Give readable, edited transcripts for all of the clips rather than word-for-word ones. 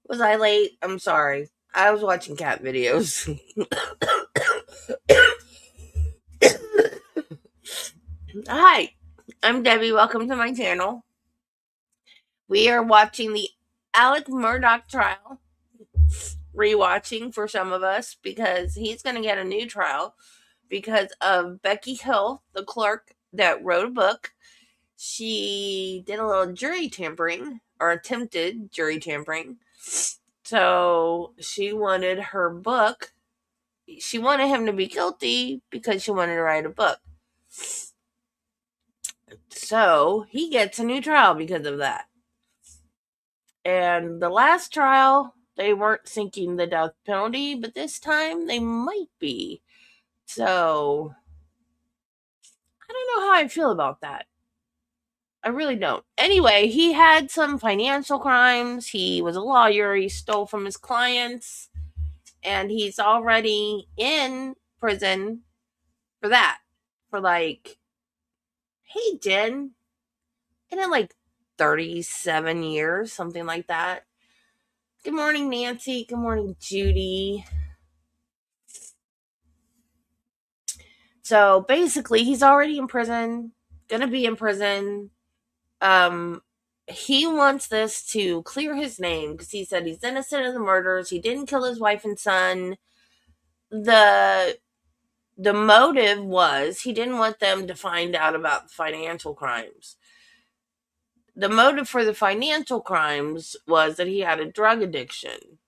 Was I late? I'm sorry. I was watching cat videos. Hi, I'm Debbie. Welcome to my channel. We are watching the Alex Murdaugh Trial. Rewatching for some of us because he's going to get a new trial because of Becky Hill, the clerk that wrote a book. She did a little jury tampering or attempted jury tampering. So she wanted her book. She wanted him to be guilty because she wanted to write a book. So he gets a new trial because of that. And the last trial, they weren't thinking the death penalty, but this time they might be. So I don't know how I feel about that. I really don't. Anyway, he had some financial crimes. He was a lawyer. He stole from his clients. And he's already in prison for that. For like, hey, Jen. And in like 37 years, something like that. Good morning, Nancy. Good morning, Judy. So basically, he's already in prison, gonna be in prison. Um, he wants this to clear his name because he said he's innocent of the murders. He didn't kill his wife and son. The the motive was he didn't want them to find out about financial crimes. The motive for the financial crimes was that he had a drug addiction.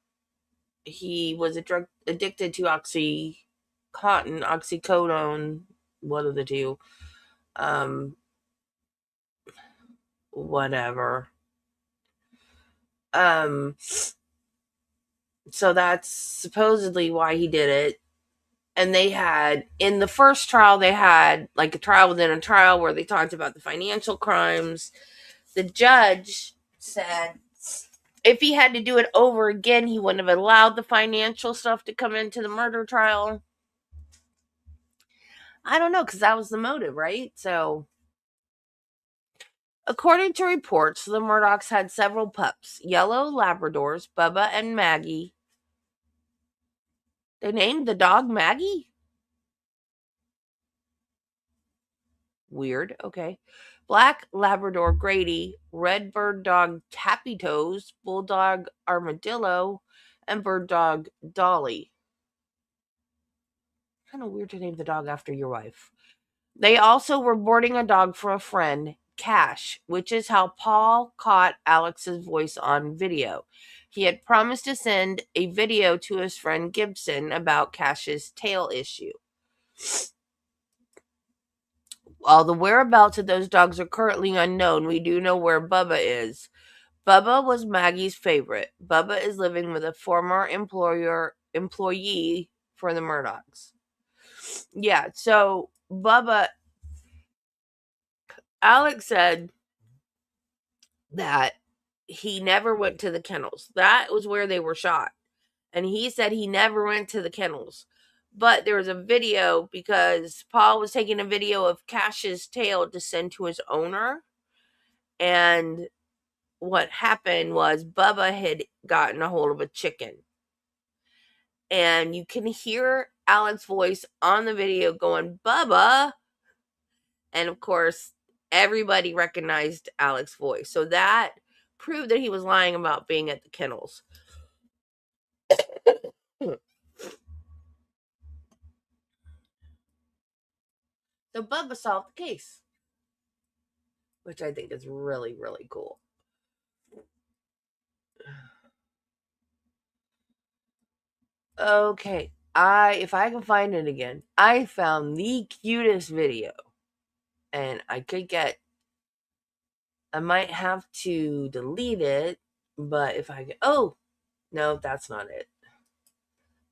He was addicted to oxycodone, one of the two. Um, Whatever. Um, so that's supposedly why he did it. And they had, in the first trial, they had like a trial within a trial where they talked about the financial crimes. The judge said if he had to do it over again, he wouldn't have allowed the financial stuff to come into the murder trial. I don't know, because that was the motive, right? So, according to reports, the Murdaughs had several pups, yellow Labradors, Bubba and Maggie. They named the dog Maggie? Weird. Okay. Black Labrador Grady, red bird dog Tappy Toes, bulldog Armadillo, and bird dog Dolly. Kind of weird to name the dog after your wife. They also were boarding a dog for a friend, Cash, which is how Paul caught Alex's voice on video. He had promised to send a video to his friend Gibson about Cash's tail issue. While the whereabouts of those dogs are currently unknown, we do know where Bubba is. Bubba was Maggie's favorite. Bubba is living with a former employee for the Murdaughs. Yeah, so Bubba, Alex said that he never went to the kennels. That was where they were shot. And he said he never went to the kennels. But there was a video because Paul was taking a video of Cash's tail to send to his owner. And what happened was Bubba had gotten a hold of a chicken. And you can hear Alex's voice on the video going, Bubba. And of course, everybody recognized Alex's voice. So that proved that he was lying about being at the kennels. So Bubba solved the case, which I think is really, really cool. Okay, if I can find it again, I found the cutest video, and I might have to delete it, but if I get, oh, no, that's not it.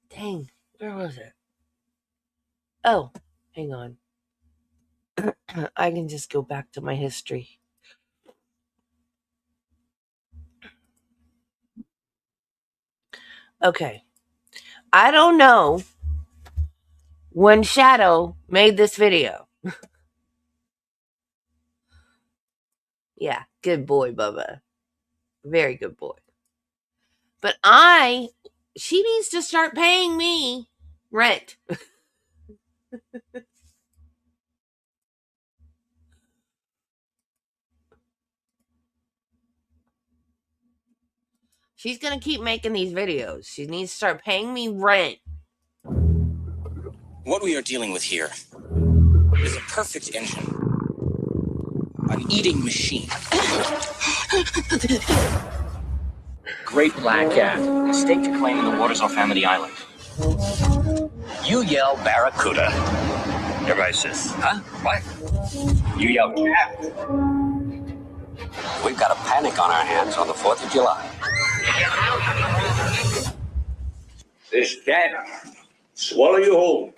Dang, where was it? Oh, hang on. I can just go back to my history. Okay. I don't know when Shadow made this video. Yeah, good boy, Bubba. Very good boy. But she needs to start paying me rent. She's going to keep making these videos. She needs to start paying me rent. What we are dealing with here is a perfect engine. An eating machine. Great black cat. Staked a claim in the waters off Amity Island. You yell barracuda. Everybody says, huh? What? You yell cat. We've got a panic on our hands on the 4th of July. This cat, swallow your whole.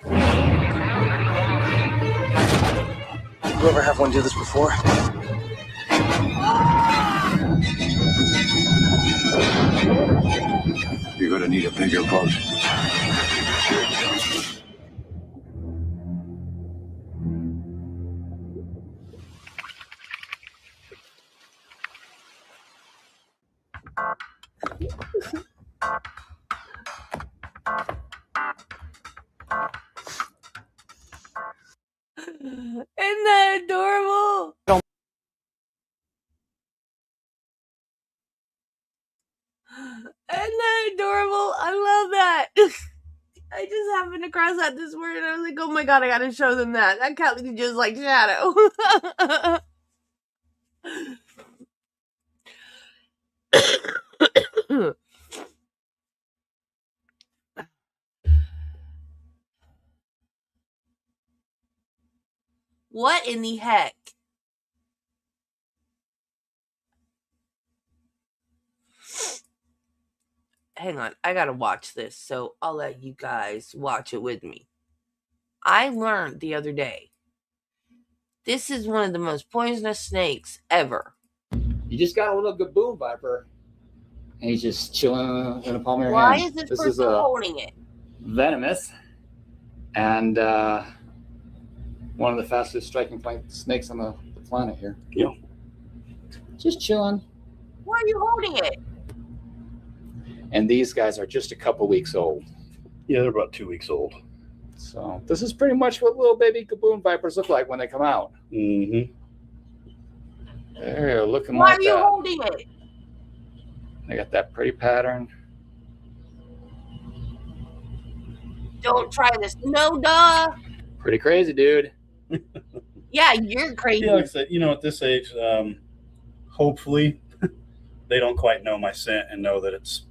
You ever have one do this before? You're gonna need a bigger boat. Isn't that adorable? Isn't that adorable? I love that. I just happened across that this morning and I was like, oh my god, I gotta show them that. That cat looks just like Shadow. What in the heck? Hang on, I gotta watch this, so I'll let you guys watch it with me. I learned the other day, this is one of the most poisonous snakes ever. You just got a little gaboon viper, and he's just chilling in the palm of your Why hand. is this person holding it? Venomous, and one of the fastest striking snakes on the planet here. Yeah. Just chilling. Why are you holding it? And these guys are just a couple weeks old. Yeah, they're about 2 weeks old. So this is pretty much what little baby gaboon vipers look like when they come out. Mm-hmm. They're looking Why like are you that. holding it? They got that pretty pattern. Don't try this. No, duh. Pretty crazy, dude. Yeah, you're crazy. Yeah, like I said, at this age, hopefully they don't quite know my scent and know that it's,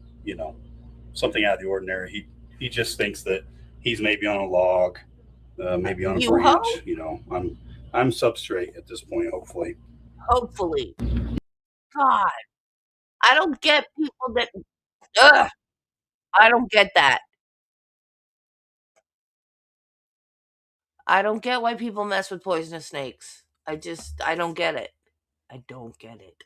something out of the ordinary. He just thinks that he's maybe on a log, maybe on a branch. Hope? I'm substrate at this point, hopefully. Hopefully. God. I don't get people that... Ugh. I don't get that. I don't get why people mess with poisonous snakes. I don't get it. I don't get it.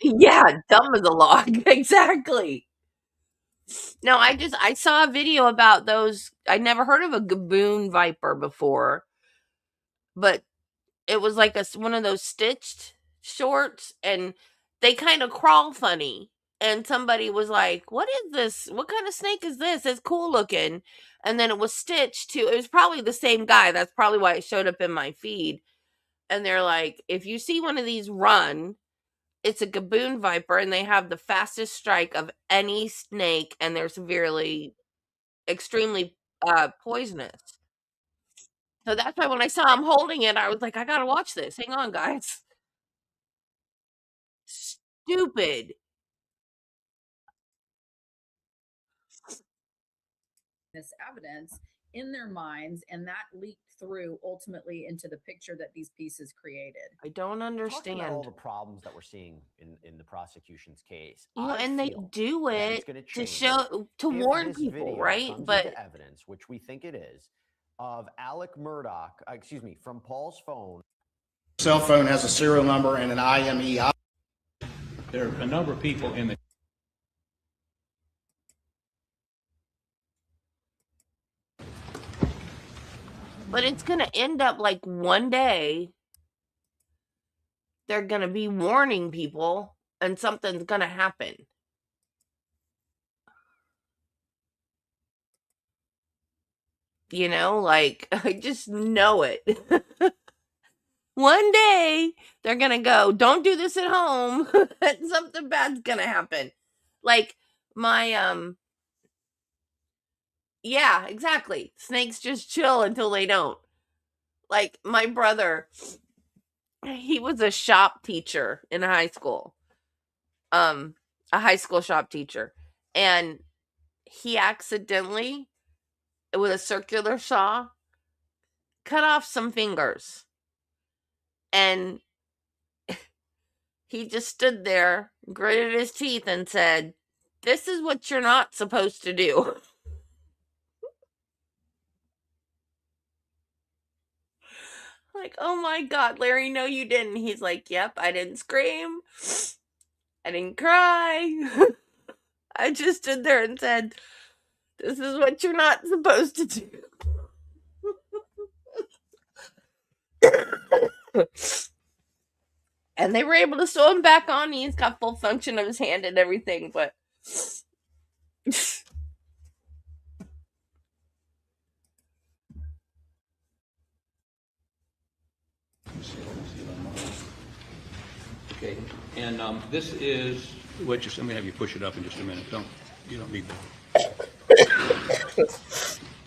Yeah, dumb as a log. Exactly. No, I saw a video about those. I never heard of a gaboon viper before, but it was like one of those stitched shorts, and they kind of crawl funny. And somebody was like, "What is this? What kind of snake is this? It's cool looking." And then it was stitched to. It was probably the same guy. That's probably why it showed up in my feed. And they're like, "If you see one of these run, it's a gaboon viper, and they have the fastest strike of any snake, and they're extremely poisonous." So that's why when I saw him holding it, I was like, I gotta watch this. Hang on, guys. Stupid. This evidence in their minds, and that leaked through ultimately into the picture that these pieces created. I don't understand all the problems that we're seeing in the prosecution's case. And they do it to warn people, right? But evidence, which we think it is, of Alex Murdaugh, from Paul's phone. Cell phone has a serial number and an IMEI. There are a number of people in the But it's going to end up like one day they're going to be warning people and something's going to happen. You know, like, I just know it. One day they're going to go, don't do this at home. And something bad's going to happen. Like my, yeah, exactly. Snakes just chill until they don't. Like my brother, he was a shop teacher in high school. A high school shop teacher. And he accidentally, with a circular saw, cut off some fingers. And he just stood there, gritted his teeth, and said, "This is what you're not supposed to do." Like, oh my God, Larry, no, you didn't. He's like, yep, I didn't scream. I didn't cry. I just stood there and said, this is what you're not supposed to do. And they were able to sew him back on. He's got full function of his hand and everything, but Okay, and this is, wait, just, I'm gonna have you push it up in just a minute. You don't need that.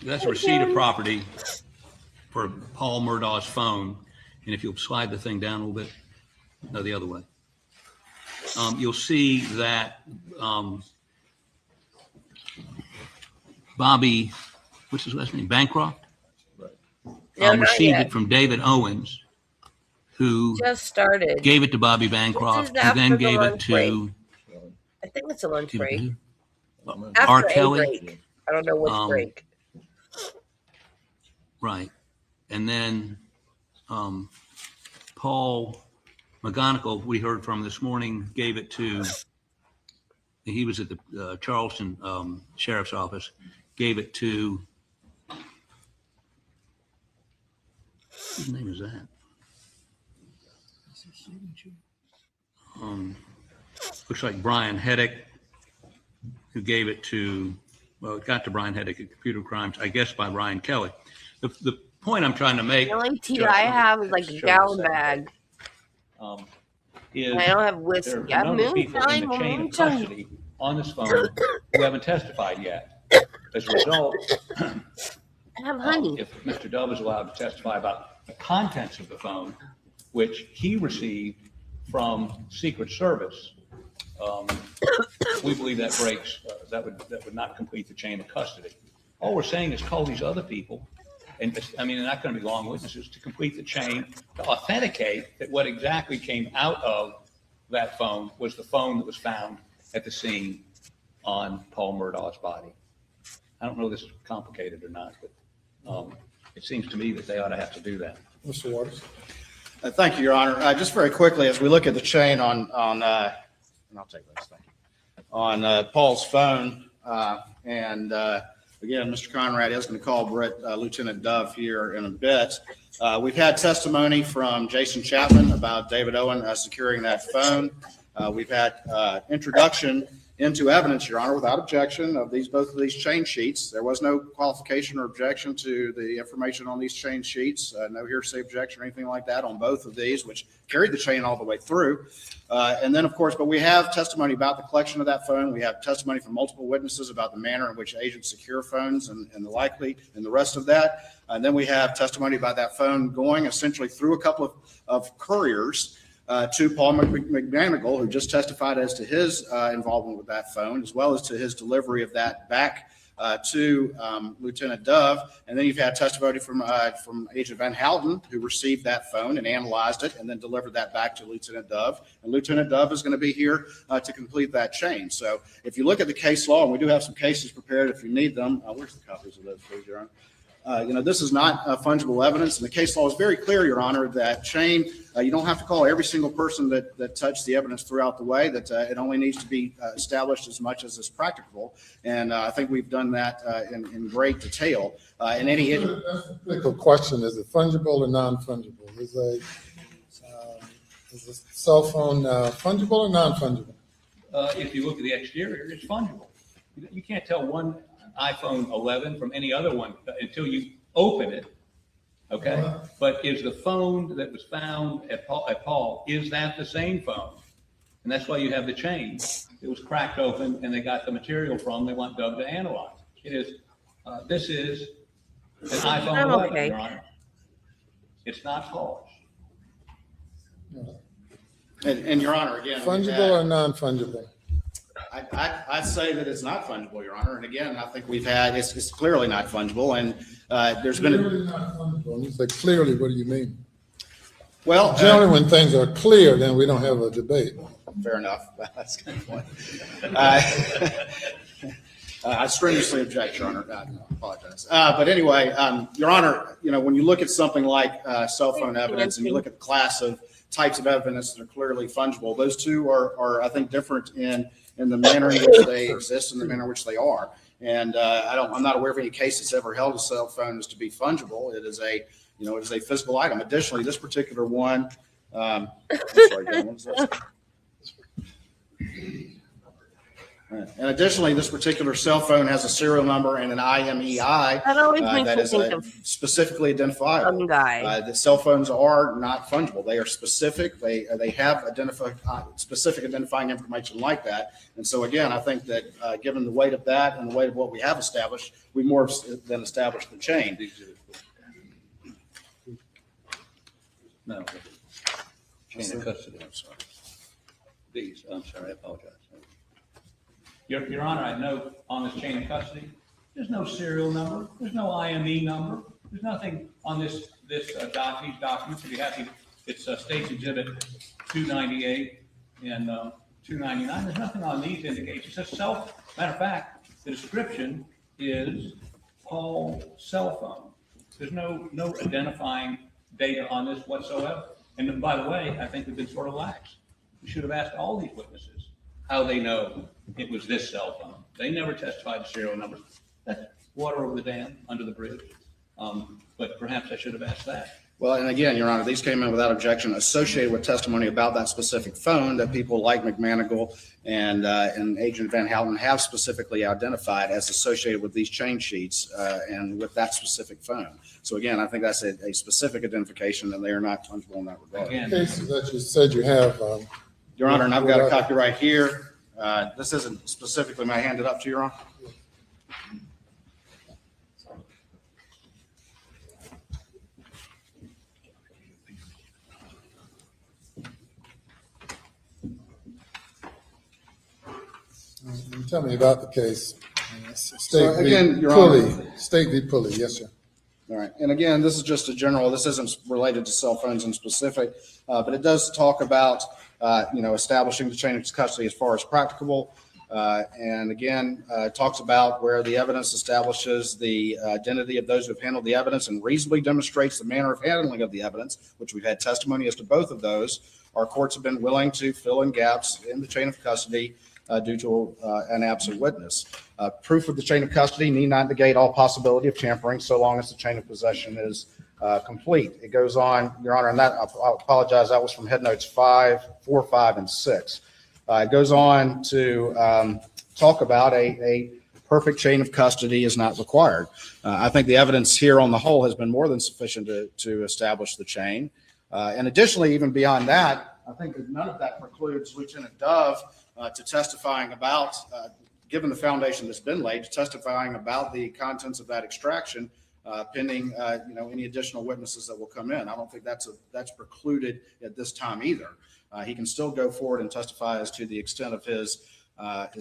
That's a receipt of property for Paul Murdaugh's phone. And if you'll slide the thing down a little bit, no, the other way. You'll see that Bobby, what's his last name? Bancroft? no, received it from David Owens, who just started. Gave it to Bobby Bancroft, who then gave it to, I think it's a lunch break. R. Kelly. Break. I don't know which break. Right. And then Paul McGonigal, we heard from this morning, gave it to, he was at the Charleston Sheriff's Office, gave it to, whose name is that? Looks like Brian Heddick, who gave it to, well, it got to Brian Heddick at Computer Crimes, I guess by Ryan Kelly. The point I'm trying to make. The only tea I have is like a gallon bag. Is I don't have whiskey. there are a number of people in the chain of custody on this phone who haven't testified yet. As a result, I have honey. If Mr. Dove is allowed to testify about the contents of the phone, which he received from Secret Service, we believe that breaks, that would not complete the chain of custody. All we're saying is call these other people, and I mean, they're not going to be long witnesses, to complete the chain, to authenticate that what exactly came out of that phone was the phone that was found at the scene on Paul Murdaugh's body. I don't know if this is complicated or not, but it seems to me that they ought to have to do that. Mr. Waters. Thank you, Your Honor. Just very quickly, as we look at the chain on and I'll take this thing, on Paul's phone, and again, Mr. Conrad is going to call Lieutenant Dove here in a bit. We've had testimony from Jason Chapman about David Owen securing that phone. We've had introduction into evidence, Your Honor, without objection of both of these chain sheets. There was no qualification or objection to the information on these chain sheets. No hearsay objection or anything like that on both of these, which carried the chain all the way through. And then, of course, but we have testimony about the collection of that phone. We have testimony from multiple witnesses about the manner in which agents secure phones and the rest of that. And then we have testimony about that phone going essentially through a couple of couriers to Paul McGonigal, who just testified as to his involvement with that phone, as well as to his delivery of that back to Lieutenant Dove. And then you've had testimony from Agent Van Houten, who received that phone and analyzed it and then delivered that back to Lieutenant Dove. And Lieutenant Dove is going to be here to complete that chain. So if you look at the case law, and we do have some cases prepared if you need them. Where's the copies of those, please, Your This is not fungible evidence, and the case law is very clear, Your Honor, that chain, you don't have to call every single person that touched the evidence throughout the way, that it only needs to be established as much as is practicable. And I think we've done that in great detail. In any That's the critical question. Is it fungible or non-fungible? Is a cell phone fungible or non-fungible? If you look at the exterior, it's fungible. You can't tell one iPhone 11 from any other one until you open it. Okay, but is the phone that was found at Paul, is that the same phone? And that's why you have the chain. It was cracked open and they got the material from, they want Doug to analyze. It is, this is an iPhone 11, Your Honor. It's not polished. And Your Honor, again. Fungible or non-fungible? I'd say that it's not fungible, Your Honor. And again, I think it's clearly not fungible. And there's been. Clearly not fungible. And you say clearly, what do you mean? Well, generally when things are clear, then we don't have a debate. Fair enough. That's a good point. I strenuously object, Your Honor. I apologize. But anyway, Your Honor, when you look at something like cell phone evidence and you look at the class of types of evidence that are clearly fungible, those two are I think, different in the manner in which they exist and the manner in which they are. And I'm not aware of any case that's ever held a cell phone as to be fungible. It is a physical item. Additionally, this particular one, I'm sorry, Dan, what is this? And additionally, this particular cell phone has a serial number and an IMEI that is specifically identifiable. The cell phones are not fungible. They are specific. They have specific identifying information like that. And so again, I think that given the weight of that and the weight of what we have established, we more than established the chain. No. Chain of custody. I'm sorry. These. I'm sorry. I apologize. Your Honor, I note on this chain of custody, there's no serial number, there's no IME number, there's nothing on these documents. If you have it's State's Exhibit 298 and 299. There's nothing on these indications. It's matter of fact, the description is Paul's cell phone. There's no identifying data on this whatsoever. And by the way, I think we've been sort of lax. We should have asked all these witnesses how they know it was this cell phone. They never testified to serial numbers. That's water over the dam, under the bridge. But perhaps I should have asked that. Well, and again, Your Honor, these came in without objection associated with testimony about that specific phone that people like McManigal and Agent Van Houten have specifically identified as associated with these chain sheets and with that specific phone. So again, I think that's a specific identification and they are not fungible in that regard. Again, cases that you said you have. Your Honor, and I've got a copy right here. This isn't specifically, may I hand it up to you, Your Honor? Tell me about the case. So again, Your Honor. State v. Pulley, yes, sir. All right. And again, this is just a general, this isn't related to cell phones in specific, but it does talk about, establishing the chain of custody as far as practicable. And again, it talks about where the evidence establishes the identity of those who have handled the evidence and reasonably demonstrates the manner of handling of the evidence, which we've had testimony as to both of those. Our courts have been willing to fill in gaps in the chain of custody due to an absent witness. Proof of the chain of custody need not negate all possibility of tampering so long as the chain of possession is complete. It goes on, Your Honor, and that, I apologize, that was from Head Notes 4, 5, and 6. It goes on to talk about a perfect chain of custody is not required. I think the evidence here on the whole has been more than sufficient to establish the chain. And additionally, even beyond that, I think that none of that precludes Lieutenant Dove to testifying about, given the foundation that's been laid, testifying about the contents of that extraction, pending any additional witnesses that will come in. I don't think that's precluded at this time either. He can still go forward and testify as to the extent of his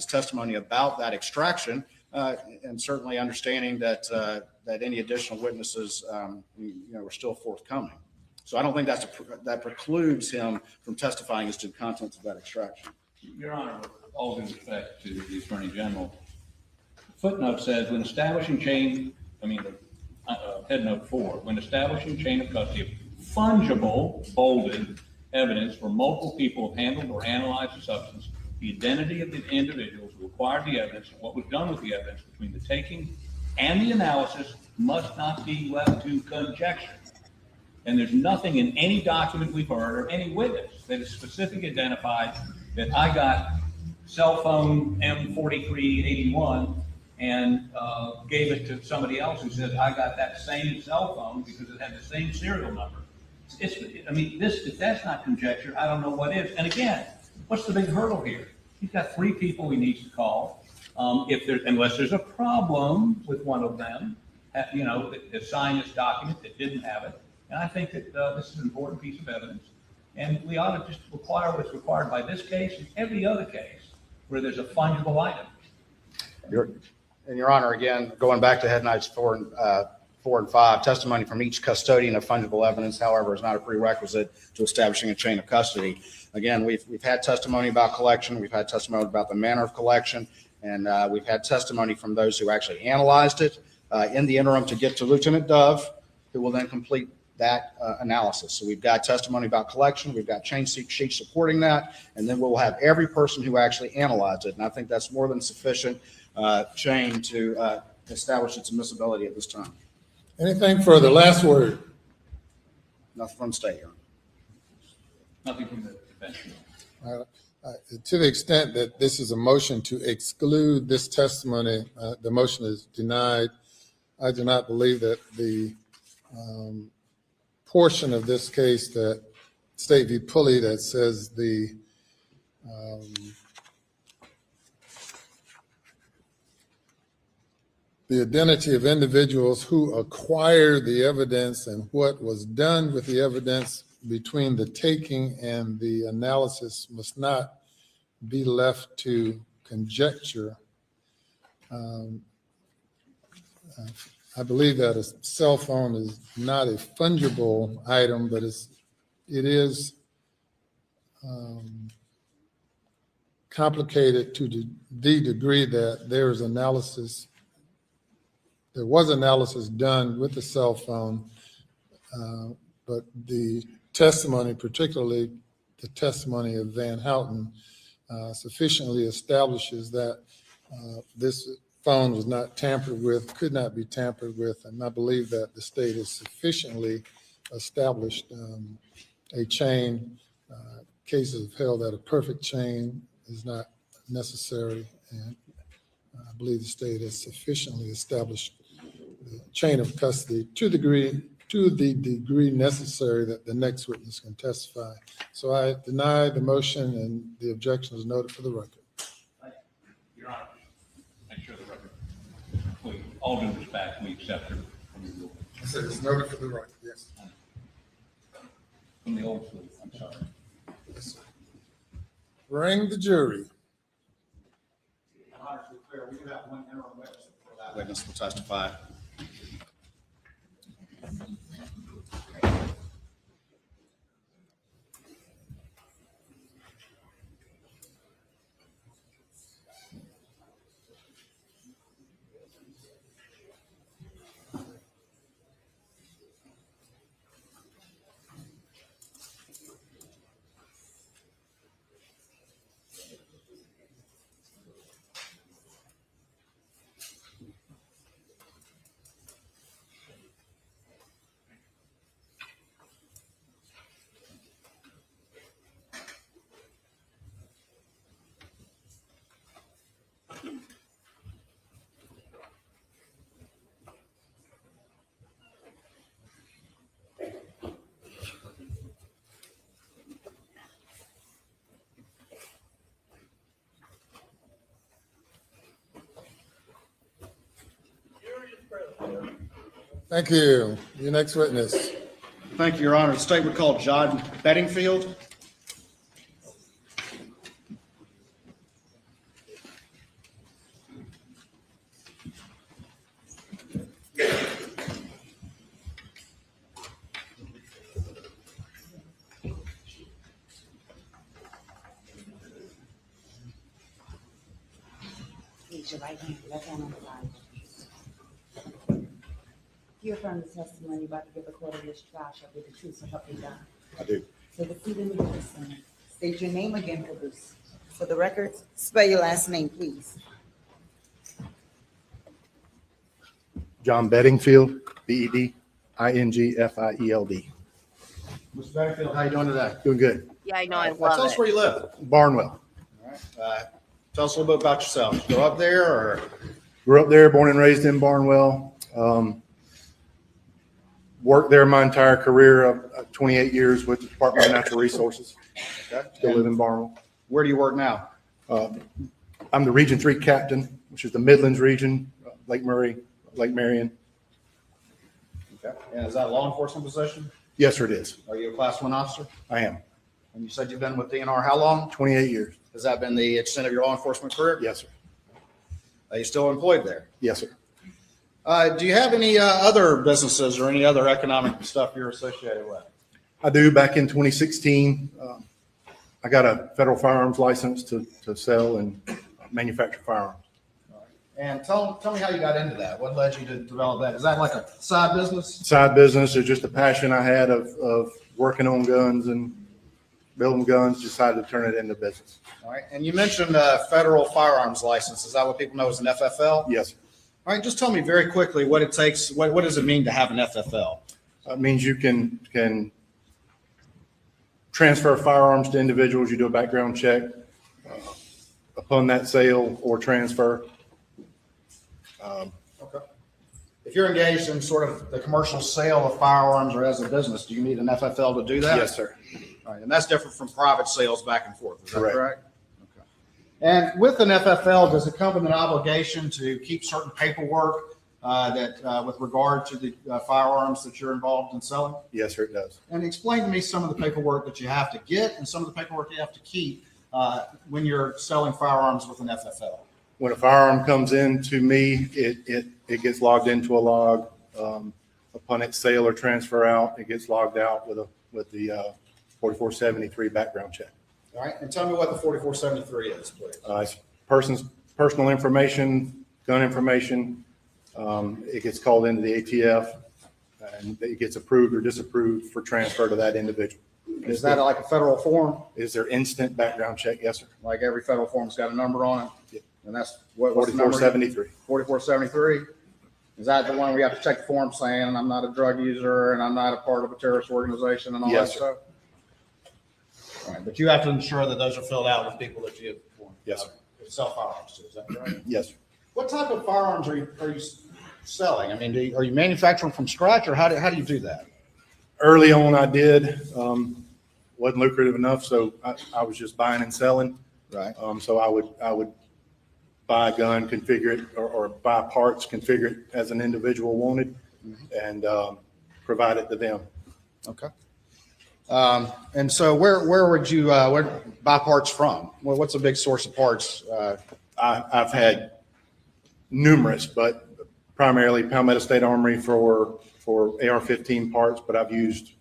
testimony about that extraction, and certainly understanding that any additional witnesses are still forthcoming. So I don't think that precludes him from testifying as to the contents of that extraction. Your Honor, with all due respect to the Attorney General, the footnote says when establishing chain, the head note 4, when establishing chain of custody of fungible, bolded evidence where multiple people have handled or analyzed the substance, the identity of the individuals who acquired the evidence and what was done with the evidence between the taking and the analysis must not be left to conjecture. And there's nothing in any document we've heard or any witness that is specifically identified that I got cell phone M4381 and gave it to somebody else who said I got that same cell phone because it had the same serial number. If that's not conjecture, I don't know what is. And again, what's the big hurdle here? He's got 3 people he needs to call. Unless there's a problem with one of them, that signed this document that didn't have it. And I think that this is an important piece of evidence. And we ought to just require what's required by this case and every other case where there's a fungible item. Your Honor, again, going back to head notes 4 and 5, testimony from each custodian of fungible evidence, however, is not a prerequisite to establishing a chain of custody. Again, we've had testimony about collection, we've had testimony about the manner of collection, and we've had testimony from those who actually analyzed it in the interim to get to Lieutenant Dove, who will then complete that analysis. So we've got testimony about collection, we've got chain sheets supporting that, and then we'll have every person who actually analyzed it. And I think that's more than sufficient chain to establish its admissibility at this time. Anything further? Last word. Nothing from the state, Your Honor. Nothing from the defense. To the extent that this is a motion to exclude this testimony, the motion is denied. I do not believe that the portion of this case that State v. Pulley that says the identity of individuals who acquired the evidence and what was done with the evidence between the taking and the analysis must not be left to conjecture. I believe that a cell phone is not a fungible item, but it is complicated to the degree that there was analysis done with the cell phone, but the testimony, particularly the testimony of Van Houten, sufficiently establishes that this phone was not tampered with, could not be tampered with, and I believe that the state has sufficiently established a chain. Cases have held that a perfect chain is not necessary, and I believe the state has sufficiently established the chain of custody to the degree necessary that the next witness can testify. So I deny the motion, and the objection is noted for the record. Your Honor, make sure the record, with all due respect, we accept her from the rule. I said it's noted for the record, yes. From the old school, I'm sorry. Yes, sir. Bring the jury. Your Honor, to be clear, we do have one interim witness before that witness will testify. Thank you. Your next witness. Thank you, Your Honor. The state would call John Bedingfield. Raise your right hand, left hand on the Bible. You affirm the testimony you're about to give the court of this trial shall be the truth, so help you God. I do. So the seat in the witness stand. State your name again for the record. Spell your last name, please. John Bedingfield, Bedingfield. Mr. Bedingfield, how you doing today? Doing good. Yeah, I know. I Tell us love where it. you live. Barnwell. All right. Tell us a little bit about yourself. Grow up there, or Grew up there, born and raised in Barnwell. Worked there my entire career, 28 years with the Department of Natural Resources. okay. Still live in Barnwell. Where do you work now? I'm the Region 3 captain, which is the Midlands region, Lake Murray, Lake Marion. Okay. And is that a law enforcement position? Yes, sir, it is. Are you a Class 1 officer? I am. And you said you've been with DNR how long? 28 years. Has that been the extent of your law enforcement career? Yes, sir. Are you still employed there? Yes, sir. Do you have any other businesses or any other economic stuff you're associated with? I do. Back in 2016, I got a federal firearms license to sell and manufacture firearms. And tell me how you got into that. What led you to develop that? Is that like a side business? Side business is just a passion I had of working on guns and building guns. Decided to turn it into business. All right. And you mentioned federal firearms license. Is that what people know as an FFL? Yes, sir. All right. Just tell me very quickly what it takes. What does it mean to have an FFL? It means you can transfer firearms to individuals. You do a background check upon that sale or transfer. Okay. If you're engaged in sort of the commercial sale of firearms or as a business, do you need an FFL to do that? Yes, sir. All right. And that's different from private sales back and forth. Is that Correct. correct? Okay. And with an FFL, does it come with an obligation to keep certain paperwork with regard to the firearms that you're involved in selling? Yes, sir, it does. And explain to me some of the paperwork that you have to get and some of the paperwork you have to keep when you're selling firearms with an FFL. When a firearm comes in to me, it gets logged into a log. Upon its sale or transfer out, it gets logged out with the 4473 background check. All right. And tell me what the 4473 is, please. It's person's personal information, gun information. It gets called into the ATF, and it gets approved or disapproved for transfer to that individual. Is that like a federal form? Is there instant background check? Yes, sir. Like every federal form's got a number on it? Yep. And that's what's the number? 4473. 4473. Is that the one where you have to check the form saying I'm not a drug user and I'm not a part of a terrorist organization and all Yes, that sir. stuff? All right, but you have to ensure that those are filled out with people that you Yes, sir. sell firearms to. Is that correct? Yes, sir. What type of firearms are you selling? I mean, are you manufacturing from scratch, or how do you do that? Early on, I did. Wasn't lucrative enough, so I was just buying and selling. Right. So I would buy a gun, configure it, or buy parts, configure it as an individual wanted, and provide it to them. Okay. And so where would you buy parts from? Well, what's a big source of parts? I've had numerous, but primarily Palmetto State Armory for AR-15 parts, but I've used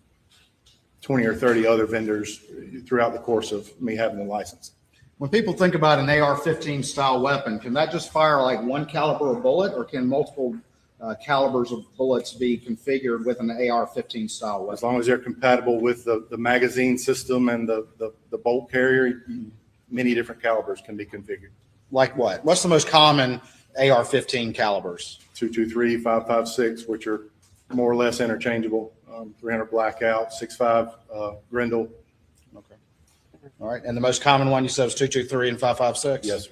20 or 30 other vendors throughout the course of me having the license. When people think about an AR-15 style weapon, can that just fire like one caliber of bullet, or can multiple calibers of bullets be configured with an AR-15 style weapon? As long as they're compatible with the magazine system and the bolt carrier, many different calibers can be configured. Like what? What's the most common AR-15 calibers? 223, 5.56, which are more or less interchangeable. 300 blackout, 6.5 Grendel. Okay. All right. And the most common one you said was 223 and 5.56? Yes, sir.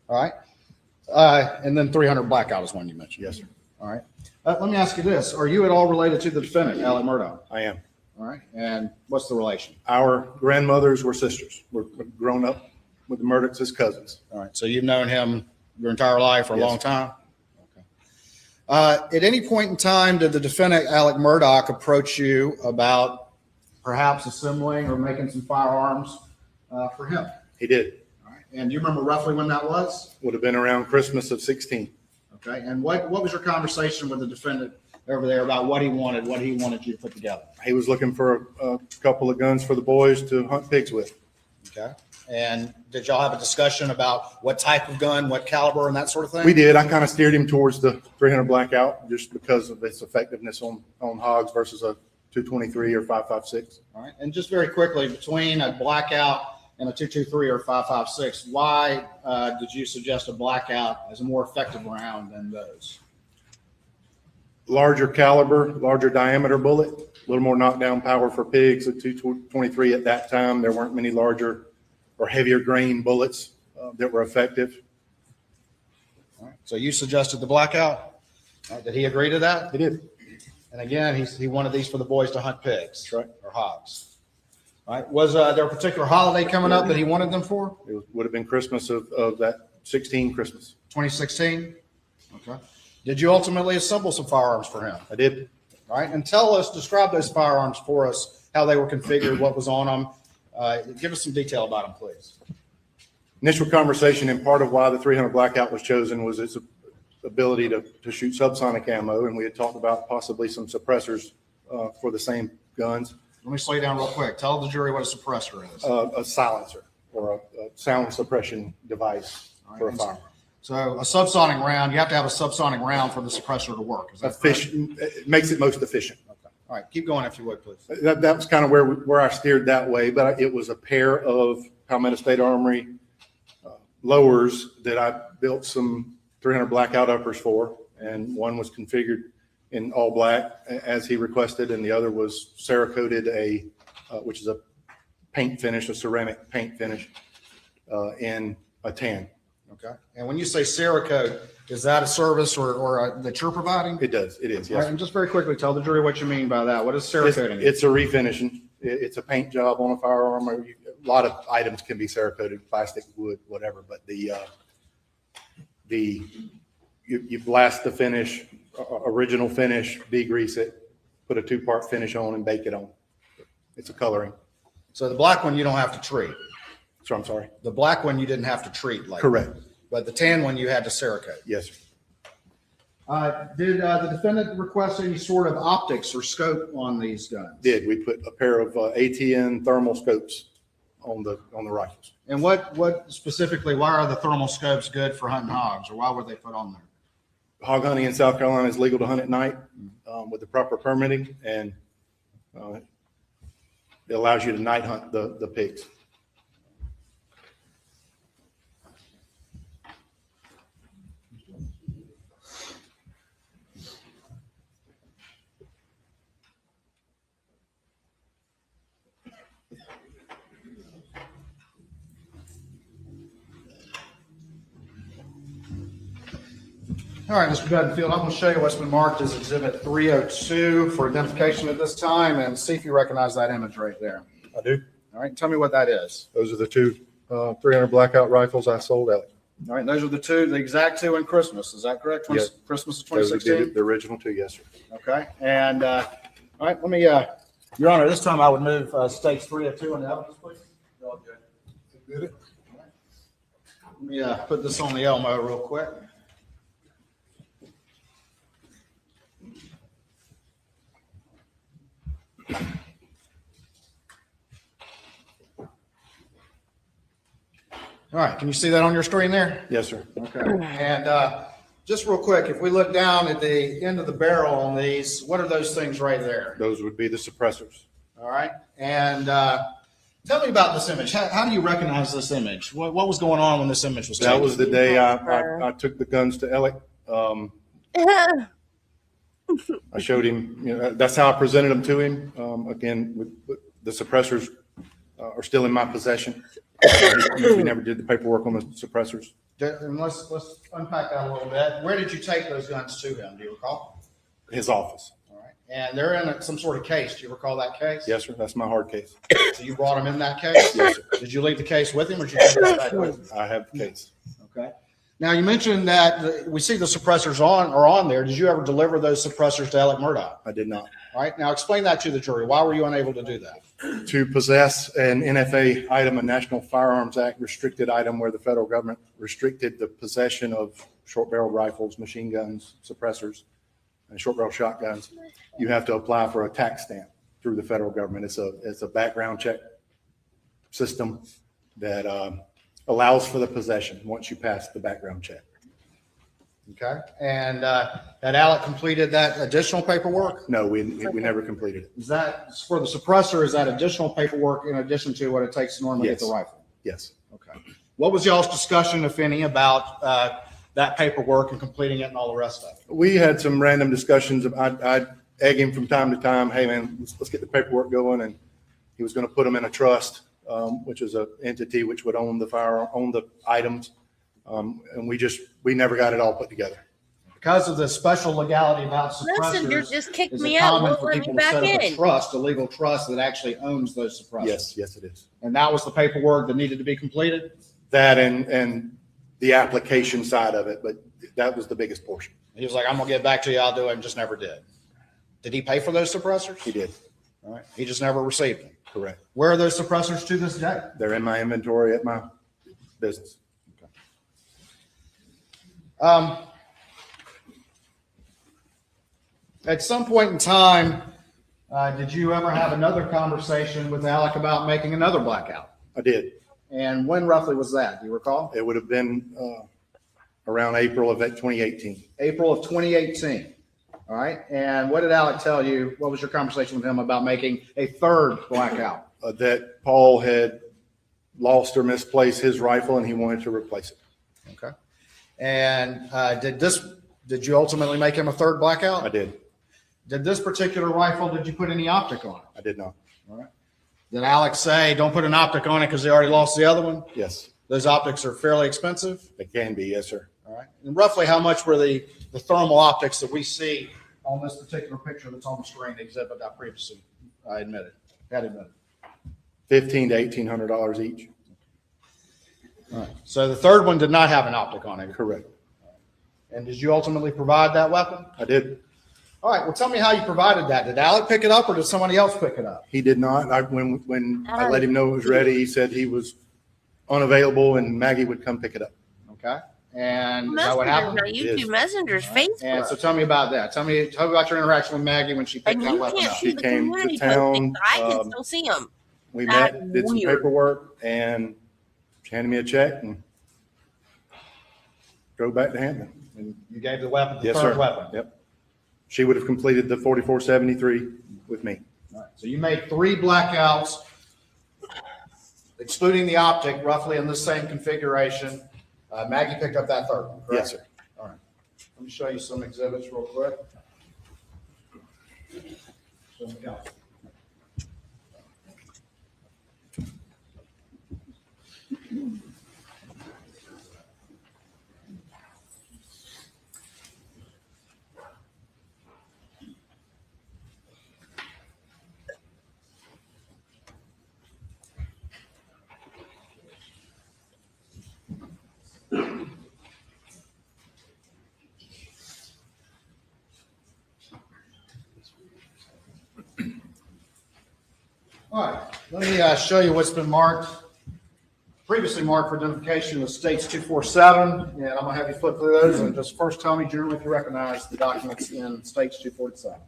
All right. And then 300 blackout is one you mentioned. Yes, sir. All right. Let me ask you this. Are you at all related to the defendant, Alex Murdaugh? I am. All right. And what's the relation? Our grandmothers were sisters. We're grown up with the Murdaughs as cousins. All right. So you've known him your entire life for a Yes, long sir. time? At any point in time, did the defendant, Alex Murdaugh, approach you about perhaps assembling or making some firearms for him? He did. All right. And do you remember roughly when that was? Would have been around Christmas of 16. Okay. And what was your conversation with the defendant over there about what he wanted you to put together? He was looking for a couple of guns for the boys to hunt pigs with. Okay. And did y'all have a discussion about what type of gun, what caliber, and that sort of thing? We did. I kind of steered him towards the 300 blackout just because of its effectiveness on hogs versus a 223 or 5.56. All right. And just very quickly, between a blackout and a 223 or 5.56, why did you suggest a blackout as a more effective round than those? Larger caliber, larger diameter bullet, a little more knockdown power for pigs. A 223 at that time, there weren't many larger or heavier grain bullets that were effective. All right. So you suggested the blackout. Did he agree to that? He did. And again, he wanted these for the boys to hunt pigs. That's right. Or hogs. All right. Was there a particular holiday coming up that he wanted them for? It would have been Christmas of that 16 Christmas. 2016? Okay. Did you ultimately assemble some firearms for him? I did. All right. And describe those firearms for us, how they were configured, what was on them. Give us some detail about them, please. Initial conversation, and part of why the 300 blackout was chosen was its ability to shoot subsonic ammo, and we had talked about possibly some suppressors for the same guns. Let me slow you down real quick. Tell the jury what a suppressor is. A silencer or a sound suppression device for a firearm. So a subsonic round, you have to have a subsonic round for the suppressor to work. Is that efficient? It makes it most efficient. Okay. All right, keep going if you would, please. That was kind of where I steered that way, but it was a pair of Palmetto State Armory lowers that I built some 300 blackout uppers for, and one was configured in all black as he requested, and the other was Cerakoted, which is a paint finish, a ceramic paint finish, in a tan. Okay. And when you say Cerakote, is that a service or that you're providing? It does. It is. Yes. All right, and just very quickly, tell the jury what you mean by that. What is Cerakoting? It's a refinishing. It's a paint job on a firearm. A lot of items can be Cerakoted, plastic, wood, whatever. But you blast the finish, original finish, degrease it, put a 2-part finish on, and bake it on. It's a coloring. So the black one you don't have to treat. So I'm sorry. The black one you didn't have to treat, like correct. But the tan one you had to Cerakote. Yes, sir. Did the defendant request any sort of optics or scope on these guns? Did. We put a pair of ATN thermal scopes on the rifles. And what specifically, why are the thermal scopes good for hunting hogs, or why were they put on there? Hog hunting in South Carolina is legal to hunt at night with the proper permitting, and it allows you to night hunt the pigs. All right, Mr. Bedingfield, I'm going to show you what's been marked as Exhibit 302 for identification at this time, and see if you recognize that image right there. I do. All right, tell me what that is. Those are the two 300 blackout rifles I sold Alex. All right, those are the exact two in Christmas. Is that correct? Yes. Christmas of Those are 2016? the original two, yes, sir. Okay, and all right, let me, Your Honor, this time I would move stakes 302 in the evidence, please. Let me put this on the Elmo real quick. All right, can you see that on your screen there? Yes, sir. Okay, and just real quick, if we look down at the end of the barrel on these, what are those things right there? Those would be the suppressors. All right, and tell me about this image. How do you recognize this image? What was going on when this image was taken? That was the day I took the guns to Alex. I showed him, that's how I presented them to him. Again, the suppressors are still in my possession. We never did the paperwork on the suppressors. And let's unpack that a little bit. Where did you take those guns to him? Do you recall? His office. All right. And they're in some sort of case. Do you recall that case? Yes, sir. That's my hard case. So you brought him in that case? Yes, sir. Did you leave the case with him, or did you take it back with him? I have the case. Okay. Now, you mentioned that we see the suppressors are on there. Did you ever deliver those suppressors to Alex Murdaugh? I did not. All right. Now, explain that to the jury. Why were you unable to do that? To possess an NFA item, a National Firearms Act restricted item, where the federal government restricted the possession of short barrel rifles, machine guns, suppressors, and short barrel shotguns, you have to apply for a tax stamp through the federal government. It's a background check system that allows for the possession once you pass the background check. Okay. And had Alec completed that additional paperwork? No, we never completed it. Is that for the suppressor? Is that additional paperwork in addition to what it takes to normally get the Yes. rifle? Yes. Okay. What was y'all's discussion, if any, about that paperwork and completing it and all the rest of it? We had some random discussions. I'd egg him from time to time. Hey, man, let's get the paperwork going. And he was going to put them in a trust, which is an entity which would own the items. And we never got it all put together. Because of the special legality about Listen, you suppressors, just kicked is me it out. common Won't for let me people to back set up a in. trust, a legal trust that actually owns those suppressors? Yes, it is. And that was the paperwork that needed to be completed? That and the application side of it, but that was the biggest portion. He was like, I'm gonna get back to you, I'll do it, and just never did. Did he pay for those suppressors? He did. All right, he just never received them. Correct. Where are those suppressors to this day? They're in my inventory at my business. At some point in time, did you ever have another conversation with Alec about making another blackout? I did. And when roughly was that? Do you recall? It would have been around April of 2018. April of 2018. All right. And what did Alec tell you? What was your conversation with him about making a third blackout? That Paul had lost or misplaced his rifle and he wanted to replace it. Okay. And did you ultimately make him a third blackout? I did. Did this particular rifle, did you put any optic on it? I did not. All right. Did Alex say, don't put an optic on it because they already lost the other one? Yes. Those optics are fairly expensive? They can be, yes, sir. All right. And roughly how much were the thermal optics that we see on this particular picture that's on the screen, the exhibit I previously had admitted? $1,500 to $1,800 each. All right. So the third one did not have an optic on it? Correct. And did you ultimately provide that weapon? I did. All right. Well, tell me how you provided that. Did Alec pick it up or did somebody else pick it up? He did not. When I let him know it was ready, he said he was unavailable and Maggie would come pick it up. Okay. And is that what happened? YouTube Messenger's Facebook. And so tell me about that. Tell me about your interaction with Maggie when she picked And that you weapon can't up. see She the came to community town, postings. I can still see them. We That's met, did some weird. paperwork, and she handed me a check and drove back to Hampton. And you gave the weapon, the Yes, third sir. weapon. Yep. She would have completed the 4473 with me. All right. So you made 3 blackouts, excluding the optic, roughly in the same configuration. Maggie picked up that third one, correct? Yes, sir. All right. Let me show you some exhibits real quick. Show them the count. All right, let me show you what's been previously marked for identification with states 247, and I'm gonna have you flip through those and just first tell me generally if you recognize the documents in states 247.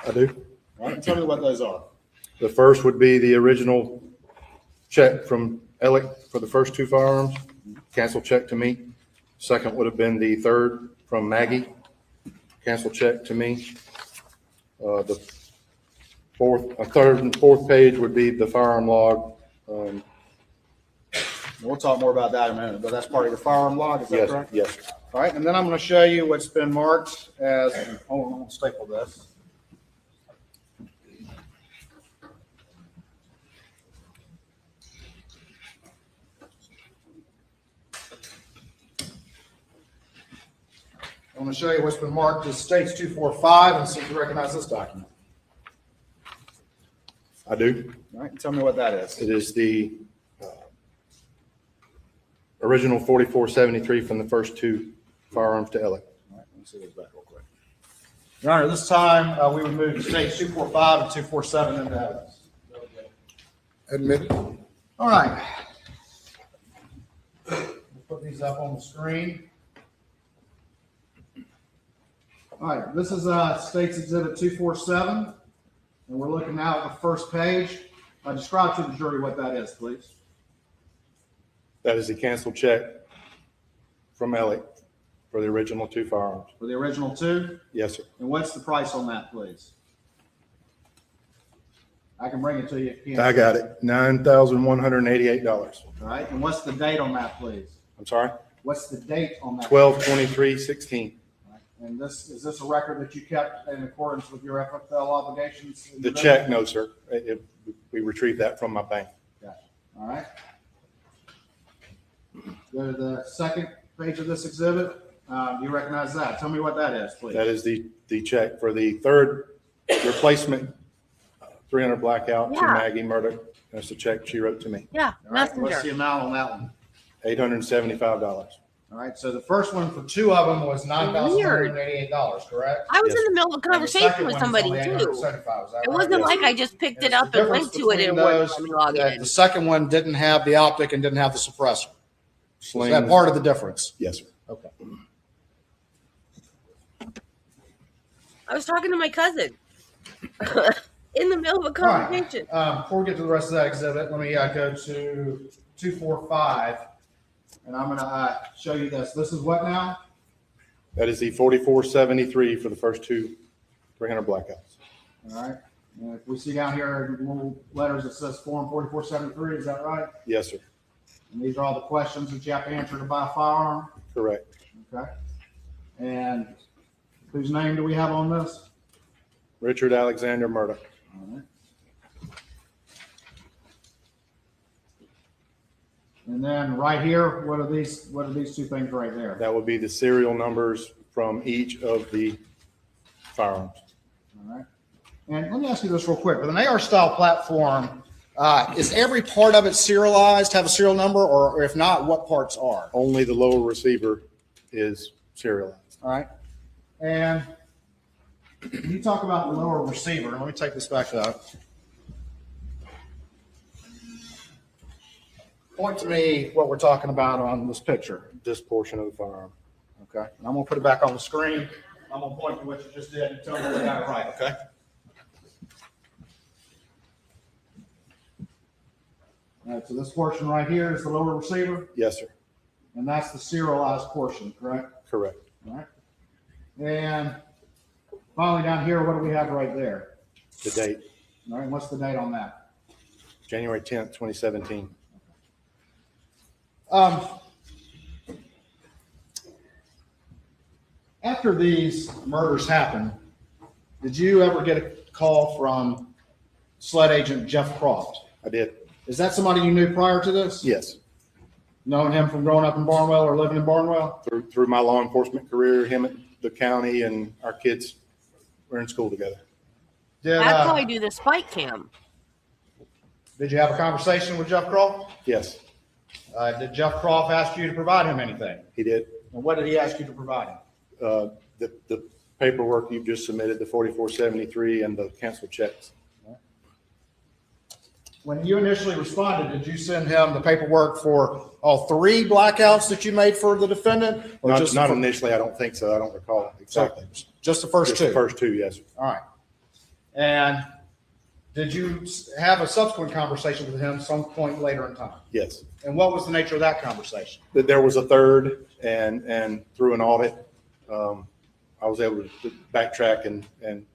I do. All right, tell me what those are. The first would be the original check from Alec for the first 2 firearms, cancel check to me. Second would have been the third from Maggie, cancel check to me. The third and fourth page would be the firearm log. We'll talk more about that in a minute, but that's part of your firearm log, is that Yes, correct? yes. All right, and then I'm going to show you what's been marked as, hold on, I'm going to staple this. I'm going to show you what's been marked as states 245 and see if you recognize this document. I do. All right, tell me what that is. It is the original 4473 from the first 2 firearms to Alec. All right, let me see this back real quick. Your Honor, this time we would move to states 245 and 247 into evidence. Admit. All right. We'll put these up on the screen. All right, this is State's Exhibit 247. And we're looking now at the first page. Describe to the jury what that is, please. That is the canceled check from Ellie for the original 2 firearms. For the original 2? Yes, sir. And what's the price on that, please? I can bring it to you if you I got it. $9,188. All right. And what's the date on that, please? I'm sorry? What's the date on that? 12/23/16. And is this a record that you kept in accordance with your FFL obligations? The check, no, sir. We retrieved that from my bank. Got it. All right. Go to the second page of this exhibit. You recognize that? Tell me what that is, please. That is the check for the third replacement 300 blackout to Maggie Murdaugh. That's the check she wrote to me. Yeah, All right. messenger. What's the amount on that one? $875. All right. So the first one for 2 of them was $9,188, correct? I was Yes. in the middle of a And the conversation second with one is somebody only too. $875, is that It right? wasn't Yes. like I just picked it There's up the and went difference to it and between went those, let me log that in. the second one didn't have the optic and didn't have the suppressor. Is Slings. that part of the difference? Yes, sir. Okay. I was talking to my cousin in the middle of a All right. conversation. Before we get to the rest of that exhibit, let me go to 245, and I'm going to show you this. This is what now? That is the 4473 for the first 2 300 blackouts. All right. And if we see down here little letters that says Form 4473, is that right? Yes, sir. And these are all the questions that you have to answer to buy a firearm. Correct. Okay. And whose name do we have on this? Richard Alexander Murdaugh. All right. And then right here, what are these 2 things right there? That would be the serial numbers from each of the firearms. All right. And let me ask you this real quick. With an AR style platform, is every part of it serialized, have a serial number, or if not, what parts are? Only the lower receiver is serialized. All right. And you talk about the lower receiver. Let me take this back up. Point to me what we're talking about on this picture. This portion of the firearm. Okay. And I'm going to put it back on the screen. I'm going to point to what you just did and tell me we got it right. Okay. All right. So this portion right here is the lower receiver, Yes, sir. and that's the serialized portion, correct? Correct. All right. And finally down here, what do we have right there? The date, All right. What's the date on that? January 10th, 2017. After these murders happened, did you ever get a call from SLED agent Jeff Croft? I did. Is that somebody you knew prior to this? Yes. Knowing him from growing up in Barnwell or living in Barnwell? Through my law enforcement career, him at the county and our kids were in school together. Did, That's how I do the spike cam. did you have a conversation with Jeff Croft? Yes, Did Jeff Croft ask you to provide him anything? he did. And what did he ask you to provide him? The paperwork you just submitted, the 4473 and the canceled checks. When you initially responded, did you send him the paperwork for all 3 blackouts that you made for the defendant? Or Not just not for- initially, I don't think so. I don't recall exactly. Just the first Just 2? the first 2, yes. sir. All right. And did you have a subsequent conversation with him some point later in time? Yes. And what was the nature of that conversation? That there was a third, and through an audit, I was able to backtrack and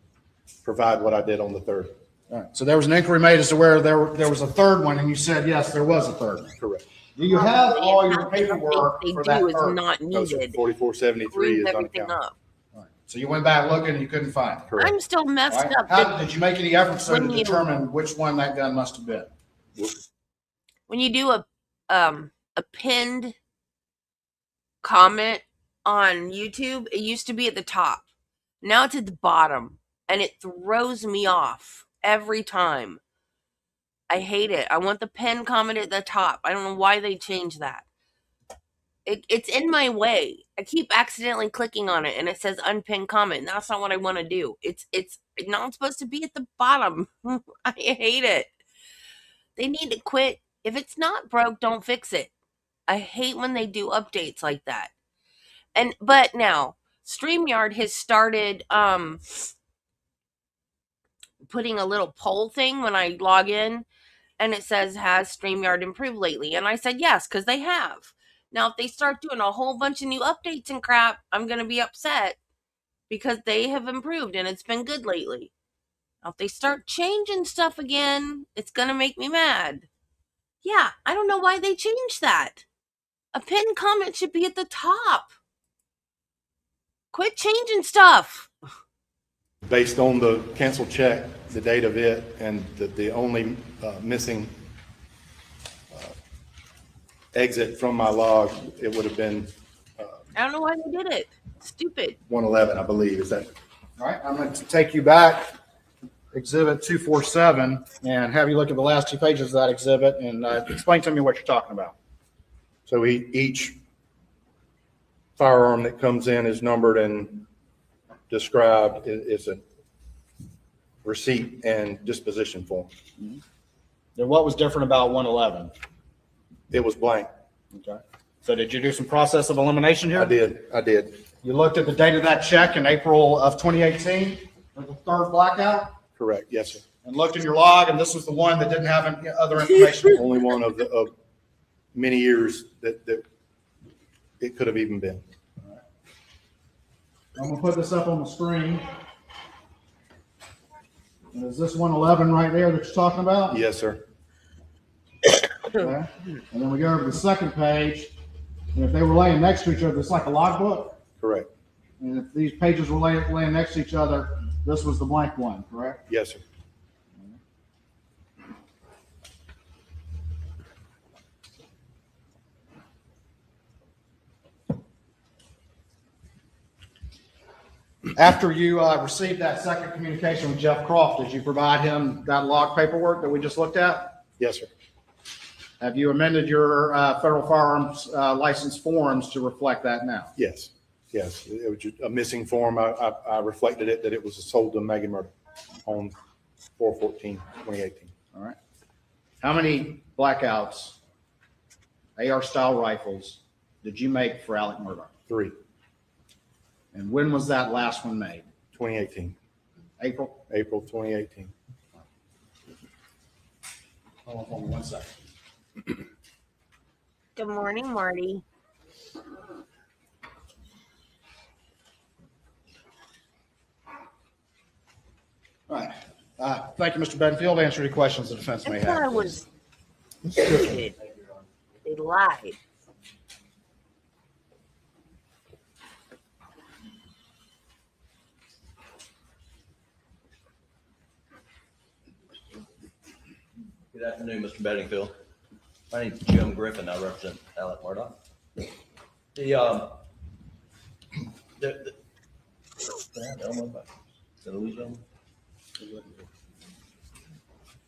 provide what I did on the third. All right. So there was an inquiry made as to where there was a third one, and you said, yes, there was a third one. Correct. Do you have all your Everything paperwork they for that do is third? not No, sir. needed. 4473 Freeze is everything unaccounted. up. All right. So you went back looking and you couldn't find it. Correct. I'm still All messed right. up. How did you make any efforts though to When you- determine which one that gun must have been? When you do a pinned comment on YouTube, it used to be at the top. Now it's at the bottom, and it throws me off every time. I hate it. I want the pinned comment at the top. I don't know why they changed that. It's in my way. I keep accidentally clicking on it, and it says unpinned comment. That's not what I want to do. It's not supposed to be at the bottom. I hate it. They need to quit. If it's not broke, don't fix it. I hate when they do updates like that. But now StreamYard has started putting a little poll thing when I log in, and it says, has StreamYard improved lately? And I said yes, because they have. Now, if they start doing a whole bunch of new updates and crap, I'm going to be upset because they have improved and it's been good lately. Now, if they start changing stuff again, it's going to make me mad. Yeah, I don't know why they changed that. A pinned comment should be at the top. Quit changing stuff. Based on the canceled check, the date of it, and the only missing exit from my log, it would have been I don't know why they did it. Stupid. 111, I believe. Is that? All right, I'm going to take you back, Exhibit 247, and have you look at the last 2 pages of that exhibit and explain to me what you're talking about. So each firearm that comes in is numbered and described. It's a receipt and disposition form. Then what was different about 111? It was blank. Okay. So did you do some process of elimination here? I did. You looked at the date of that check in April of 2018, the third blackout, Correct. Yes, sir. and looked in your log, and this was the one that didn't have any other information. Only one of many years that it could have even been. I'm gonna put this up on the screen. And is this 111 right there that you're talking about? Yes, sir. Okay. And then we go over to the second page, and if they were laying next to each other, it's like a logbook. Correct. And if these pages were laying next to each other, this was the blank one, correct? Yes, sir. After you received that second communication with Jeff Croft, did you provide him that log paperwork that we just looked at? Yes, sir. Have you amended your federal firearms license forms to reflect that now? Yes. Yes. It was just a missing form. I reflected it that it was sold to Megan Murdaugh on 4/14/2018. All right. How many blackouts, AR style rifles, did you make for Alex Murdaugh? 3. And when was that last one made? 2018. April? April 2018. Hold on for me 1 second. Good morning, Marty. All right. Thank you, Mr. Bedingfield. Answer any questions the defense may I thought I have. was stupid. They lied. Good afternoon, Mr. Bedingfield. My name is Jim Griffin. I represent Alex Murdaugh.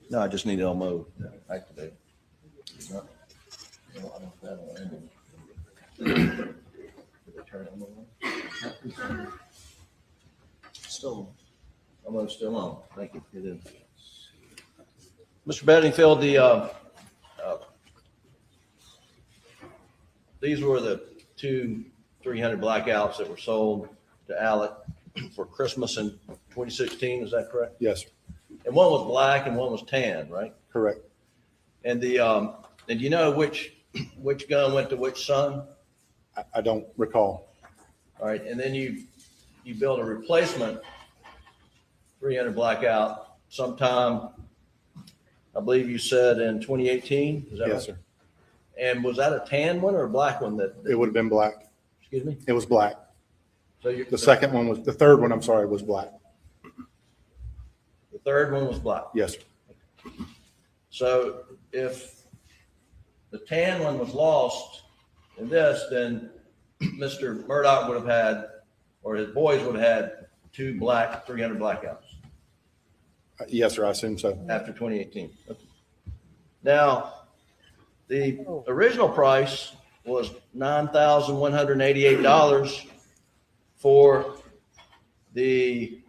No, I just need Elmo to activate. Still. Elmo's still on. Thank you. It is. Mr. Bedingfield, these were the 2 300 blackouts that were sold to Alec for Christmas in 2016. Is that correct? Yes, sir. And one was black and one was tan, right? Correct. And and you know which gun went to which son? I don't recall. All right. And then you built a replacement 300 blackout sometime, I believe you said in 2018. Is that Yes, right? sir. And was that a tan one or a black one? That It would have been black. excuse me. It was black. So The third one, I'm sorry, was black. The third one was black. Yes, sir. So if the tan one was lost in this, then Mr. Murdaugh would have had, or his boys would have had 2 black 300 blackouts Yes, sir. I assume so. after 2018. Now, the original price was $9,188 for the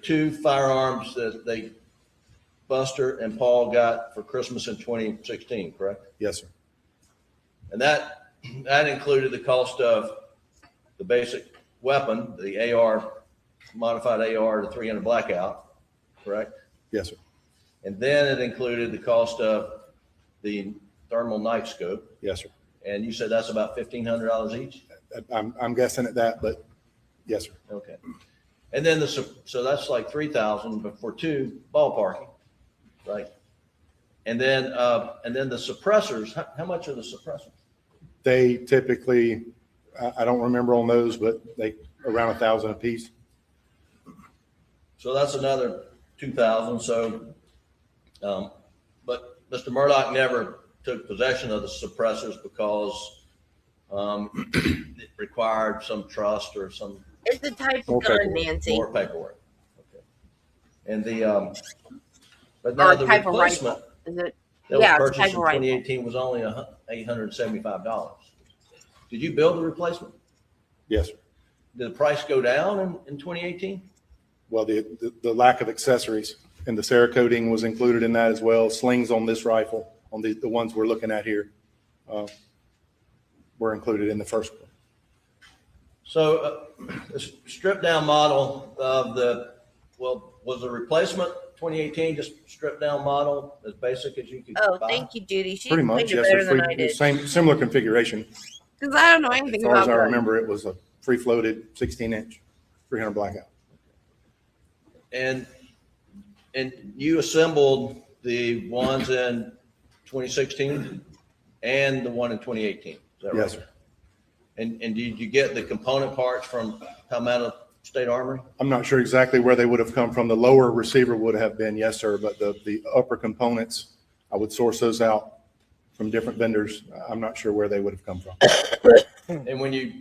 2 firearms that Buster and Paul got for Christmas in 2016, correct? Yes, sir. And that included the cost of the basic weapon, the modified AR to 300 blackout, correct? Yes, sir. And then it included the cost of the thermal night scope. Yes, sir. And you said that's about $1,500 each? I'm guessing at that, but yes, sir. Okay. And then so that's like 3,000, but for 2 ballparking, right? And then the suppressors, how much are the suppressors? They typically, I don't remember on those, but they around $1,000 a piece. So that's another 2,000. So, but Mr. Murdaugh never took possession of the suppressors because it required some trust or some. It's a type of gun, Nancy. More paperwork. Okay. And but now the type replacement of rifle. Is it? that Yeah, was it's purchased a type in of rifle. 2018 was only $875. Did you build the replacement? Yes, sir. Did the price go down in 2018? Well, the lack of accessories and the Cerakoting was included in that as well. Slings on this rifle, on the ones we're looking at here, were included in the first one. So a stripped down model of was the replacement 2018 just stripped down model as basic as you could Oh, buy? thank you, Judy. She Pretty much, explained it yes, better sir. than I did. Similar configuration. Because I don't know As anything far about as I guns. remember, it was a free-floated 16-inch, 300 blackout. And you assembled the ones in 2016 and the one in 2018. Is that right? Yes, sir. And did you get the component parts from Palmetto State Armory? I'm not sure exactly where they would have come from. The lower receiver would have been, yes, sir, but the upper components, I would source those out from different vendors. I'm not sure where they would have come from. And when you,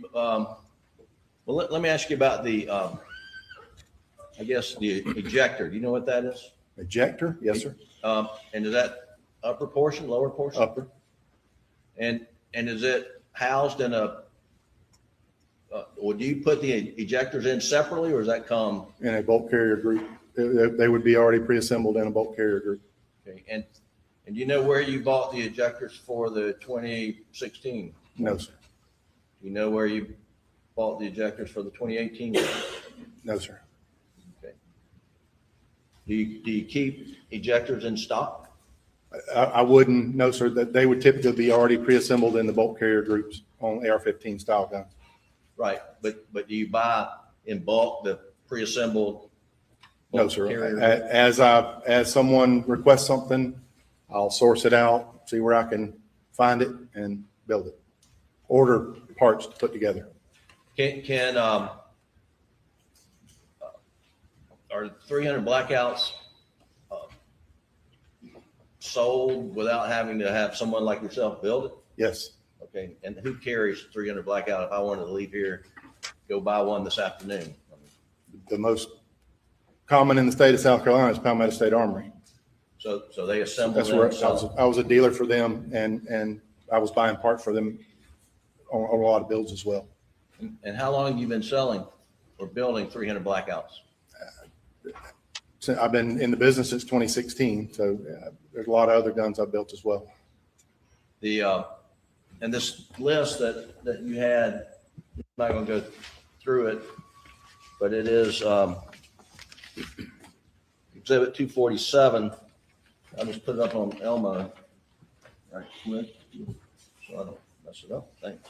let me ask you about the, I guess the ejector. Do you know what that is? Ejector? Yes, sir. And is that upper portion, lower portion? Upper. And is it housed in a, or do you put the ejectors in separately, or does that come? In a bulk carrier group. They would be already pre-assembled in a bulk carrier group. Okay. And do you know where you bought the ejectors for the 2016? No, sir. Do you know where you bought the ejectors for the 2018? No, sir. Okay. Do you keep ejectors in stock? I wouldn't, no, sir, that they would typically be already pre-assembled in the bulk carrier groups on AR-15 style guns. Right, but do you buy in bulk the pre-assembled? No, bulk sir. carrier? As someone requests something, I'll source it out, see where I can find it and build it. Order parts to put together. Are 300 blackouts sold without having to have someone like yourself build it? Yes. Okay, and who carries 300 blackout if I wanted to leave here, go buy one this afternoon? The most common in the state of South Carolina is Palmetto State Armory. So they assemble That's them. where I was a dealer for them, and I was buying parts for them on a lot of builds as well. And how long have you been selling or building 300 blackouts? So I've been in the business since 2016, so there's a lot of other guns I've built as well. And this list that you had, I'm not going to go through it, but it is Exhibit 247. I'll just put it up on Elmo right quick so I don't mess it up. Thanks.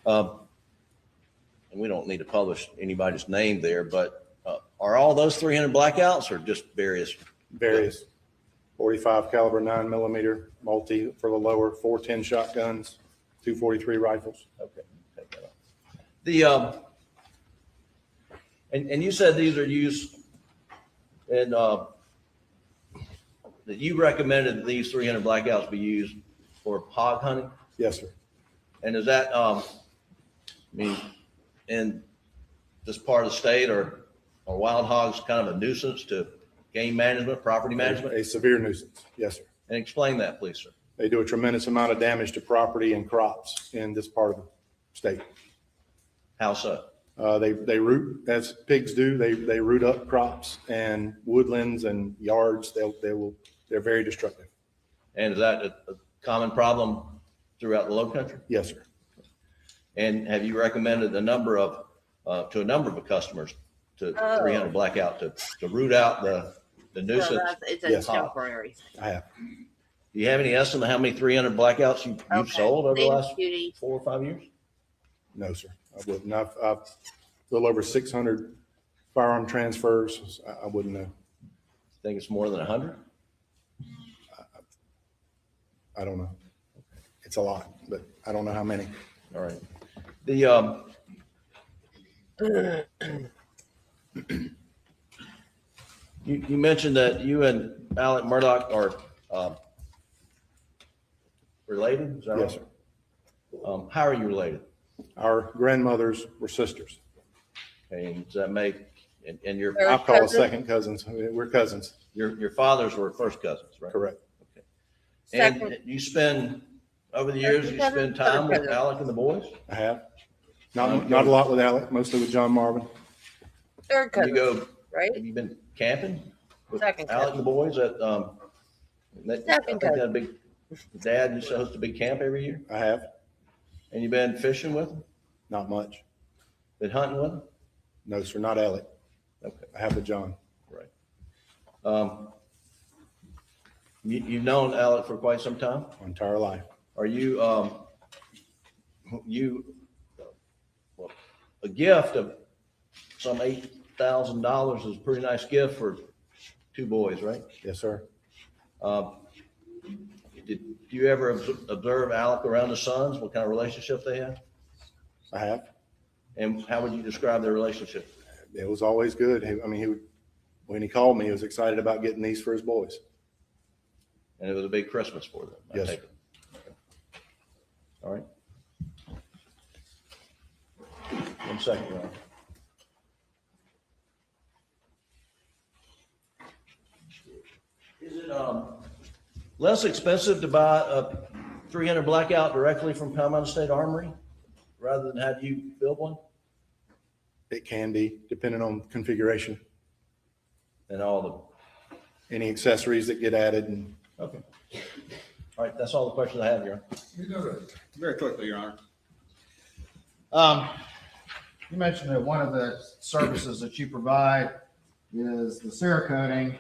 And we don't need to publish anybody's name there, but are all those 300 blackouts or just various? Various 45 caliber 9mm multi for the lower, 410 shotguns, 243 rifles. Okay, take that off. And you said these are used in that you recommended that these 300 blackouts be used for hog hunting? Yes, sir. And is that I mean, in this part of the state, are wild hogs kind of a nuisance to game management, property management? A severe nuisance. Yes, sir. And explain that, please, sir. They do a tremendous amount of damage to property and crops in this part of the state. How so? They root, as pigs do. They root up crops and woodlands and yards. They're very destructive. And is that a common problem throughout the Low Country? Yes, sir. And have you recommended to a number of customers to Oh. 300 blackout to root out the So nuisance? it's a Yes. temporary. I have. Do you have any estimate how many 300 blackouts you've Okay. sold over the Thank last you. 4 or 5 years? No, sir. I wouldn't. I've a little over 600 firearm transfers. I wouldn't know. Think it's more than 100? I don't know. It's a lot, but I don't know how many. All right. The you mentioned that you and Alex Murdaugh are related. Is that Yes, right? sir. How are you related? Our grandmothers were sisters. Okay, and does that make and your I'll call us second cousins. We're cousins. your fathers were first cousins, right? Correct. Okay. And Second. you spend over the years you spend time with Alec and the boys? I have. Not a lot with Alec, mostly with John Marvin. Third You cousin, go, right? have you been camping with Second Alec and the boys at I Second think cousin. that big dad used to host a big camp every year? I have. And you've been fishing with them? Not much. Been hunting with them? No, sir, not Alec. Okay. I have with John. Right. You've known Alec for quite some time? My entire life. Are you, well, a gift of some $8,000 is a pretty nice gift for 2 boys, right? Yes, sir. Did you ever observe Alec around the sons? What kind of relationship they have? I have. And how would you describe their relationship? It was always good. When he called me, he was excited about getting these for his boys. And it was a big Christmas for them. I Yes, take sir. it. Okay. All right. 1 second, Ron. Is it less expensive to buy a 300 blackout directly from Palmetto State Armory rather than have you build one? It can be, depending on configuration, And all any accessories that get added and the, okay. All right, that's all the questions I have, Your Honor. Very quickly, Your Honor. You mentioned that one of the services that you provide is the Cerakoting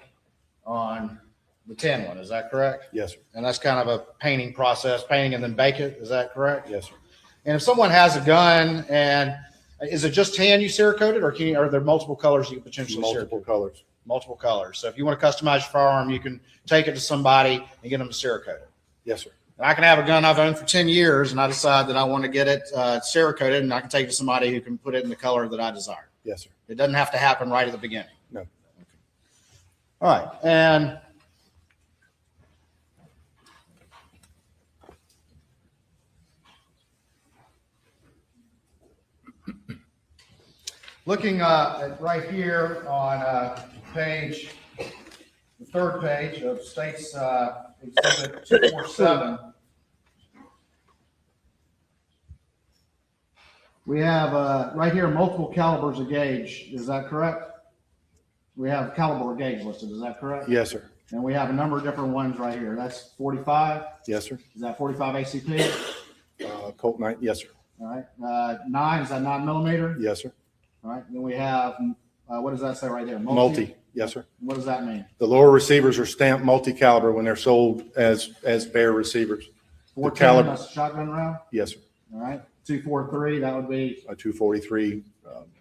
on the tin one. Is that correct? yes, sir. And that's kind of a painting process, painting and then bake it. Is that correct? Yes, sir. And if someone has a gun and is it just tan you Cerakoted or are there multiple colors you could potentially Multiple Cerakote? colors. Multiple colors. So if you want to customize your firearm, you can take it to somebody and get them to Cerakote it. Yes, sir. And I can have a gun I've owned for 10 years and I decide that I want to get it Cerakoted and I can take it to somebody who can put it in the color that I desire. Yes, sir. It doesn't have to happen right at the beginning. No. Okay. All right. And looking at right here on the third page of State's Exhibit 247, we have right here multiple calibers of gauge. Is that correct? We have caliber of gauge listed. Is that correct? Yes, sir. And we have a number of different ones right here. That's 45. Yes, sir. Is that 45 ACP? Colt 9. Yes, sir. All right. 9, is that 9mm? Yes, sir. All right. Then we have, what does that say right there? Multi. Yes, sir. What does that mean? The lower receivers are stamped multi-caliber when they're sold as bare receivers. 410, caliber- that's a shotgun round. Yes, sir. All right. 243, that would be, A 243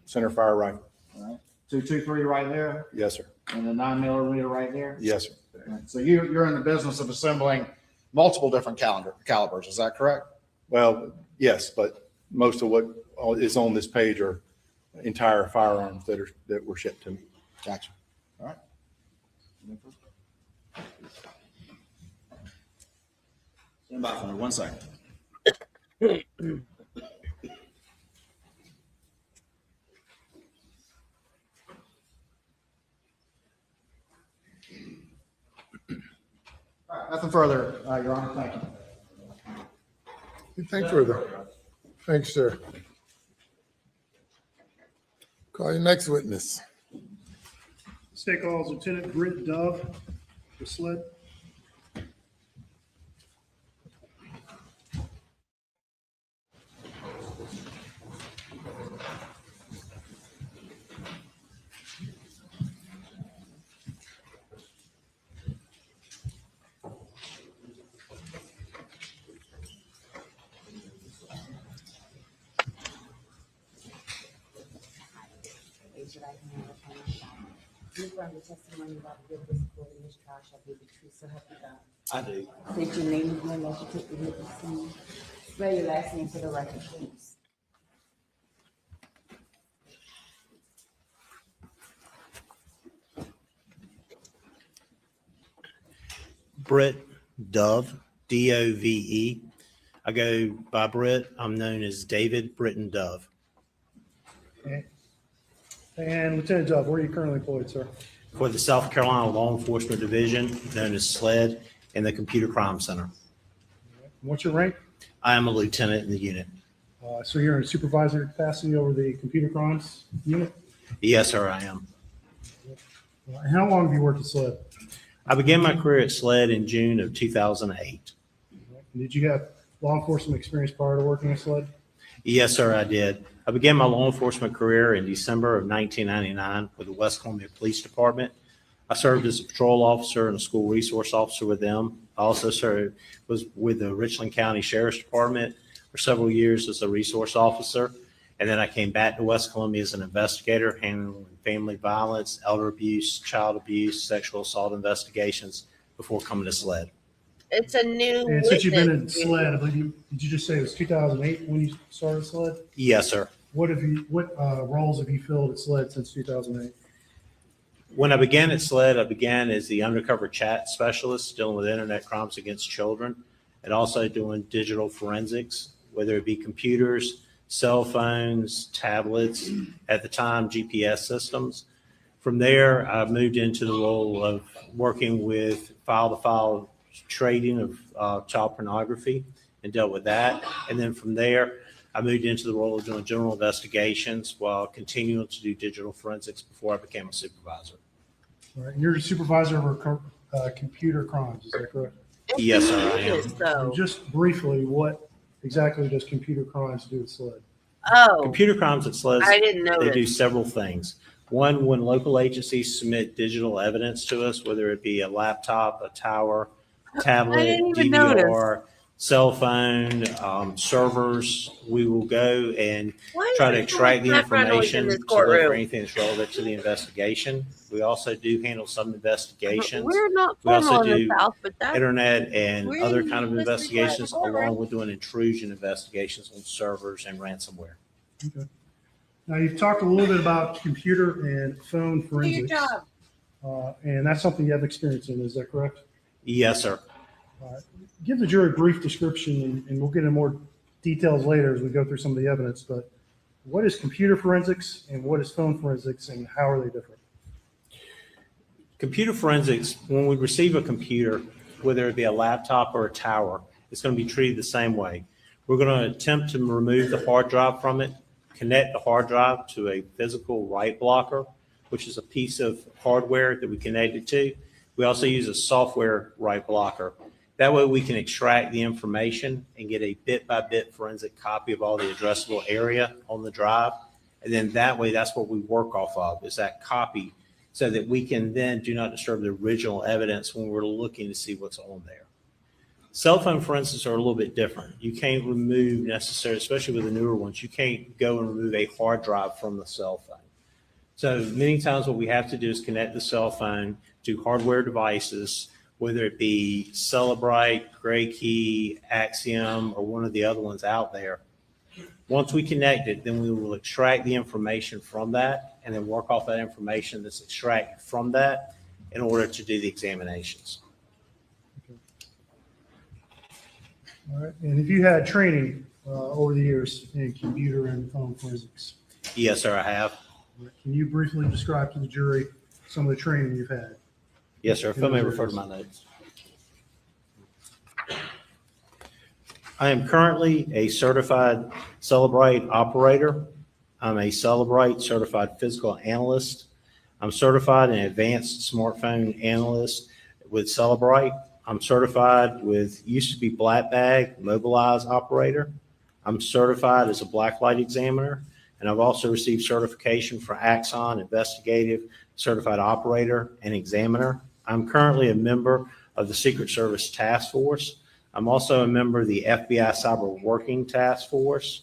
center fire rifle. all right. 223 right there. Yes, sir. And the 9mm right there. Yes, sir. All right. So you're in the business of assembling multiple different calibers. Is that correct? Well, yes, but most of what is on this page are entire firearms that were shipped to me. Gotcha. All right. Stand by for me 1 second. All right, nothing further, Your Honor. Thank you. Thanks, further. Thanks, sir. Call your next witness. State calls Lieutenant Britt Dove for sled. that I can understand. You from the testimony about the witness before the mistrial shall be the truth, so help you God. I do. State your name again as you take the witness stand. Spell your last name for the record, please. Britt Dove, Dove. I go by Britt. I'm known as David Britton Dove. Okay. And Lieutenant Dove, where are you currently employed, sir? For the South Carolina Law Enforcement Division, known as SLED, in the Computer Crime Center. What's your rank? I am a lieutenant in the unit. So you're in supervisory capacity over the computer crimes unit? Yes, sir, I am. And how long have you worked at SLED? I began my career at SLED in June of 2008. Did you have law enforcement experience prior to working at SLED? Yes, sir, I did. I began my law enforcement career in December of 1999 with the West Columbia Police Department. I served as a patrol officer and a school resource officer with them. I also was with the Richland County Sheriff's Department for several years as a resource officer. And then I came back to West Columbia as an investigator, handling family violence, elder abuse, child abuse, sexual assault investigations before coming to SLED. It's a new. And since you've been in SLED, I believe did you just say it was 2008 when you started SLED? Yes, sir. What roles have you filled at SLED since 2008? When I began at SLED, I began as the undercover chat specialist dealing with internet crimes against children and also doing digital forensics, whether it be computers, cell phones, tablets, at the time, GPS systems. From there, I moved into the role of working with file-to-file trading of child pornography and dealt with that. And then from there, I moved into the role of doing general investigations while continuing to do digital forensics before I became a supervisor. All right. You're a supervisor over computer crimes, is that correct? Yes, sir, I am. And just briefly, what exactly does computer crimes do at SLED? Oh, Computer crimes at SLED, I didn't know they do this. several things. One, when local agencies submit digital evidence to us, whether it be a laptop, a tower, tablet, didn't even notice. DVR, cell phone, servers, we will go and Why try is to there so extract the much background noise in information this to look courtroom? for anything that's relevant to the investigation. We also do handle some investigations. We're not We also formal in do the South, but that's internet and we're other in kind of this investigations, courtroom. along with doing intrusion investigations on servers and ransomware. Okay. Now, you've talked a little bit about computer and phone Do your forensics, job. and that's something you have experience in, is that correct? Yes, sir. Give the jury a brief description, and we'll get into more details later as we go through some of the evidence, but what is computer forensics and what is phone forensics, and how are they different? Computer forensics, when we receive a computer, whether it be a laptop or a tower, it's going to be treated the same way. We're going to attempt to remove the hard drive from it, connect the hard drive to a physical write blocker, which is a piece of hardware that we connect it to. We also use a software write blocker. That way we can extract the information and get a bit-by-bit forensic copy of all the addressable area on the drive. And then that way, that's what we work off of, is that copy, so that we can then do not disturb the original evidence when we're looking to see what's on there. Cell phone forensics are a little bit different. You can't remove necessarily, especially with the newer ones, you can't go and remove a hard drive from the cell phone. So many times what we have to do is connect the cell phone to hardware devices, whether it be Celebrite, Gray Key, Axiom, or one of the other ones out there. Once we connect it, then we will extract the information from that and then work off that information that's extracted from that in order to do the examinations. All right, and if you had training over the years in computer and phone forensics, Yes, sir, I have. can you briefly describe to the jury some of the training you've had? Yes, sir. If I may refer to my notes. I am currently a certified Celebrite operator. I'm a Celebrite certified physical analyst. I'm certified in advanced smartphone analyst with Celebrite. I'm certified with, used to be Black Bag, Mobilize operator. I'm certified as a blacklight examiner, and I've also received certification for Axon Investigative Certified Operator and Examiner. I'm currently a member of the Secret Service Task Force. I'm also a member of the FBI Cyber Working Task Force,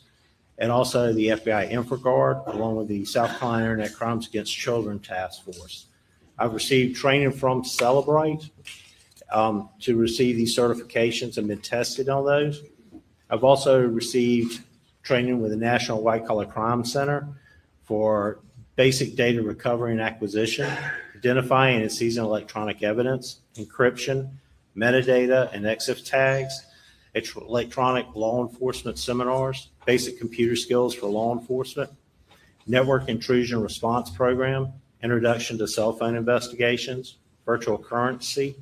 and also the FBI InfraGuard, along with the South Carolina Internet Crimes Against Children Task Force. I've received training from Celebrate to receive these certifications and been tested on those. I've also received training with the National White Collar Crime Center for basic data recovery and acquisition, identifying and seizing electronic evidence, encryption, metadata, and EXIF tags, electronic law enforcement seminars, basic computer skills for law enforcement, network intrusion response program, introduction to cell phone investigations, virtual currency,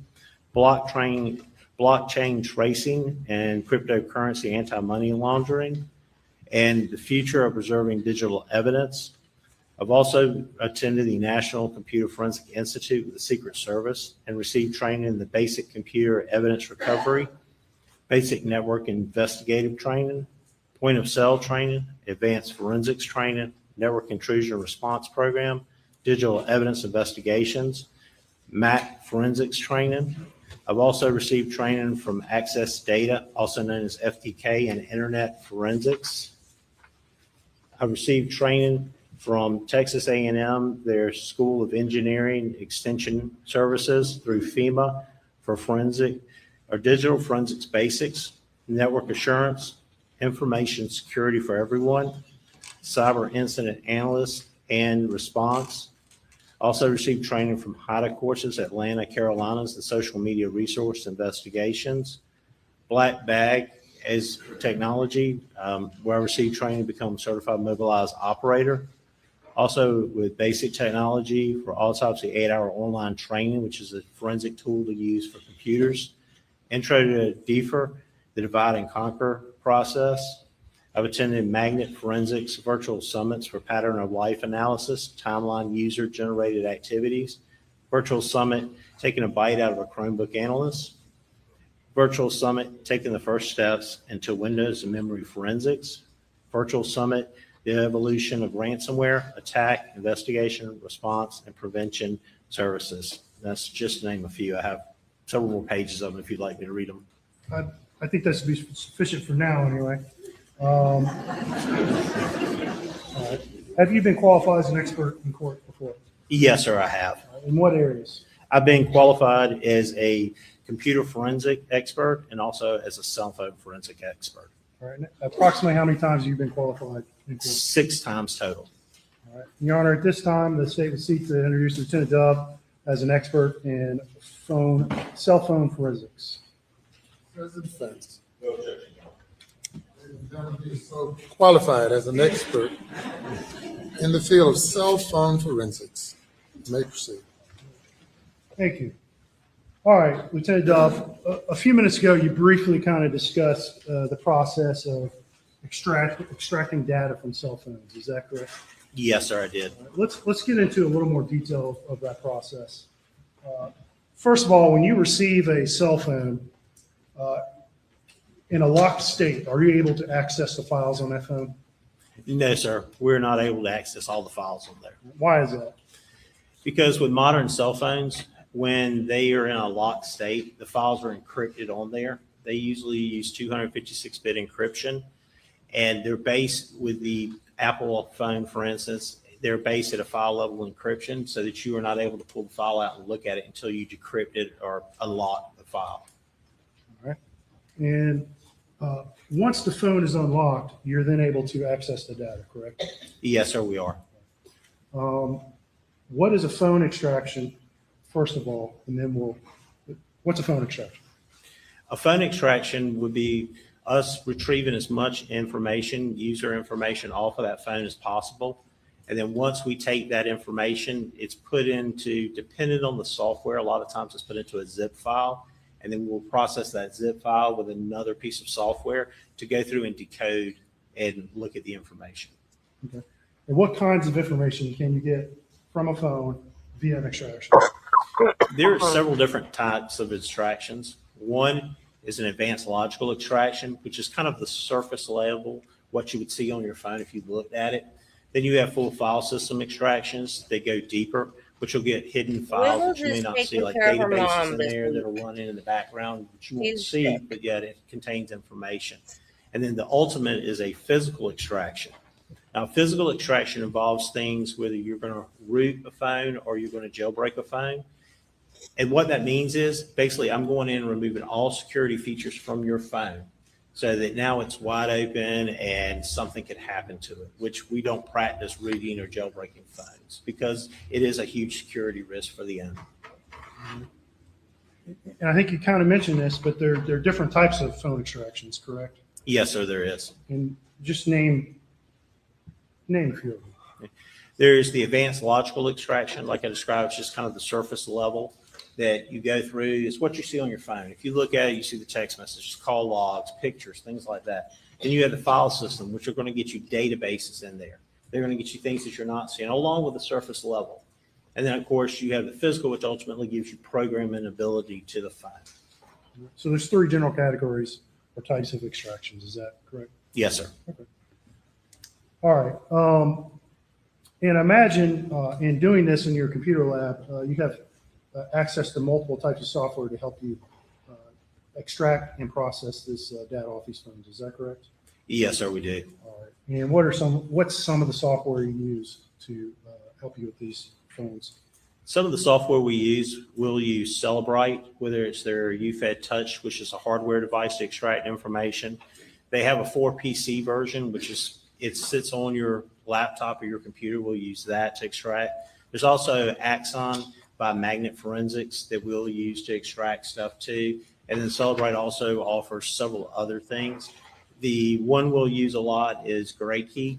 blockchain tracing, and cryptocurrency anti-money laundering, and the future of preserving digital evidence. I've also attended the National Computer Forensic Institute with the Secret Service and received training in the basic computer evidence recovery, basic network investigative training, point of sale training, advanced forensics training, network intrusion response program, digital evidence investigations, MAC forensics training. I've also received training from Access Data, also known as FTK, and Internet Forensics. I've received training from Texas A&M, their School of Engineering Extension Services through FEMA for forensic or digital forensics basics, network assurance, information security for everyone, cyber incident analyst and response. Also received training from HIDA courses, Atlanta, Carolinas, the Social Media Resource Investigations, Black Bag as technology, where I received training to become a certified mobilized operator. Also with basic technology for autopsy 8-hour online training, which is a forensic tool to use for computers. Intro to DFIR, the divide and conquer process. I've attended magnet forensics virtual summits for pattern of life analysis, timeline user generated activities. Virtual summit, taking a bite out of a Chromebook analyst. Virtual summit, taking the first steps into Windows and memory forensics. Virtual summit, the evolution of ransomware, attack, investigation, response, and prevention services. That's just to name a few. I have several more pages of them if you'd like me to read them. I think that should be sufficient for now, anyway. All right. Have you been qualified as an expert in court before? Yes, sir, I have. In what areas? I've been qualified as a computer forensic expert and also as a cell phone forensic expert. All right. Approximately how many times have you been qualified in court? 6 times total. All right. Your Honor, at this time, the state would seek to introduce Lieutenant Dove as an expert in cell phone forensics. President Fentz. So qualified as an expert in the field of cell phone forensics. You may proceed. Thank you. All right, Lieutenant Dove, a few minutes ago, you briefly kind of discussed the process of extracting data from cell phones. Is that correct? Yes, sir, I did. Let's get into a little more detail of that process. First of all, when you receive a cell phone in a locked state, are you able to access the files on that phone? No, sir. We're not able to access all the files on there. Why is that? Because with modern cell phones, when they are in a locked state, the files are encrypted on there. They usually use 256-bit encryption, and they're based with the Apple phone, for instance, they're based at a file level encryption so that you are not able to pull the file out and look at it until you decrypt it or unlock the file. All right. And once the phone is unlocked, you're then able to access the data, correct? Yes, sir, we are. What is a phone extraction, first of all, and then what's a phone extraction? A phone extraction would be us retrieving as much information, user information off of that phone as possible. And then once we take that information, it's put into, depending on the software, a lot of times it's put into a zip file. And then we'll process that zip file with another piece of software to go through and decode and look at the information. Okay. And what kinds of information can you get from a phone via an extraction? There are several different types of extractions. One is an advanced logical extraction, which is kind of the surface level, what you would see on your phone if you looked at it. Then you have full file system extractions. They go deeper, which you'll get hidden files that you may not see, like databases in there that are running in the background, which you won't see, but yet it contains information. And then the ultimate is a physical extraction. Now, physical extraction involves things whether you're going to root a phone or you're going to jailbreak a phone. And what that means is basically I'm going in and removing all security features from your phone so that now it's wide open and something could happen to it, which we don't practice rooting or jailbreaking phones because it is a huge security risk for the owner. And I think you kind of mentioned this, but there are different types of phone extractions, correct? Yes, sir, there is. And just name a few of them. There's the advanced logical extraction, like I described, it's just kind of the surface level that you go through. It's what you see on your phone. If you look at it, you see the text messages, call logs, pictures, things like that. Then you have the file system, which are going to get you databases in there. They're going to get you things that you're not seeing, along with the surface level. And then, of course, you have the physical, which ultimately gives you programming ability to the phone. So there's three general categories or types of extractions. Is that correct? Yes, sir. Okay. All right. And imagine in doing this in your computer lab, you have access to multiple types of software to help you extract and process this data off these phones. Is that correct? Yes, sir, we do. All right. And what's some of the software you use to help you with these phones? Some of the software we use, we'll use Celebrite, whether it's their UFED Touch, which is a hardware device to extract information. They have a 4PC version, which is it sits on your laptop or your computer. We'll use that to extract. There's also Axon by Magnet Forensics that we'll use to extract stuff too. And then Celebrite also offers several other things. The one we'll use a lot is GrayKey,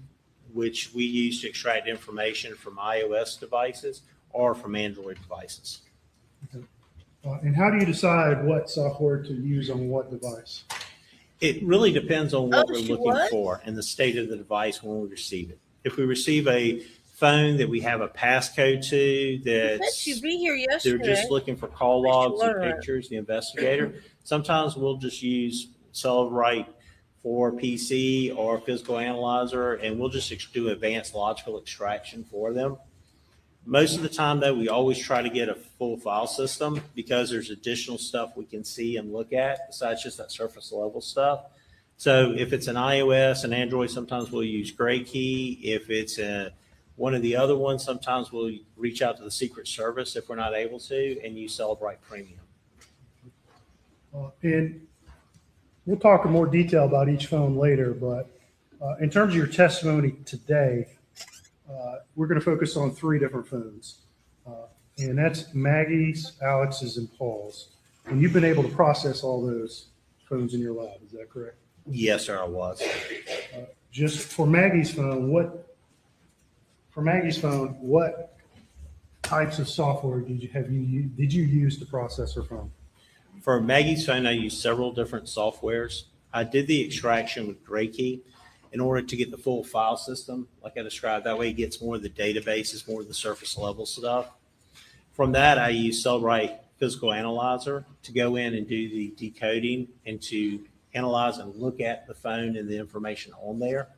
which we use to extract information from iOS devices or from Android devices. Okay. And how do you decide what software to use on what device? It really depends on what we're looking for and the state of the device when we receive it. If we receive a phone that we have a passcode to that's you be here they're yesterday. just looking for call logs and Sure. pictures, the investigator, sometimes we'll just use Celebrite for PC or physical analyzer, and we'll just do advanced logical extraction for them. Most of the time, though, we always try to get a full file system because there's additional stuff we can see and look at besides just that surface level stuff. So if it's an iOS and Android, sometimes we'll use GrayKey. If it's one of the other ones, sometimes we'll reach out to the Secret Service if we're not able to and use Celebrite Premium. And we'll talk in more detail about each phone later, but in terms of your testimony today, we're going to focus on three different phones. And that's Maggie's, Alex's, and Paul's. And you've been able to process all those phones in your lab, is that correct? Yes, sir, I was. Just for Maggie's phone, what types of software did you use to process her phone? For Maggie's phone, I used several different softwares. I did the extraction with GrayKey in order to get the full file system, like I described. That way it gets more of the databases, more of the surface level stuff. From that, I used Celebrite Physical Analyzer to go in and do the decoding and to analyze and look at the phone and the information on there.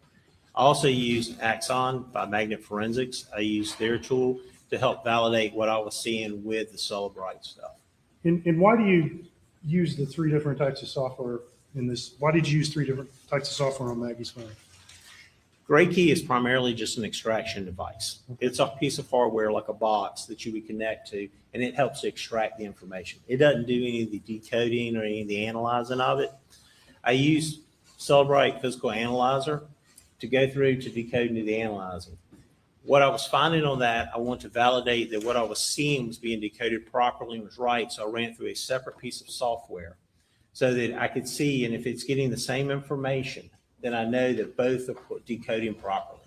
I also used Axon by Magnet Forensics. I used their tool to help validate what I was seeing with the Celebrite stuff. And why do you use the three different types of software in this? Why did you use three different types of software on Maggie's phone? GrayKey is primarily just an extraction device. It's a piece of hardware like a box that you would connect to, and it helps to extract the information. It doesn't do any of the decoding or any of the analyzing of it. I use Celebrite Physical Analyzer to go through to decode and do the analyzing. What I was finding on that, I want to validate that what I was seeing was being decoded properly and was right, so I ran through a separate piece of software so that I could see, and if it's getting the same information, then I know that both are decoding properly.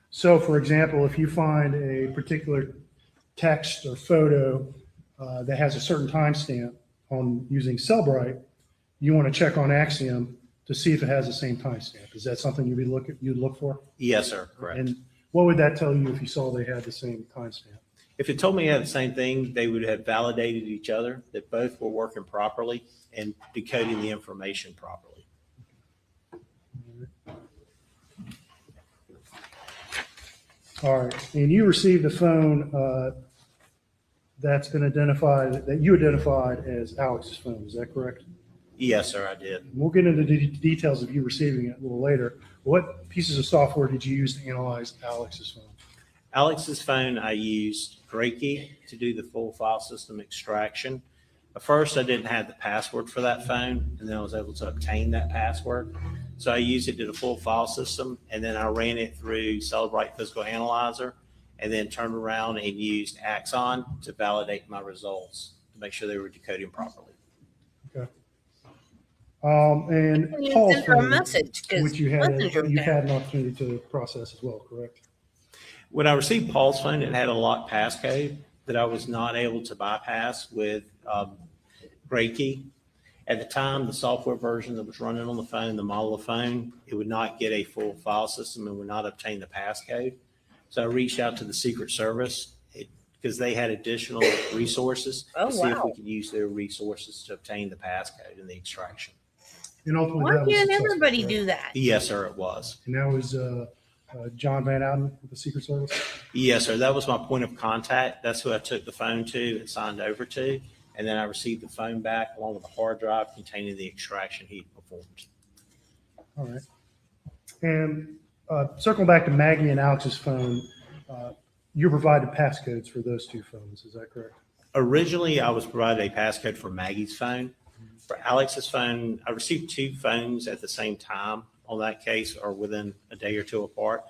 So, for example, if you find a particular text or photo that has a certain timestamp on using Celebrite, you want to check on Axiom to see if it has the same timestamp. Is that something you'd look for? Yes, sir. Correct. And what would that tell you if you saw they had the same timestamp? If it told me it had the same thing, they would have validated each other, that both were working properly and decoding the information properly. All right. And you received a phone that's been identified, that you identified as Alex's phone. Is that correct? Yes, sir, I did. We'll get into the details of you receiving it a little later. What pieces of software did you use to analyze Alex's phone? Alex's phone, I used Reiki to do the full file system extraction. At first, I didn't have the password for that phone, and then I was able to obtain that password. So I used it to the full file system, and then I ran it through Celebrate Physical Analyzer, and then turned around and used Axon to validate my results to make sure they were decoding properly. Okay. And You Paul's send her a phone, message, 'cause which you had Messenger's you've down. had an opportunity to process as well, correct? When I received Paul's phone, it had a locked passcode that I was not able to bypass with Reiki. At the time, the software version that was running on the phone, the model of phone, it would not get a full file system and would not obtain the passcode. So I reached out to the Secret Service because they had additional resources Oh, to see if wow. we could use their resources to obtain the passcode and the extraction. And ultimately, Why that was can't successful, everybody correct? do that? Yes, sir, it was. And that was John Van Ouden with the Secret Service? Yes, sir. That was my point of contact. That's who I took the phone to and signed over to. And then I received the phone back along with a hard drive containing the extraction he performed. All right. And circling back to Maggie and Alex's phone, you provided passcodes for those two phones. Is that correct? Originally, I was provided a passcode for Maggie's phone. For Alex's phone, I received two phones at the same time on that case, or within a day or two apart.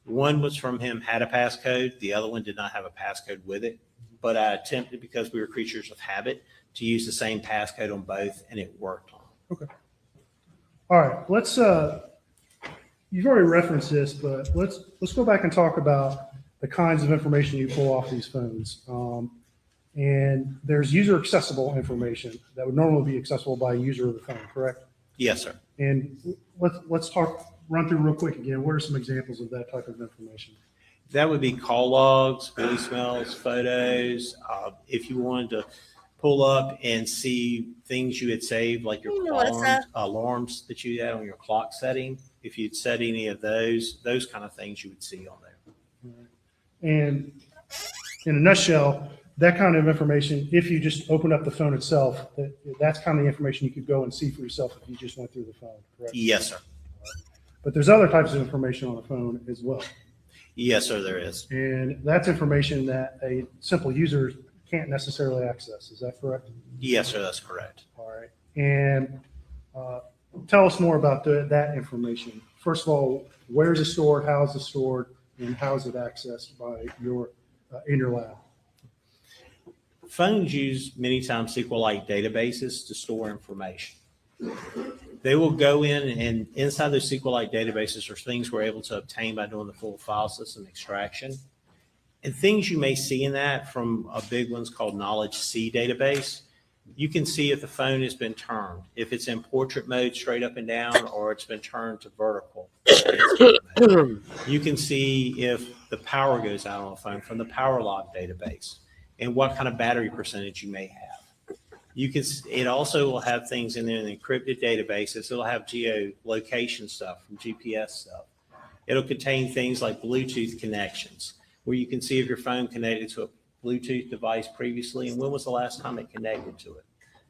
One was from him, had a passcode. The other one did not have a passcode with it. But I attempted, because we were creatures of habit, to use the same passcode on both, and it worked. Okay. All right. Let's. You've already referenced this, but let's go back and talk about the kinds of information you pull off these phones. And there's user accessible information that would normally be accessible by a user of the phone, correct? Yes, sir. And let's run through real quick again. What are some examples of that type of information? That would be call logs, voicemails, photos. If you wanted to pull up and see things you had saved, like your alarms that you had on your clock setting, if you'd set any of those kind of things you would see on there. And in a nutshell, that kind of information, if you just open up the phone itself, that's kind of the information you could go and see for yourself if you just went through the phone, correct? Yes, sir. But there's other types of information on the phone as well. Yes, sir, there is. And that's information that a simple user can't necessarily access. Is that correct? Yes, sir, that's correct. All right. And tell us more about that information. First of all, where is it stored? How is it stored? And how is it accessed by in your lab? Phones use many times SQLite databases to store information. They will go in, and inside those SQLite databases are things we're able to obtain by doing the full file system extraction. And things you may see in that from a big one's called Knowledge C database. You can see if the phone has been turned, if it's in portrait mode straight up and down, or it's been turned to vertical. You can see if the power goes out on the phone from the power log database and what kind of battery percentage you may have. It also will have things in there in the encrypted databases. It'll have geolocation stuff from GPS stuff. It'll contain things like Bluetooth connections, where you can see if your phone connected to a Bluetooth device previously and when was the last time it connected to it.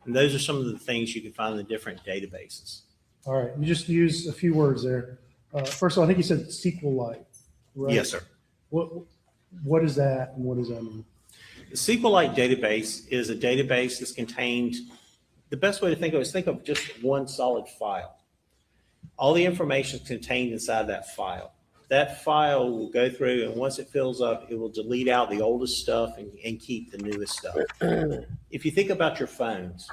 And those are some of the things you can find in the different databases. All right. You just used a few words there. First of all, I think you said SQLite, right? Yes, sir. What is that, and what does that mean? The SQLite database is a database that's contained, the best way to think of it is think of just one solid file. All the information is contained inside that file. That file will go through, and once it fills up, it will delete out the oldest stuff and keep the newest stuff. If you think about your phones,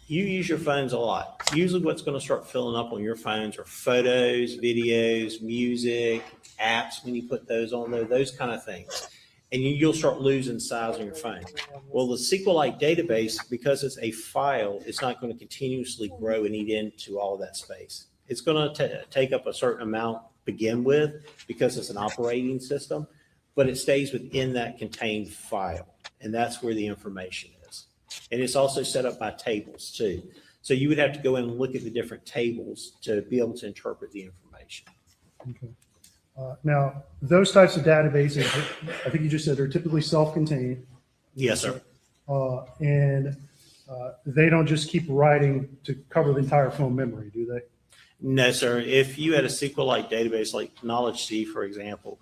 you use your phones a lot. Usually what's going to start filling up on your phones are photos, videos, music, apps when you put those on there, those kind of things. And you'll start losing size on your phone. Well, the SQLite database, because it's a file, it's not going to continuously grow and eat into all of that space. It's going to take up a certain amount to begin with because it's an operating system, but it stays within that contained file. And that's where the information is. And it's also set up by tables too. So you would have to go in and look at the different tables to be able to interpret the information. Okay. Now, those types of databases, I think you just said they're typically self-contained. Yes, sir. And they don't just keep writing to cover the entire phone memory, do they? No, sir. If you had a SQLite database like Knowledge C, for example,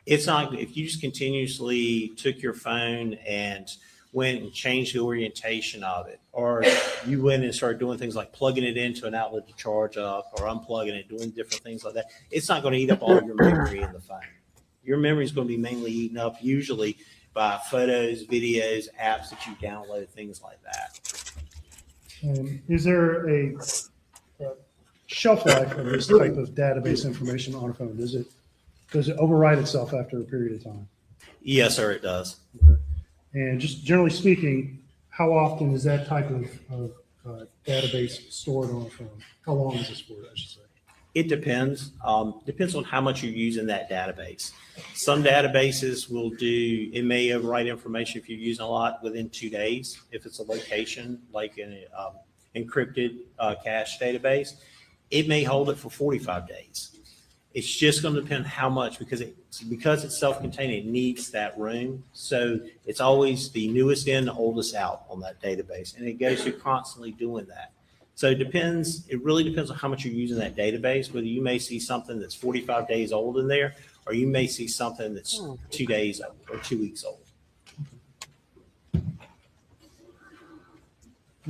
it's not, if you just continuously took your phone and went and changed the orientation of it, or you went and started doing things like plugging it into an outlet to charge up or unplugging it, doing different things like that, it's not going to eat up all your memory in the phone. Your memory is going to be mainly eaten up usually by photos, videos, apps that you download, things like that. And is there a shelf life of this type of database information on a phone? Does it overwrite itself after a period of time? Yes, sir, it does. Okay. And just generally speaking, how often is that type of database stored on a phone? How long is it stored, I should say? It depends. Depends on how much you're using that database. Some databases will do, it may overwrite information if you're using a lot within 2 days. If it's a location like an encrypted cache database, it may hold it for 45 days. It's just going to depend how much, because it's self-contained, it needs that room. So it's always the newest in, the oldest out on that database. And it goes through constantly doing that. So it depends, it really depends on how much you're using that database, whether you may see something that's 45 days old in there, or you may see something that's 2 days old or 2 weeks old.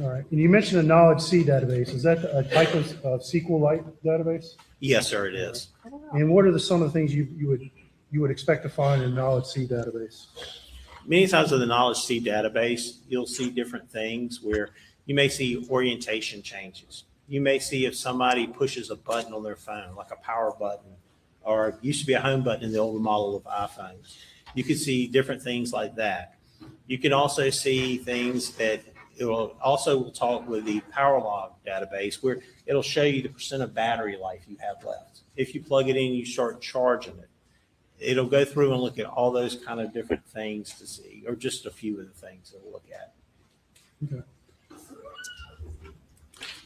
All right. And you mentioned a Knowledge C database. Is that a type of SQLite database? Yes, sir, it is. And what are some of the things you would expect to find in a Knowledge C database? Many times in the Knowledge C database, you'll see different things where you may see orientation changes. You may see if somebody pushes a button on their phone, like a power button, or it used to be a home button in the older model of iPhones. You can see different things like that. You can also see things that we'll talk with the power log database, where it'll show you the percent of battery life you have left. If you plug it in, you start charging it. It'll go through and look at all those kind of different things to see, or just a few of the things it'll look at. Okay.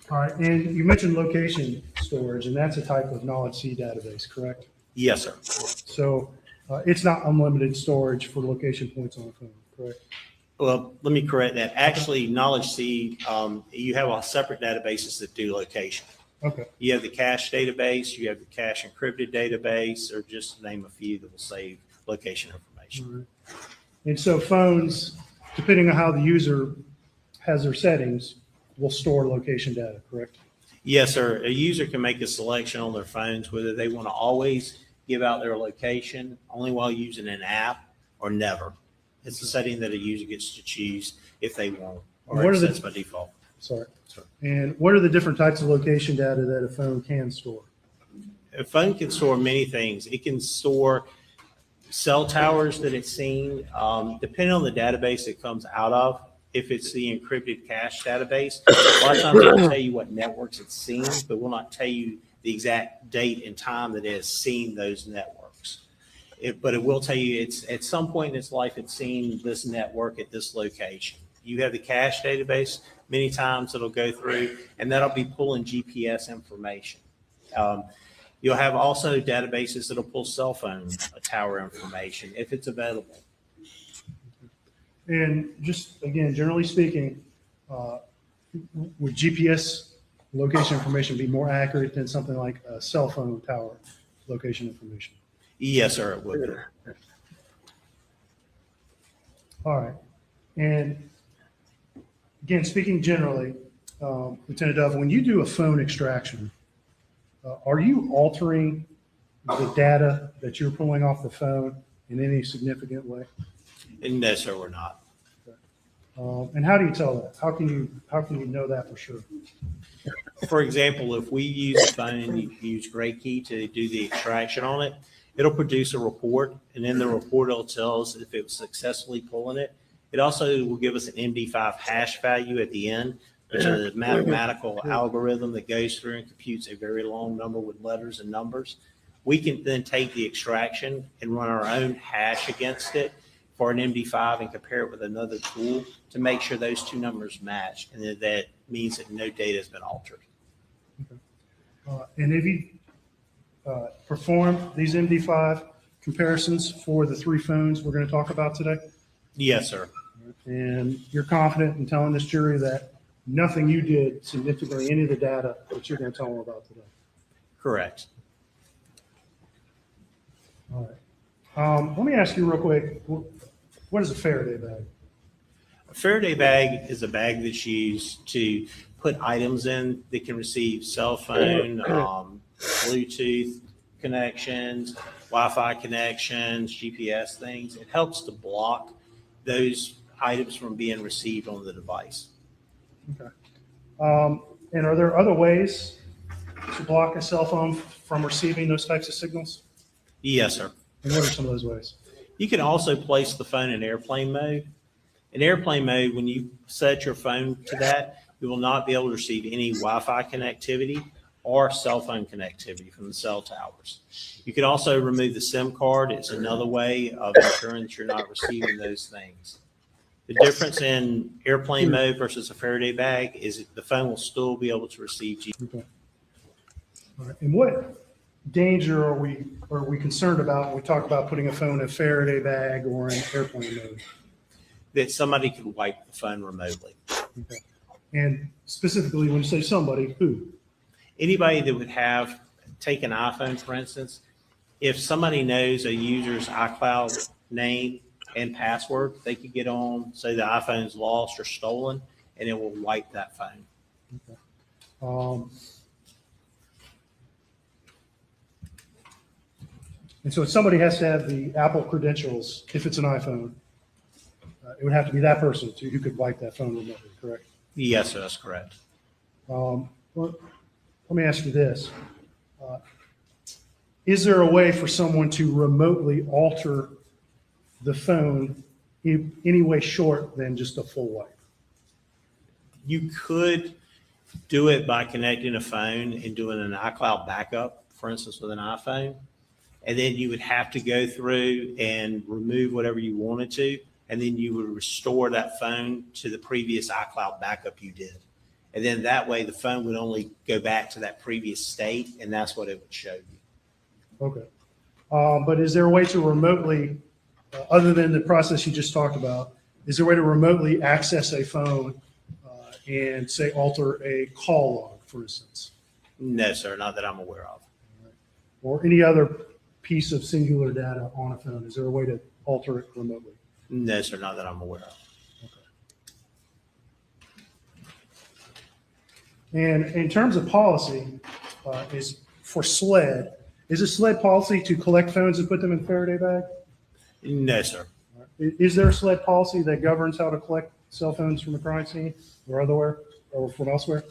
All right. And you mentioned location storage, and that's a type of Knowledge C database, correct? Yes, sir. So it's not unlimited storage for location points on a phone, correct? Well, let me correct that. Actually, Knowledge C, you have a separate databases that do location. Okay. You have the cache database, you have the cache encrypted database, or just to name a few that will save location information. All right. And so phones, depending on how the user has their settings, will store location data, correct? Yes, sir. A user can make a selection on their phones whether they want to always give out their location only while using an app or never. It's a setting that a user gets to choose if they want, or it sets by default. Sorry. And what are the different types of location data that a phone can store? A phone can store many things. It can store cell towers that it's seen, depending on the database it comes out of. If it's the encrypted cache database, a lot of times it will tell you what networks it's seen, but will not tell you the exact date and time that it has seen those networks. But it will tell you it's at some point in its life it's seen this network at this location. You have the cache database. Many times it'll go through, and that'll be pulling GPS information. You'll have also databases that'll pull cell phone tower information if it's available. And just, again, generally speaking, would GPS location information be more accurate than something like a cell phone tower location information? Yes, sir, it would be. All right. And again, speaking generally, Lieutenant Dove, when you do a phone extraction, are you altering the data that you're pulling off the phone in any significant way? No, sir, we're not. And how do you tell that? How can you know that for sure? For example, if we use a phone and you use Gray Key to do the extraction on it, it'll produce a report, and in the report it'll tell us if it was successfully pulling it. It also will give us an MD5 hash value at the end, which is a mathematical algorithm that goes through and computes a very long number with letters and numbers. We can then take the extraction and run our own hash against it for an MD5 and compare it with another tool to make sure those two numbers match, and that means that no data has been altered. Okay. And have you performed these MD5 comparisons for the three phones we're going to talk about today? Yes, sir. And you're confident in telling this jury that nothing you did significantly any of the data that you're going to tell them about today? Correct. All right. Let me ask you real quick, what is a Faraday bag? A Faraday bag is a bag that's used to put items in that can receive cell phone, Bluetooth connections, Wi-Fi connections, GPS things. It helps to block those items from being received on the device. Okay. And are there other ways to block a cell phone from receiving those types of signals? Yes, sir. And what are some of those ways? You can also place the phone in airplane mode. In airplane mode, when you set your phone to that, you will not be able to receive any Wi-Fi connectivity or cell phone connectivity from the cell towers. You can also remove the SIM card. It's another way of ensuring that you're not receiving those things. The difference in airplane mode versus a Faraday bag is that the phone will still be able to receive GPS. Okay. All right. And what danger are we concerned about when we talk about putting a phone in a Faraday bag or in airplane mode? That somebody could wipe the phone remotely. Okay. And specifically, when you say somebody, who? Anybody that would have take an iPhone, for instance, if somebody knows a user's iCloud name and password, they could get on, say the iPhone's lost or stolen, and it will wipe that phone. Okay. And so if somebody has to have the Apple credentials, if it's an iPhone, it would have to be that person who could wipe that phone remotely, correct? Yes, sir, that's correct. Well, let me ask you this. Is there a way for someone to remotely alter the phone in any way short than just a full wipe? You could do it by connecting a phone and doing an iCloud backup, for instance, with an iPhone. And then you would have to go through and remove whatever you wanted to. And then you would restore that phone to the previous iCloud backup you did. And then that way the phone would only go back to that previous state, and that's what it would show you. Okay. But is there a way to remotely, other than the process you just talked about, is there a way to remotely access a phone and say alter a call log, for instance? No, sir, not that I'm aware of. Or any other piece of singular data on a phone? Is there a way to alter it remotely? No, sir, not that I'm aware of. And in terms of policy, is for SLED, is it SLED policy to collect phones and put them in a Faraday bag? No, sir. Is there a SLED policy that governs how to collect cell phones from a crime scene or otherwhere or from elsewhere?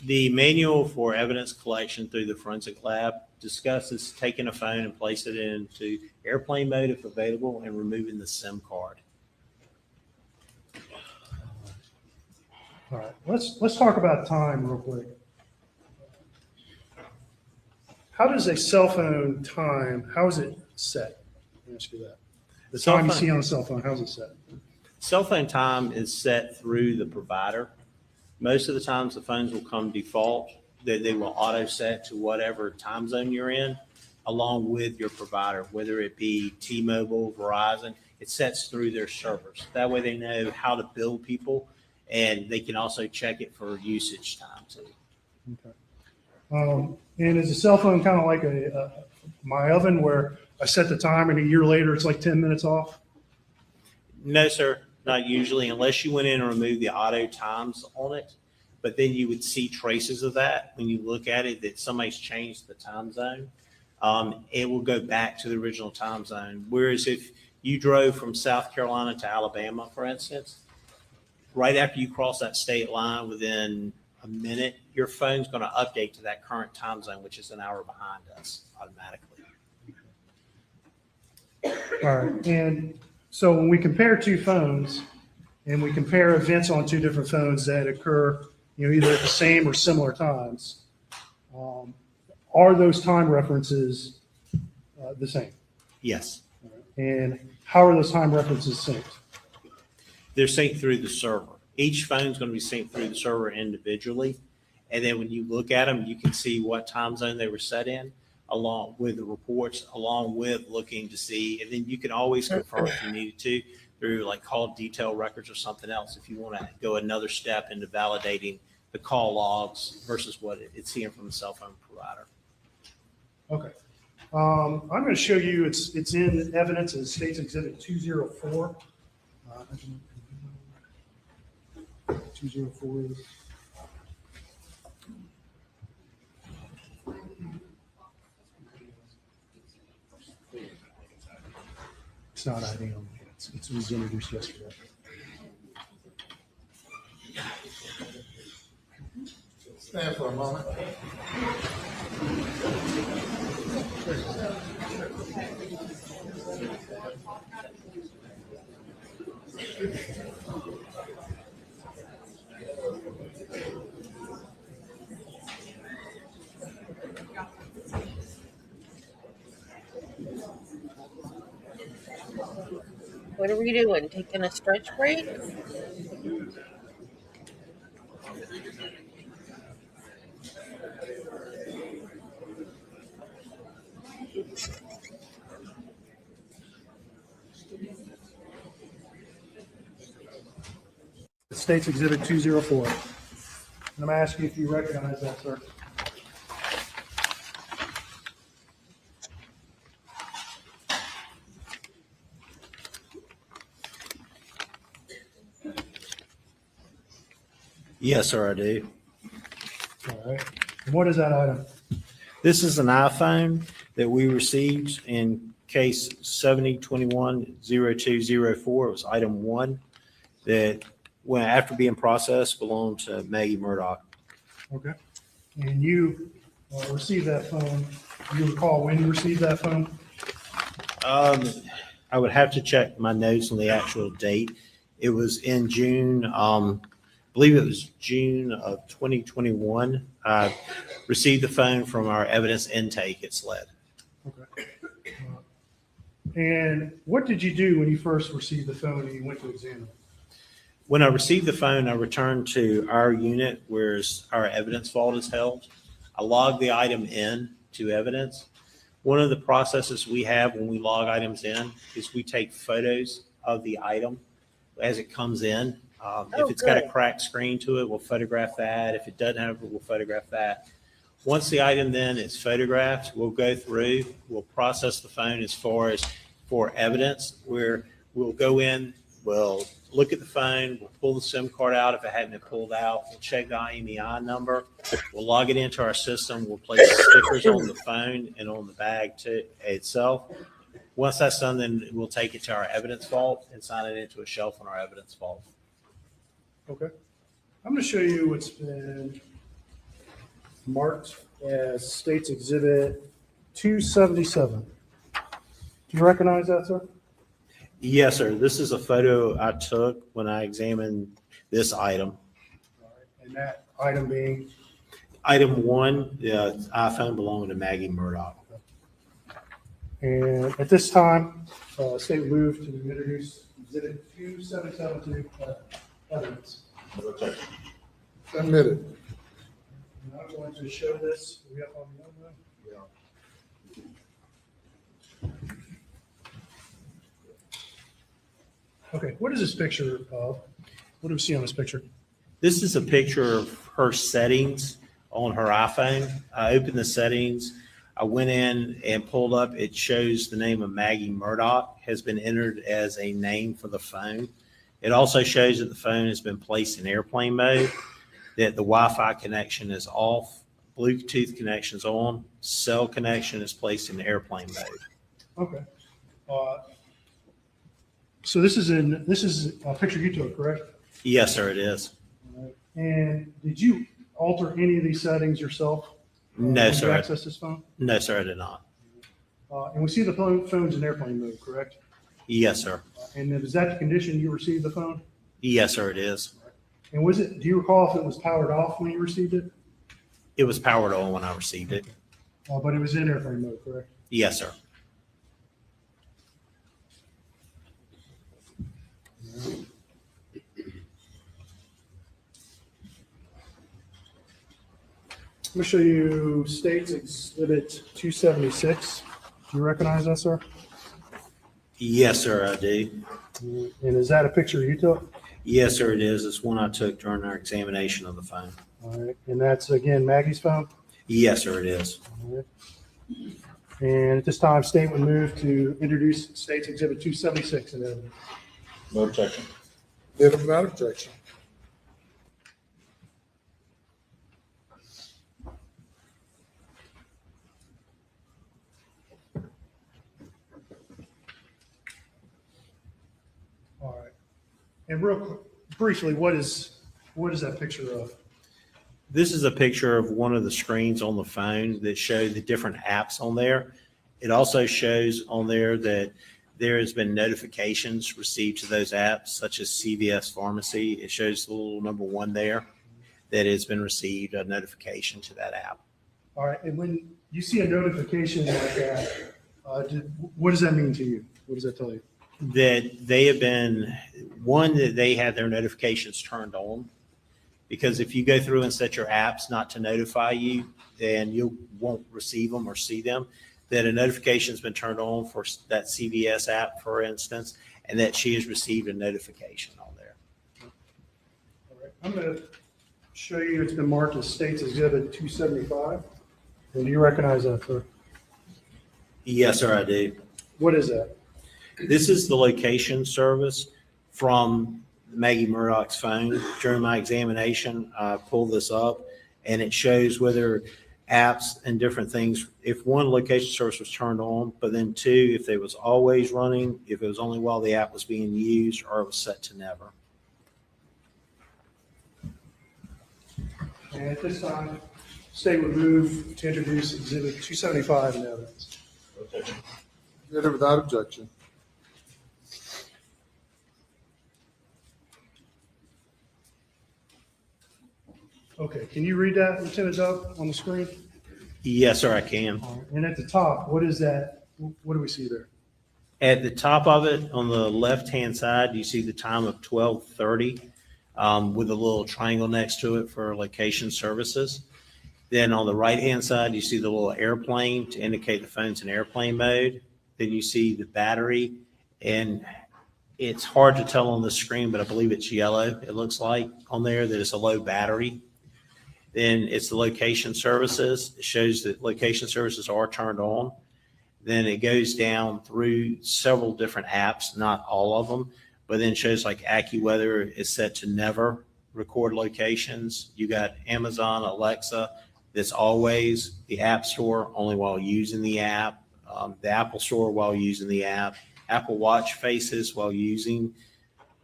The manual for evidence collection through the forensic lab discusses taking a phone and place it into airplane mode if available and removing the SIM card. All right, let's talk about time real quick. How does a cell phone time, how is it set? Let me ask you that. The time you see on a cell phone, how's it set? Cell phone time is set through the provider. Most of the times the phones will come default, that they will auto set to whatever time zone you're in, along with your provider, whether it be T-Mobile, Verizon. It sets through their servers. That way they know how to bill people, and they can also check it for usage time too. Okay. And is a cell phone kind of like my oven where I set the time and a year later it's like 10 minutes off? No, sir, not usually, unless you went in and removed the auto times on it. But then you would see traces of that when you look at it, that somebody's changed the time zone. It will go back to the original time zone. Whereas if you drove from South Carolina to Alabama, for instance, right after you cross that state line, within a minute, your phone's going to update to that current time zone, which is an hour behind us automatically. All right. And so when we compare two phones and we compare events on two different phones that occur, either at the same or similar times, are those time references the same? Yes. And how are those time references synced? They're synced through the server. Each phone's going to be synced through the server individually. And then when you look at them, you can see what time zone they were set in, along with the reports, along with looking to see. And then you can always confirm if you needed to through like call detail records or something else if you want to go another step into validating the call logs versus what it's seeing from the cell phone provider. Okay. I'm going to show you, it's in evidence as State's Exhibit 204. 204 is. It's not ID only. It was introduced yesterday. Stand for a moment. What are we doing? Taking a stretch break? State's Exhibit 204. And I'm going to ask you if you recognize that, sir. Yes, sir, I do. All right. And what is that item? This is an iPhone that we received in case 7021-0204. It was item 1 that, when after being processed, belonged to Maggie Murdaugh. Okay. And you received that phone. Do you recall when you received that phone? I would have to check my notes on the actual date. It was in June. I believe it was June of 2021. I received the phone from our evidence intake at SLED. Okay. And what did you do when you first received the phone and you went to examine it? When I received the phone, I returned to our unit where our evidence vault is held. I logged the item in to evidence. One of the processes we have when we log items in is we take photos of the item as it comes in. If it's got a cracked screen to it, we'll photograph that. If it doesn't have it, we'll photograph that. Once the item then is photographed, we'll go through, we'll process the phone as far as for evidence, where we'll go in, we'll look at the phone, we'll pull the SIM card out if it hadn't been pulled out, we'll check the IMEI number, we'll log it into our system, we'll place stickers on the phone and on the bag itself. Once that's done, then we'll take it to our evidence vault and sign it into a shelf in our evidence vault. Okay. I'm going to show you what's been marked as State's Exhibit 277. Do you recognize that, sir? Yes, sir. This is a photo I took when I examined this item. All right. And that item being? Item 1, the iPhone belonging to Maggie Murdaugh. And at this time, State will move to introduce Exhibit 277 to evidence. Admitted. And I'm going to show this. Are we up on the other? Yeah. Okay, what is this picture of? What do we see on this picture? This is a picture of her settings on her iPhone. I opened the settings. I went in and pulled up. It shows the name of Maggie Murdaugh has been entered as a name for the phone. It also shows that the phone has been placed in airplane mode, that the Wi-Fi connection is off, Bluetooth connection is on, cell connection is placed in airplane mode. Okay. So this is a picture you took, correct? Yes, sir, it is. All right. And did you alter any of these settings yourself? No, when sir. you access this phone? No, sir, I did not. And we see the phone's in airplane mode, correct? Yes, sir. And is that the condition you received the phone? Yes, sir, it is. And do you recall if it was powered off when you received it? It was powered on when I received it. But it was in airplane mode, correct? Yes, sir. I'm going to show you State's Exhibit 276. Do you recognize that, sir? Yes, sir, I do. And is that a picture you took? Yes, sir, it is. It's one I took during our examination of the phone. All right. And that's, again, Maggie's phone? Yes, sir, it is. All right. And at this time, state would move to introduce State's Exhibit 276 in evidence. No objection. Did without objection. All right. And real quick, briefly, what is that picture of? This is a picture of one of the screens on the phone that show the different apps on there. It also shows on there that there has been notifications received to those apps, such as CVS Pharmacy. It shows the little number 1 there that has been received a notification to that app. All right. And when you see a notification like that, what does that mean to you? What does that tell you? That they have been, one, that they had their notifications turned on. Because if you go through and set your apps not to notify you, then you won't receive them or see them. That a notification's been turned on for that CVS app, for instance, and that she has received a notification on there. All right. I'm going to show you, it's been marked as State's Exhibit 275. And do you recognize that, sir? Yes, sir, I do. What is that? This is the location service from Maggie Murdaugh's phone. During my examination, I pulled this up, and it shows whether apps and different things, if one location service was turned on, but then 2, if it was always running, if it was only while the app was being used, or it was set to never. And at this time, State would move to introduce Exhibit 275 in evidence. Did it without objection. Okay, can you read that, Lieutenant Doug, on the screen? Yes, sir, I can. And at the top, what is that? What do we see there? At the top of it, on the left-hand side, you see the time of 12:30 with a little triangle next to it for location services. Then on the right-hand side, you see the little airplane to indicate the phone's in airplane mode. Then you see the battery, and it's hard to tell on the screen, but I believe it's yellow. It looks like on there that it's a low battery. Then it's the location services. It shows that location services are turned on. Then it goes down through several different apps, not all of them, but then shows like AccuWeather is set to never record locations. You got Amazon, Alexa, that's always, the App Store only while using the app, the Apple Store while using the app, Apple Watch faces while using,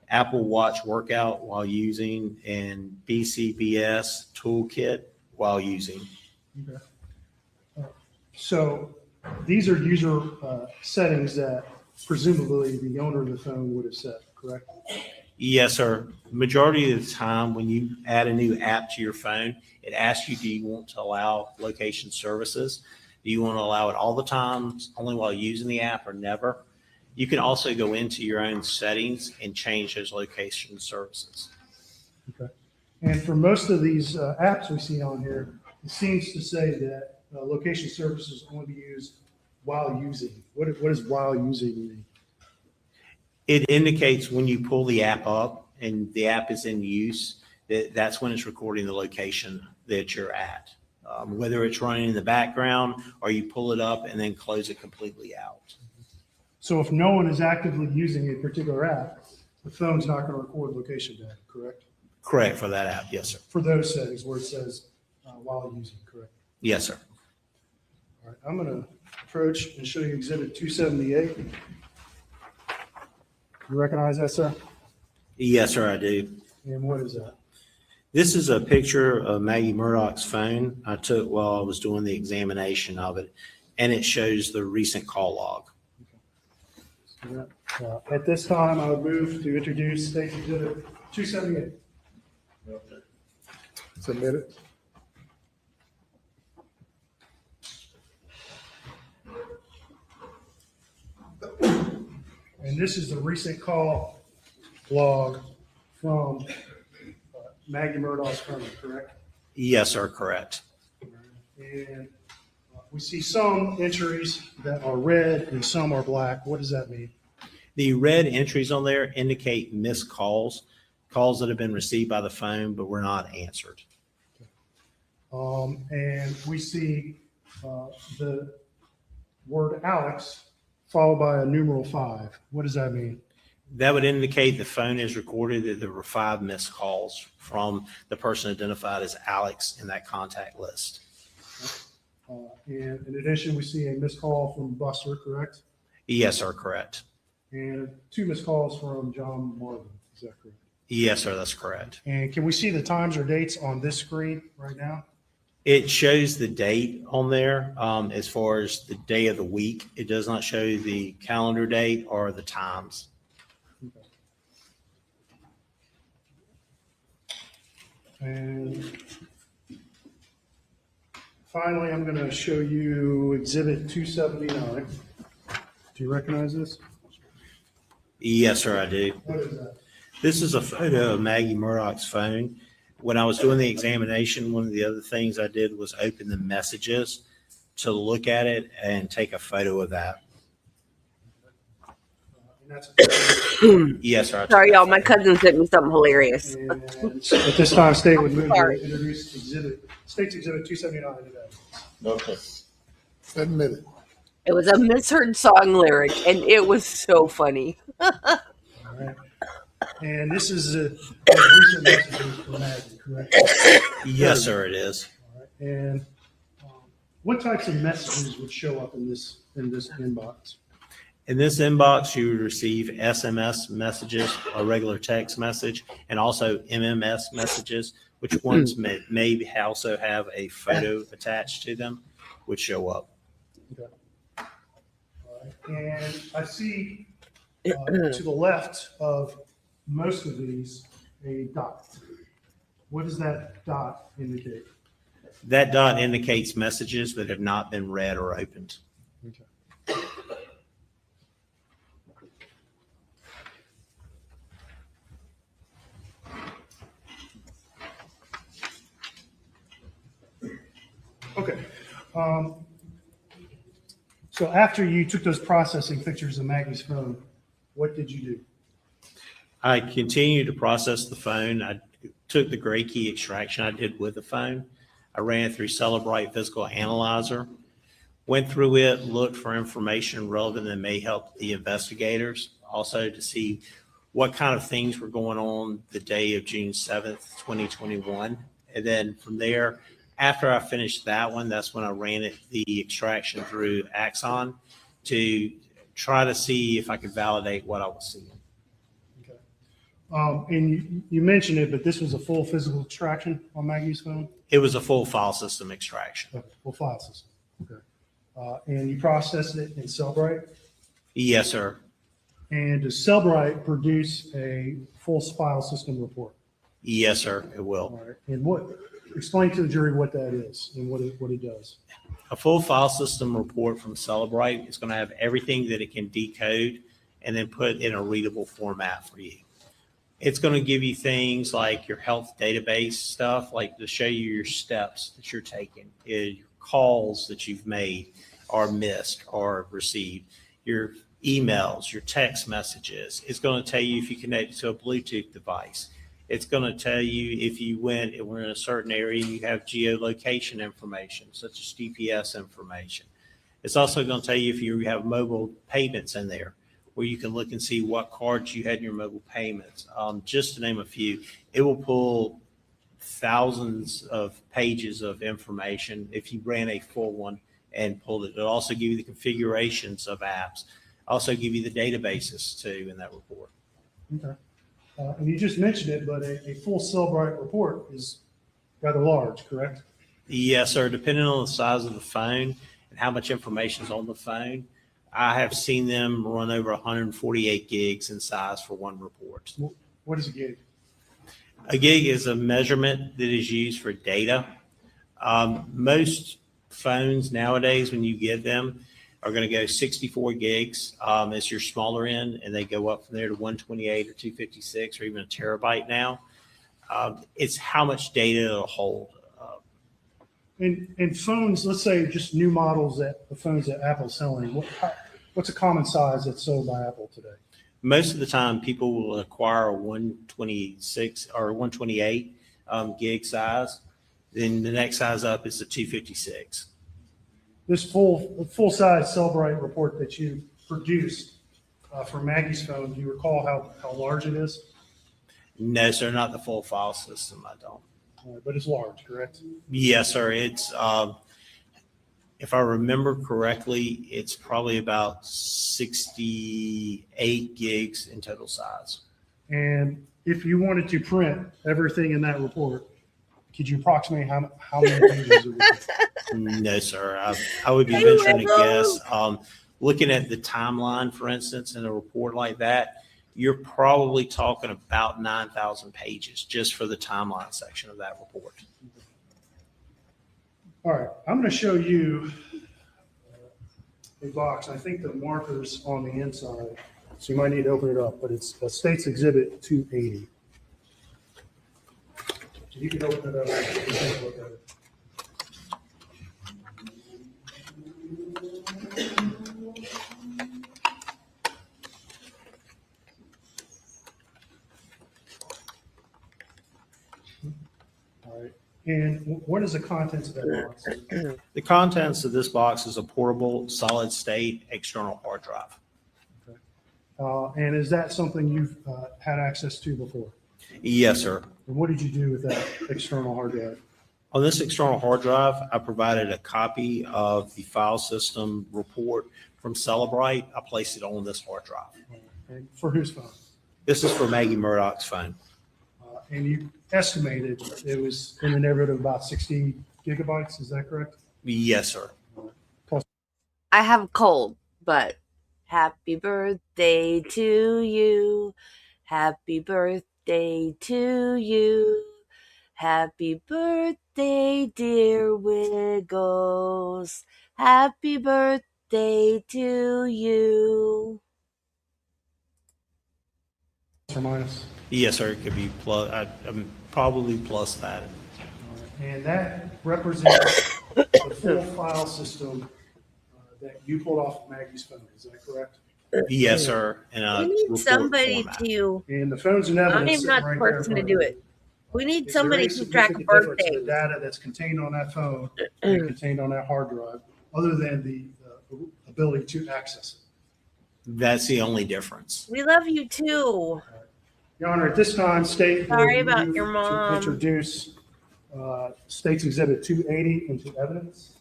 Apple Watch workout while using, and BCBS toolkit while using. Okay. So these are user settings that presumably the owner of the phone would have set, correct? Yes, sir. Majority of the time when you add a new app to your phone, it asks you, do you want to allow location services? Do you want to allow it all the time, only while using the app, or never? You can also go into your own settings and change those location services. Okay. And for most of these apps we see on here, it seems to say that location services only be used while using. What does while using mean? It indicates when you pull the app up and the app is in use, that's when it's recording the location that you're at. Whether it's running in the background or you pull it up and then close it completely out. So if no one is actively using a particular app, the phone's not going to record location data, correct? Correct for that app, yes, sir. For those settings where it says while using, correct? Yes, sir. All right, I'm going to approach and show you Exhibit 278. You recognize that, sir? Yes, sir, I do. And what is that? This is a picture of Maggie Murdaugh's phone I took while I was doing the examination of it, and it shows the recent call log. At this time, I would move to introduce State Exhibit 278. Submitted. And this is the recent call log from Maggie Murdaugh's phone, correct? Yes, sir, correct. And we see some entries that are red and some are black. What does that mean? The red entries on there indicate missed calls, calls that have been received by the phone but were not answered. And we see the word Alex followed by a numeral 5. What does that mean? That would indicate the phone is recorded that there were 5 missed calls from the person identified as Alex in that contact list. And in addition, we see a missed call from Buster, correct? Yes, sir, correct. And 2 missed calls from John Marvin. Is that correct? Yes, sir, that's correct. And can we see the times or dates on this screen right now? It shows the date on there as far as the day of the week. It does not show the calendar date or the times. Okay. And finally, I'm going to show you Exhibit 279. Do you recognize this? Yes, sir, I do. What is that? This is a photo of Maggie Murdaugh's phone. When I was doing the examination, one of the other things I did was open the messages to look at it and take a photo of that. Yes, sir. Sorry, y'all. My cousin sent me something hilarious. And at this time, State would move to introduce State's Exhibit 279 today. Okay. Admit it. It was a misheard song lyric, and it was so funny. All right. And this is a recent messages from Maggie, correct? Yes, sir, it is. All right. And what types of messages would show up in this inbox? In this inbox, you would receive SMS messages, a regular text message, and also MMS messages, which ones may also have a photo attached to them, would show up. Okay. All right. And I see to the left of most of these a dot. What does that dot indicate? That dot indicates messages that have not been read or opened. Okay. Okay. So after you took those processing pictures of Maggie's phone, what did you do? I continued to process the phone. I took the gray key extraction I did with the phone. I ran it through Celebrite Physical Analyzer, went through it, looked for information relevant that may help the investigators, also to see what kind of things were going on the day of June 7th, 2021. And then from there, after I finished that one, that's when I ran the extraction through Axon to try to see if I could validate what I was seeing. And you mentioned it, but this was a full physical extraction on Maggie's phone? It was a full file system extraction. Okay, full file system. Okay. And you processed it in Cellbrite? Yes, sir. And does Cellbrite produce a full file system report? Yes, sir, it will. All right. And explain to the jury what that is and what it does. A full file system report from Celebrite is going to have everything that it can decode and then put in a readable format for you. It's going to give you things like your health database stuff, like to show you your steps that you're taking, your calls that you've made or missed or received, your emails, your text messages. It's going to tell you if you connect to a Bluetooth device. It's going to tell you if you were in a certain area and you have geolocation information, such as GPS information. It's also going to tell you if you have mobile payments in there, where you can look and see what cards you had in your mobile payments. Just to name a few, it will pull thousands of pages of information if you ran a full one and pulled it. It'll also give you the configurations of apps, also give you the databases too in that report. Okay. And you just mentioned it, but a full Cellbrite report is rather large, correct? Yes, sir. Depending on the size of the phone and how much information is on the phone, I have seen them run over 148 gigs in size for one report. What is a gig? A gig is a measurement that is used for data. Most phones nowadays, when you get them, are going to go 64 gigs as your smaller end, and they go up from there to 128 or 256 or even a terabyte now. It's how much data it'll hold. And phones, let's say just new models the phones that Apple's selling, what's a common size that's sold by Apple today? Most of the time, people will acquire a 126 or 128 gig size. Then the next size up is the 256. This full-size Cellbrite report that you produced for Maggie's phone, do you recall how large it is? No, sir, not the full file system. I don't. But it's large, correct? Yes, sir. It's, if I remember correctly, it's probably about 68 gigs in total size. And if you wanted to print everything in that report, could you approximate how many pages it would be? No, sir. I would be venturing to guess. Looking at the timeline, for instance, in a report like that, you're probably talking about 9,000 pages just for the timeline section of that report. All right, I'm going to show you a box. I think the marker's on the inside, so you might need to open it up, but it's a State's Exhibit 280. So you can open it up and take a look at it. All right. And what is the contents of that box? The contents of this box is a portable solid state external hard drive. Okay. And is that something you've had access to before? Yes, sir. And what did you do with that external hard drive? On this external hard drive, I provided a copy of the file system report from Celebrite. I placed it on this hard drive. And for whose phone? This is for Maggie Murdaugh's phone. And you estimated it was in the neighborhood of about 60 gigabytes. Is that correct? Yes, sir. I have a cold, but happy birthday to you. Happy birthday to you. Happy birthday, dear Wiggles. Happy birthday to you. Plus or minus? Yes, sir. It could be plus. I'm probably plus that. And that represents the full file system that you pulled off of Maggie's phone. Is that correct? Yes, sir. And We need somebody to. And the phone's in evidence. I'm sitting not the right there in person to front do of you. it. We need Is there somebody any to keep track of significant difference in birthdays. the data that's contained on that phone and contained on that hard drive, other than the ability to access it? That's the only difference. We love you too. Your Honor, at this time, State will Sorry about move your to mom. introduce State's Exhibit 280 into evidence.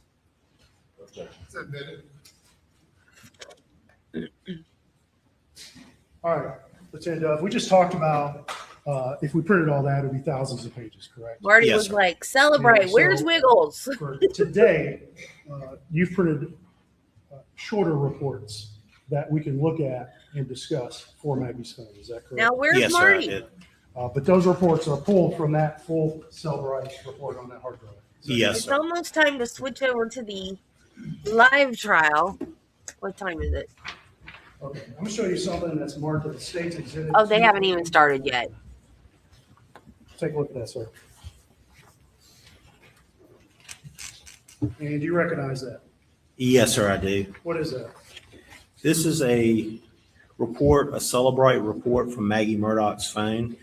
All right, Lieutenant Dove, we just talked about if we printed all that, it would be thousands of pages, correct? Marty Yes, was sir. like, celebrate. Yeah, so- Where's Wiggles? For today, you've printed shorter reports that we can look at and discuss for Maggie's phone. Is that correct? Now, where's Yes, sir. I Marty? did. But those reports are pulled from that full Cellbrite report on that hard drive. Yes, It's sir. almost time to switch over to the live trial. What time is it? Okay, I'm gonna show you something that's marked as the State's Exhibit. Oh, they haven't even started yet. Take a look at that, sir. And you recognize that? Yes, sir. I do. What is that? This is a report, a Celebrite report from Maggie Murdaugh's phone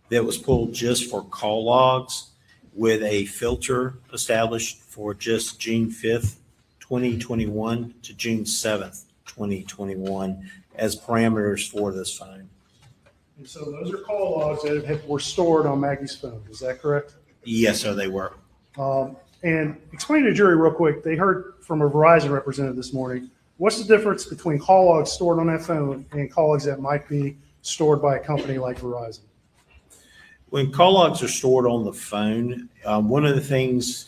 that was pulled just for call logs with a filter established for just June 5th, 2021 to June 7th, 2021 as parameters for this phone. And so those are call logs that were stored on Maggie's phone. Is that correct? Yes, sir, they were. And explain to the jury real quick, they heard from a Verizon representative this morning. What's the difference between call logs stored on that phone and call logs that might be stored by a company like Verizon? When call logs are stored on the phone, one of the things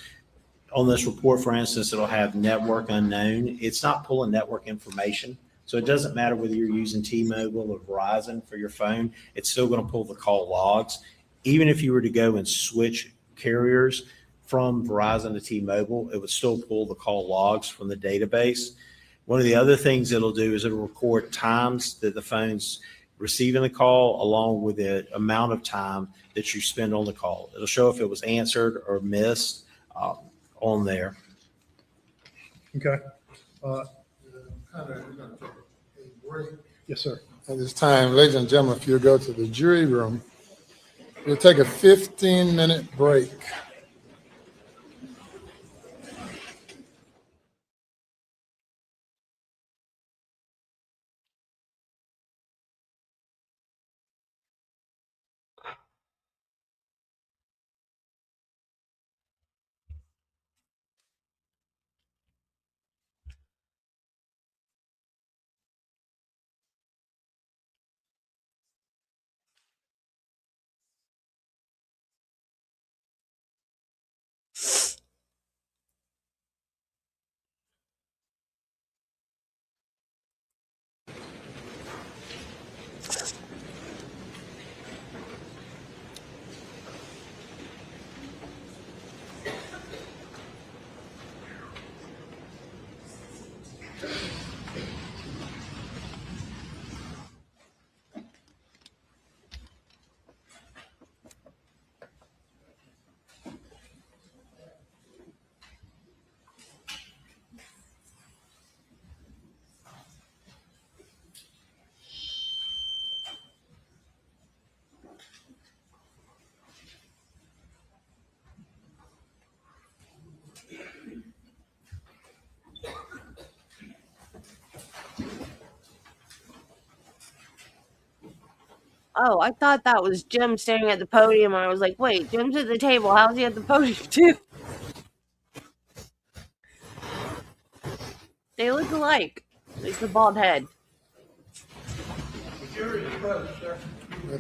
on this report, for instance, it'll have network unknown. It's not pulling network information. So it doesn't matter whether you're using T-Mobile or Verizon for your phone, it's still going to pull the call logs. Even if you were to go and switch carriers from Verizon to T-Mobile, it would still pull the call logs from the database. One of the other things it'll do is it'll record times that the phone's receiving the call along with the amount of time that you spend on the call. It'll show if it was answered or missed on there. Okay. We're gonna take a break. Yes, sir. At this time, ladies and gentlemen, if you'll go to the jury room, we'll take a 15-minute break. Oh, I thought that was Jim standing at the podium. I was like, wait, Jim's at the table. How's he at the podium too? They look alike. It's the bald head.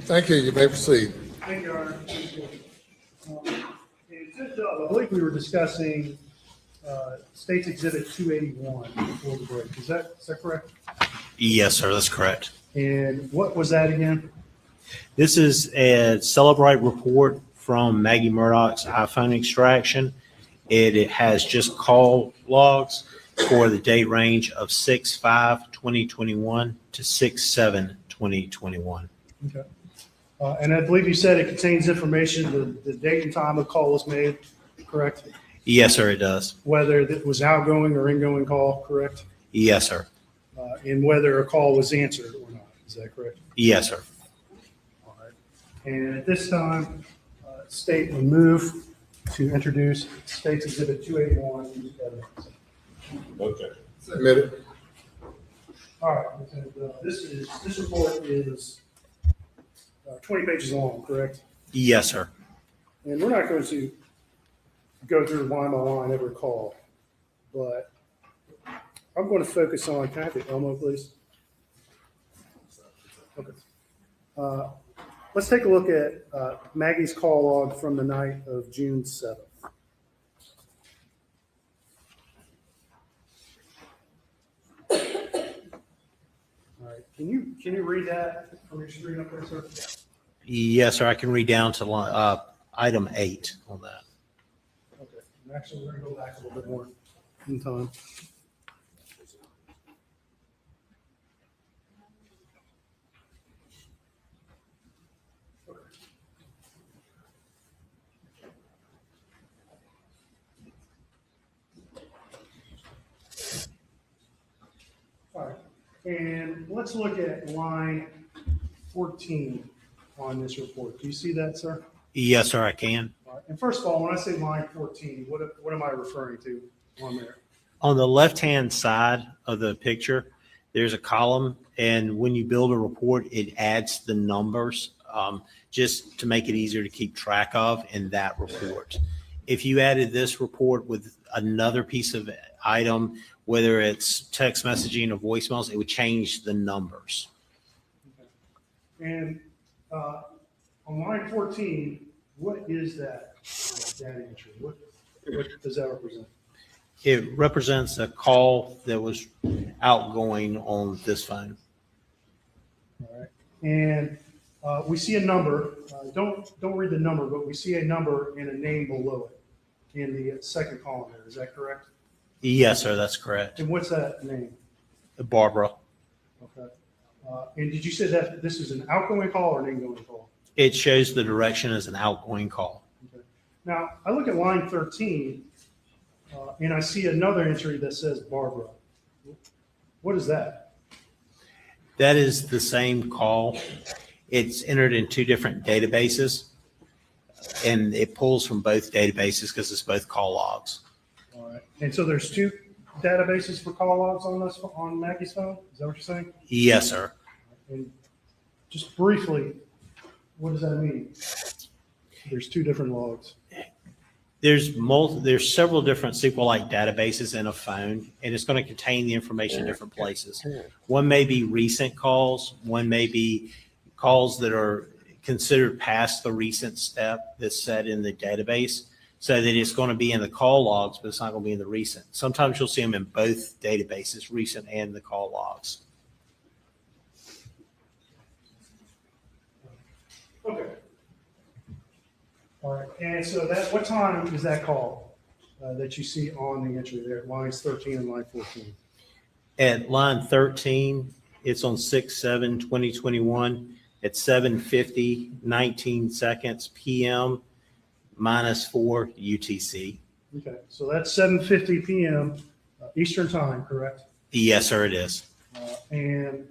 Thank you. You may proceed. Thank you, Your Honor. I believe we were discussing State's Exhibit 281 before the break. Is that correct? Yes, sir, that's correct. And what was that again? This is a Celebrate report from Maggie Murdaugh's iPhone extraction. It has just call logs for the date range of 6/5/2021 to 6/7/2021. Okay. And I believe you said it contains information, the date and time a call was made, correct? Yes, sir, it does. Whether it was outgoing or incoming call, correct? Yes, sir. And whether a call was answered or not, is that correct? Yes, sir. All right. And at this time, State will move to introduce State's Exhibit 281 into evidence. Okay. Submitted. All right. And, this report is 20 pages long, correct? Yes, sir. And we're not going to go through line by line every call, but I'm going to focus on, can I have the Elmo, please? Okay. Let's take a look at Maggie's call log from the night of June 7th. All right. Can you read that from your screen up there, sir? Yes, sir. I can read down to item 8 on that. Okay. And actually, we're going to go back a little bit more in time. All right. And let's look at line 14 on this report. Do you see that, sir? Yes, sir, I can. All right. And first of all, when I say line 14, what am I referring to on there? On the left-hand side of the picture, there's a column, and when you build a report, it adds the numbers just to make it easier to keep track of in that report. If you added this report with another piece of item, whether it's text messaging or voicemails, it would change the numbers. Okay. And on line 14, what is that data entry? What does that represent? It represents a call that was outgoing on this phone. All right. And we see a number. Don't read the number, but we see a number and a name below it in the second column there. Is that correct? Yes, sir, that's correct. And what's that name? Barbara. Okay. And did you say that this is an outgoing call or an incoming call? It shows the direction as an outgoing call. Okay. Now, I look at line 13, and I see another entry that says Barbara. What is that? That is the same call. It's entered in two different databases, and it pulls from both databases because it's both call logs. All right. And so there's two databases for call logs on Maggie's phone? Is that what you're saying? Yes, sir. And just briefly, what does that mean? There's two different logs. There's several different SQLite databases in a phone, and it's going to contain the information in different places. One may be recent calls. One may be calls that are considered past the recent step that's set in the database, so that it's going to be in the call logs, but it's not going to be in the recent. Sometimes you'll see them in both databases, recent and the call logs. Okay. All right. And so what time is that call that you see on the entry there, lines 13 and line 14? At line 13, it's on 6/7/2021 at 7:50, 19 seconds PM -4 UTC. Okay. So that's 7:50 p.m. Eastern time, correct? Yes, sir, it is. And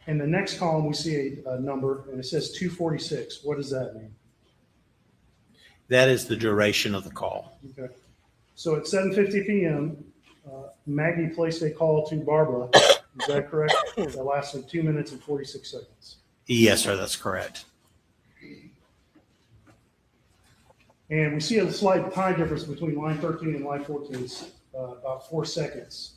in the next column, we see a number, and it says 2:46. What does that mean? That is the duration of the call. Okay. So at 7:50 p.m., Maggie placed a call to Barbara. Is that correct? That lasted 2 minutes and 46 seconds. Yes, sir, that's correct. And we see a slight time difference between line 13 and line 14, about 4 seconds.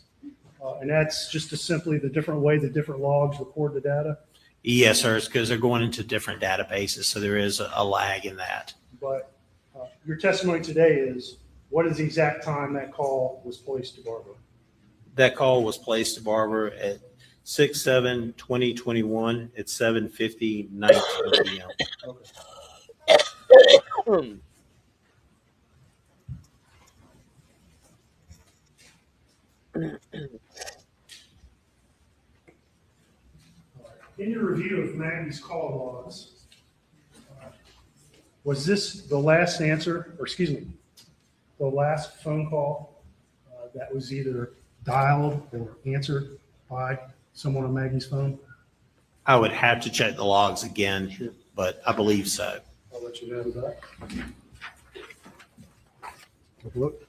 And that's just simply the different way the different logs record the data. Yes, sir, it's because they're going into different databases, so there is a lag in that. But your testimony today is, what is the exact time that call was placed to Barbara? That call was placed to Barbara at 6/7/2021 at 7:50, 19 p.m. Okay. In your review of Maggie's call logs, was this the last answer, or excuse me, the last phone call that was either dialed or answered by someone on Maggie's phone? I would have to check the logs again, but I believe so. I'll let you know that. Take a look.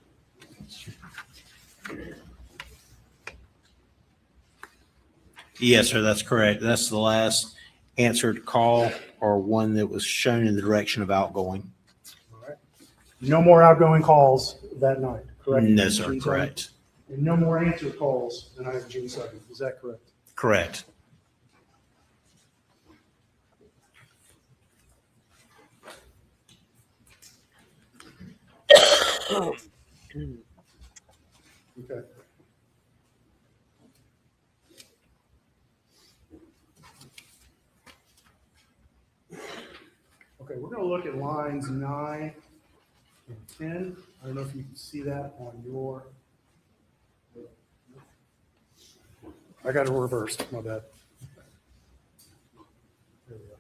Yes, sir, that's correct. That's the last answered call or one that was shown in the direction of outgoing. All right. No more outgoing calls that night, correct? No, sir, June 7th? correct. And no more answered calls the night of June 2nd. Is that correct? Correct. Okay. Okay, we're going to look at lines 9 and 10. I don't know if you can see that on your. I got it reversed. My bad. There we go.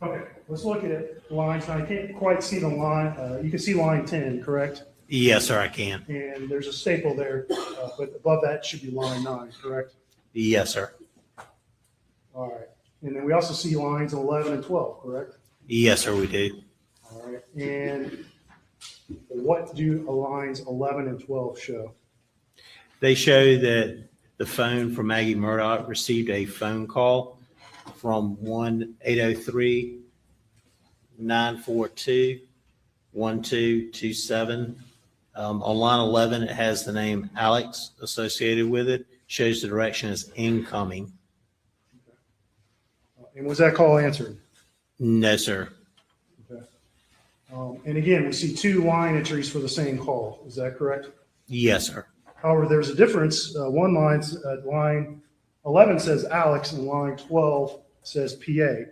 Okay, let's look at lines. Now, I can't quite see the line. You can see line 10, correct? Yes, sir, I can. And there's a staple there, but above that should be line 9, correct? Yes, sir. All right. And then we also see lines 11 and 12, correct? Yes, sir, we do. All right. And what do lines 11 and 12 show? They show that the phone from Maggie Murdaugh received a phone call from 1-803-942-1227. On line 11, it has the name Alex associated with it. Shows the direction as incoming. And was that call answered? No, sir. Okay. And again, we see 2 line entries for the same call. Is that correct? Yes, sir. However, there's a difference. One line 11 says Alex and line 12 says PA.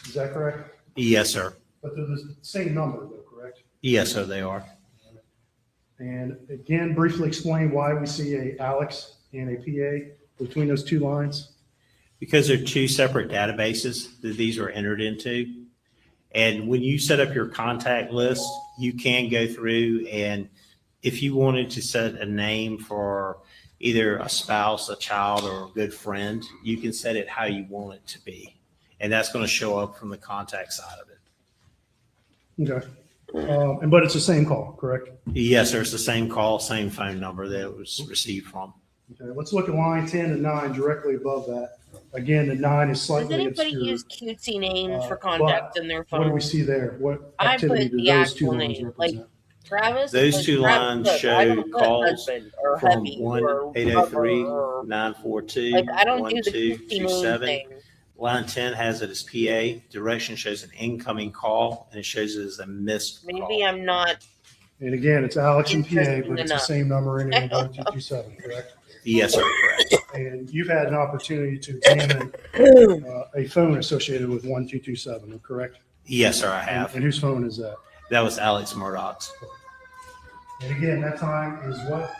Is that correct? Yes, sir. But they're the same number though, correct? Yes, sir, they are. And again, briefly explain why we see a Alex and a PA between those 2 lines. Because they're 2 separate databases that these are entered into. And when you set up your contact list, you can go through and if you wanted to set a name for either a spouse, a child, or a good friend, you can set it how you want it to be. And that's going to show up from the contact side of it. Okay. But it's the same call, correct? Yes, sir. It's the same call, same phone number that it was received from. Okay, let's look at line 10 and 9 directly above that. Again, the 9 is Does slightly anybody obscured. use cutesy names for But contact in their phone? What do we see there? What I activity put do the those two actual lines name, represent? like Travis. Those like two Travis lines Cook. I show don't put calls husband or from hubby or lover or 1-803-942-1227. like I don't do the cutesy name thing. Line 10 has it as PA. Direction shows an incoming call, and it shows it as a missed call. Maybe I'm not. And again, it's Alex and PA, Interesting but it's the enough. same number in 1227, correct? Yes, sir, correct. And you've had an opportunity to examine a phone associated with 1227, correct? Yes, sir, I have. And whose phone is that? That was Alex Murdaugh's. And again, that time is what?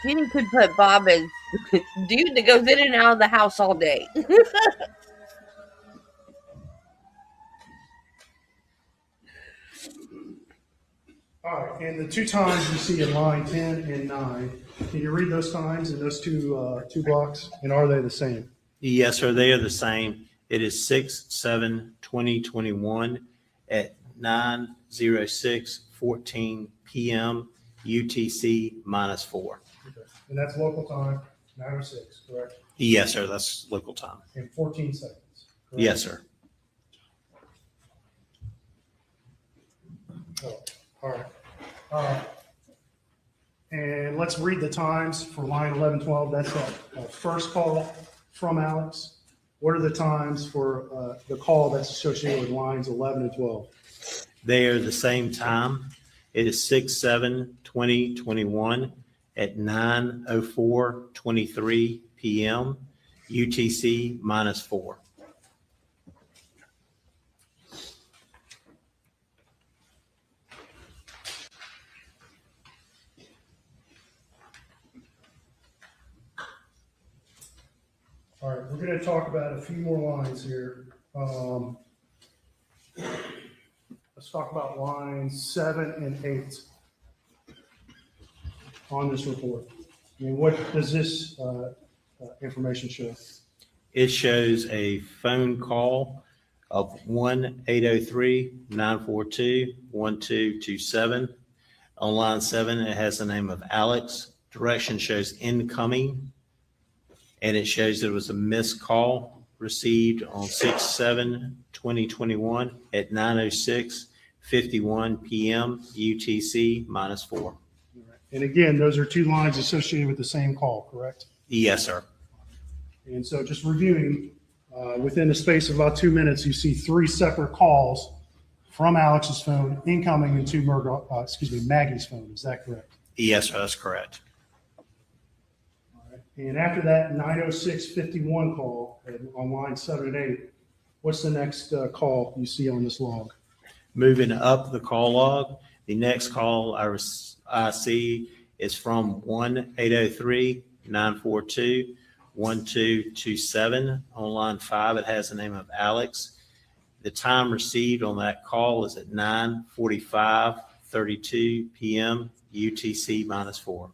Jenny could put Bob as dude that goes in and out of the house all day. All right, and the two times you see in line 10 and 9, can you read those times in those two blocks? And are they the same? Yes, sir, they are the same. It is 6/7/2021 at 9:06:14 p.m. UTC -4. Okay. And that's local time, 9:06, correct? Yes, sir, that's local time. In 14 seconds. Correct? Yes, sir. Oh, all right. And let's read the times for line 11, 12. That's that first call from Alex. What are the times for the call that's associated with lines 11 and 12? They are the same time. It is 6/7/2021 at 9:04:23 p.m. UTC -4. All right, we're going to talk about a few more lines here. Let's talk about lines 7 and 8 on this report. I mean, what does this information show? It shows a phone call of 1-803-942-1227. On line 7, it has the name of Alex. Direction shows incoming, and it shows it was a missed call received on 6/7/2021 at 9:06:51 p.m. UTC -4. And again, those are two lines associated with the same call, correct? Yes, sir. And so just reviewing, within the space of about 2 minutes, you see 3 separate calls from Alex's phone incoming into Maggie's phone. Is that correct? Yes, sir, that's correct. All right. And after that 9:06:51 call on line 7 and 8, what's the next call you see on this log? Moving up the call log, the next call I see is from 1-803-942-1227. On line 5, it has the name of Alex. The time received on that call is at 9:45:32 p.m. UTC -4.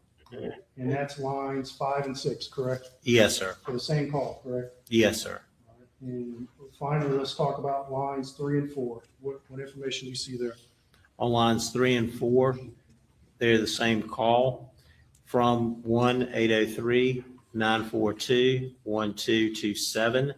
And that's lines 5 and 6, correct? Yes, sir. For the same call, correct? Yes, sir. All right. And finally, let's talk about lines 3 and 4. What information do you see there? On lines 3 and 4, they're the same call from 1-803-942-1227.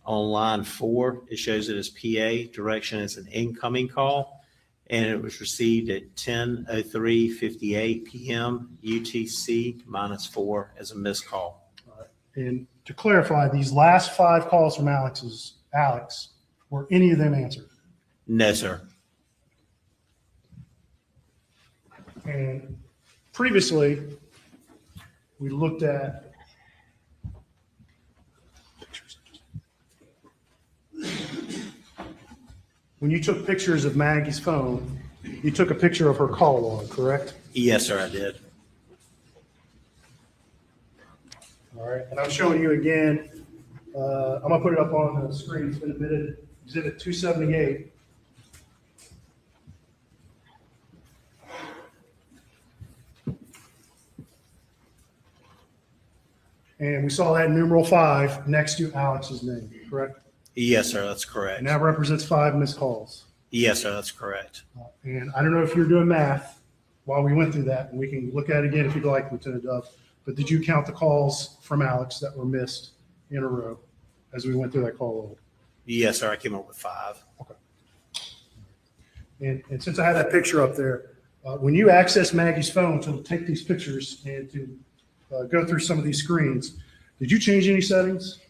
On line 4, it shows it as PA. Direction is an incoming call, and it was received at 10:03:58 p.m. UTC -4 as a missed call. All right. And to clarify, these last 5 calls from Alex, were any of them answered? No, sir. And previously, we looked at when you took pictures of Maggie's phone, you took a picture of her call log, correct? Yes, sir, I did. All right, and I'm showing you again, I'm gonna put it up on the screen. It's been admitted, exhibit 278. And we saw that numeral 5 next to Alex's name, correct? Yes, sir, that's correct. And that represents 5 missed calls. Yes, sir, that's correct. And I don't know if you're doing math while we went through that, and we can look at it again if you'd like, Lieutenant Dove. But did you count the calls from Alex that were missed in a row as we went through that call log? Yes, sir, I came up with 5. Okay. And since I had that picture up there, when you access Maggie's phone to take these pictures and to go through some of these screens, did you change any settings?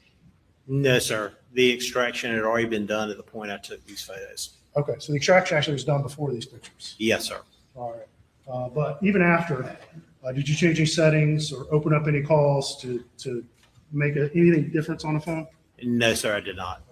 No, sir. The extraction had already been done at the point I took these photos. Okay, so the extraction actually was done before these pictures. Yes, sir. All right. But even after, did you change any settings or open up any calls to make anything difference on the phone? No, sir, I did not.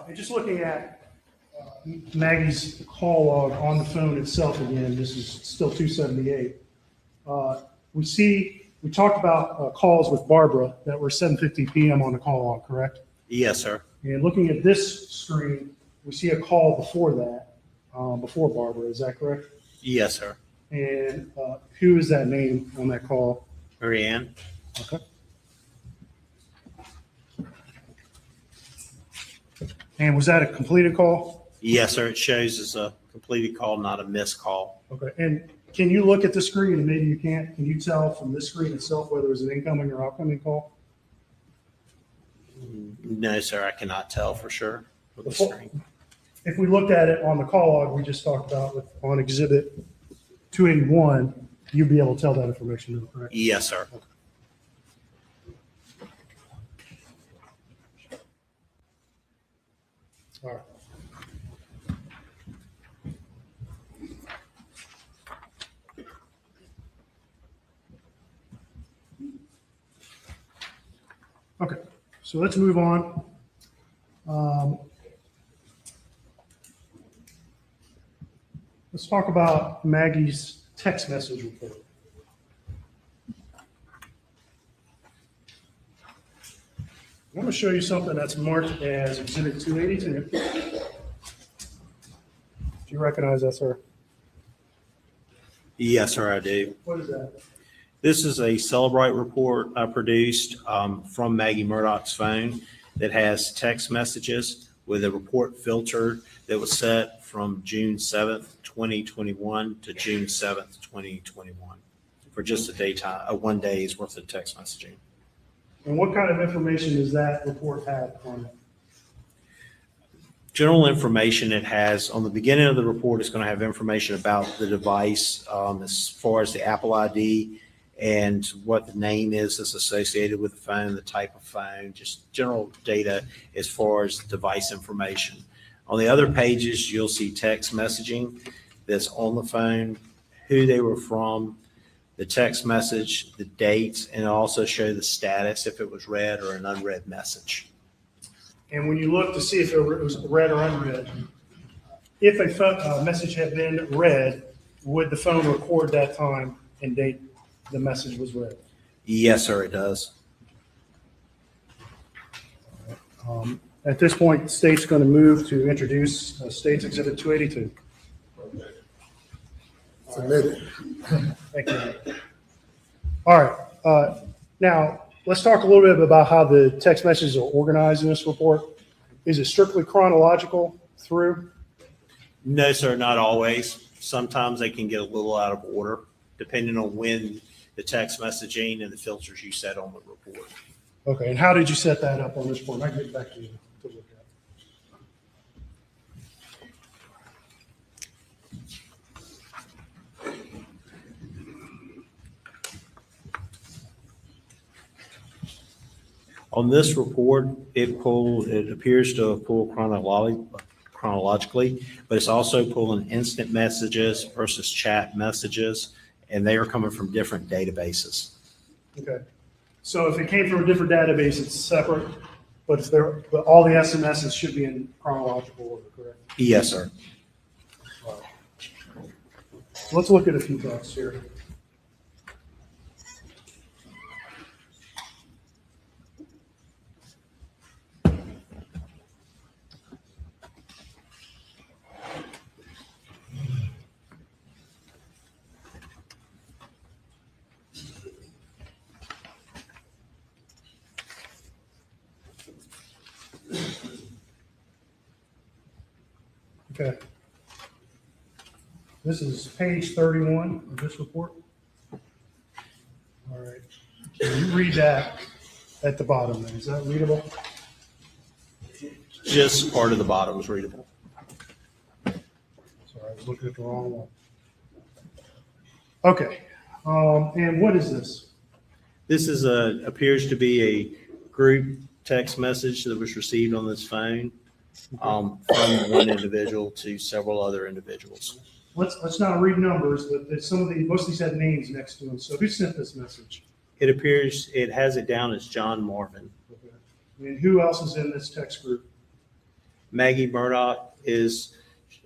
And just looking at Maggie's call log on the phone itself again, this is still 278. We talked about calls with Barbara that were 7:50 p.m. on the call log, correct? Yes, sir. And looking at this screen, we see a call before that, before Barbara. Is that correct? Yes, sir. And who is that name on that call? Marianne? Okay. And was that a completed call? Yes, sir. It shows as a completed call, not a missed call. Okay. And can you look at the screen, and maybe you can't, can you tell from this screen itself whether it was an incoming or outgoing call? No, sir. I cannot tell for sure with the screen. If we looked at it on the call log we just talked about on Exhibit 281, you'd be able to tell that information, correct? Yes, sir. Okay. All right. Okay, so let's move on. Let's talk about Maggie's text message report. I'm going to show you something that's marked as Exhibit 282. Do you recognize that, sir? Yes, sir, I do. What is that? This is a Celebrate report I produced from Maggie Murdaugh's phone that has text messages with a report filter that was set from June 7th, 2021 to June 7th, 2021 for just a 1 day's worth of text messaging. And what kind of information does that report have on it? General information it has on the beginning of the report is going to have information about the device as far as the Apple ID and what the name is that's associated with the phone, the type of phone, just general data as far as device information. On the other pages, you'll see text messaging that's on the phone, who they were from, the text message, the dates, and also show the status if it was read or an unread message. And when you look to see if it was read or unread, if a message had been read, would the phone record that time and date the message was read? Yes, sir, it does. At this point, the state's going to move to introduce State's Exhibit 282. Submitted. Thank you. All right. Now, let's talk a little bit about how the text messages are organized in this report. Is it strictly chronological through? No, sir, not always. Sometimes they can get a little out of order, depending on when the text messaging and the filters you set on the report. Okay, and how did you set that up on this report? I can get back to you to look at. On this report, it appears to pull chronologically, but it's also pulling instant messages versus chat messages, and they are coming from different databases. Okay. So if it came from a different database, it's separate, but all the SMSs should be in chronological order, correct? Yes, sir. All right. Let's look at a few thoughts here. Okay. This is page 31 of this report. All right. Can you read that at the bottom then? Is that readable? Just part of the bottom is readable. Sorry, I was looking at the wrong one. Okay. And what is this? This is appears to be a group text message that was received on this phone from one individual to several other individuals. Let's not read numbers, but most of these had names next to them. So who sent this message? It appears it has it down as John Marvin. Okay. And who else is in this text group? Maggie Murdaugh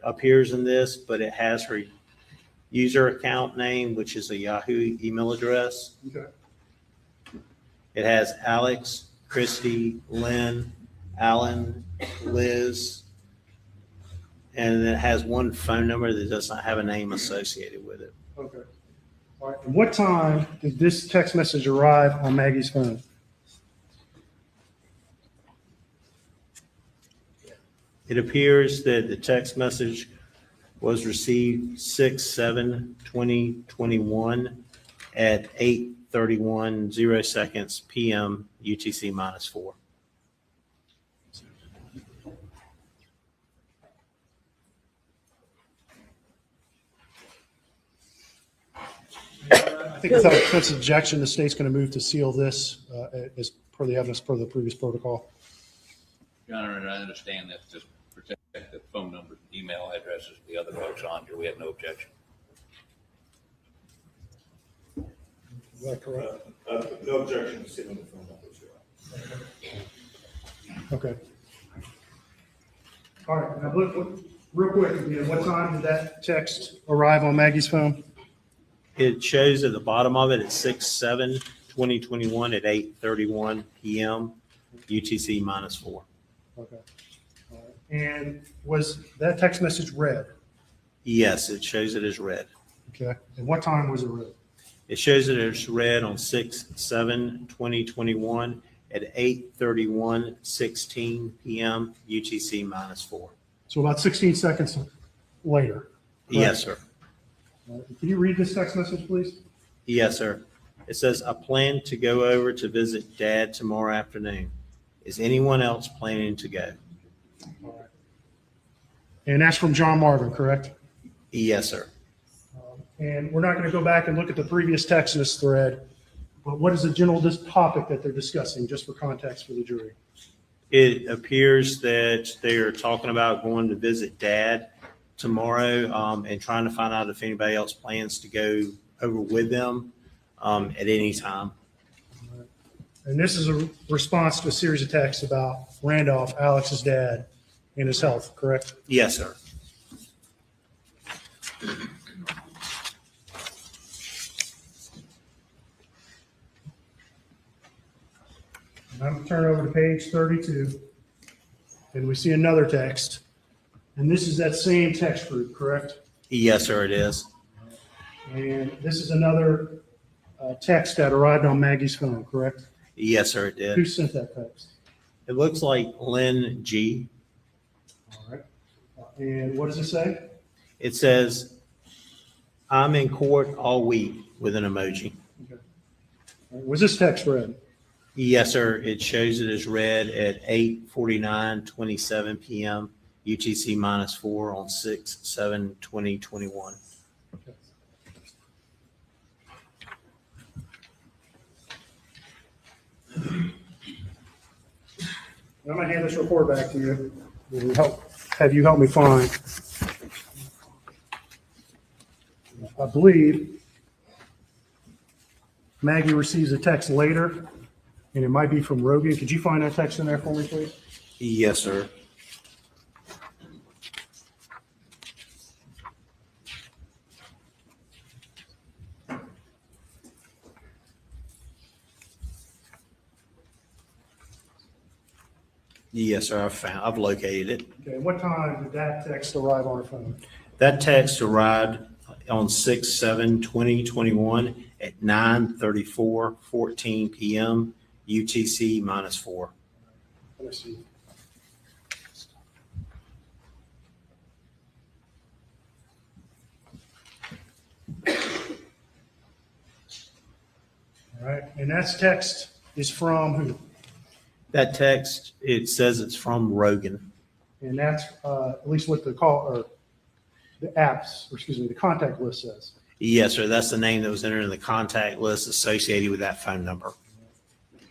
appears in this, but it has her user account name, which is a Yahoo email address. Okay. It has Alex, Christy, Lynn, Alan, Liz, and it has one phone number that does not have a name associated with it. Okay. All right. And what time did this text message arrive on Maggie's phone? It appears that the text message was received 6/7/2021 at 8:31 p.m. UTC -4. I think without defense objection, the state's going to move to seal this as per the evidence per the previous protocol. Your Honor, and I understand that just protect the phone numbers, email addresses, the other folks on here. We have no objection. Is that correct? No objection to sealing the phone numbers. Okay. All right. Now, real quick, again, what time did that text arrive on Maggie's phone? It shows at the bottom of it at 6/7/2021 at 8:31 p.m. UTC -4. Okay. All right. And was that text message read? Yes, it shows it as read. Okay. And what time was it read? It shows it as read on 6/7/2021 at 8:31:16 p.m. UTC -4. So about 16 seconds later. Yes, sir. Can you read this text message, please? Yes, sir. It says, I plan to go over to visit Dad tomorrow afternoon. Is anyone else planning to go? All right. And that's from John Marvin, correct? Yes, sir. And we're not going to go back and look at the previous text in this thread, but what is the general topic that they're discussing, just for context for the jury? It appears that they are talking about going to visit Dad tomorrow and trying to find out if anybody else plans to go over with them at any time. And this is a response to a series of texts about Randolph, Alex's dad, and his health, correct? Yes, sir. And I'm going to turn over to page 32, and we see another text. And this is that same text group, correct? Yes, sir, it is. And this is another text that arrived on Maggie's phone, correct? Yes, sir, it did. Who sent that text? It looks like Lynn G. All right. And what does it say? It says, I'm in court all week with an emoji. Okay. Was this text read? Yes, sir. It shows it as read at 8:49:27 p.m. UTC -4 on 6/7/2021. Okay. I'm going to hand this report back to you. And have you help me find. I believe Maggie receives a text later, and it might be from Rogan. Could you find that text in there for me, please? Yes, sir. Yes, sir. I've located it. Okay. What time did that text arrive on her phone? That text arrived on 6/7/2021 at 9:34:14 p.m. UTC -4. Let me see. And that's text is from who? That text, it says it's from Rogan. And that's at least what the call or the apps, or excuse me, the contact list says. Yes, sir. That's the name that was entered in the contact list associated with that phone number.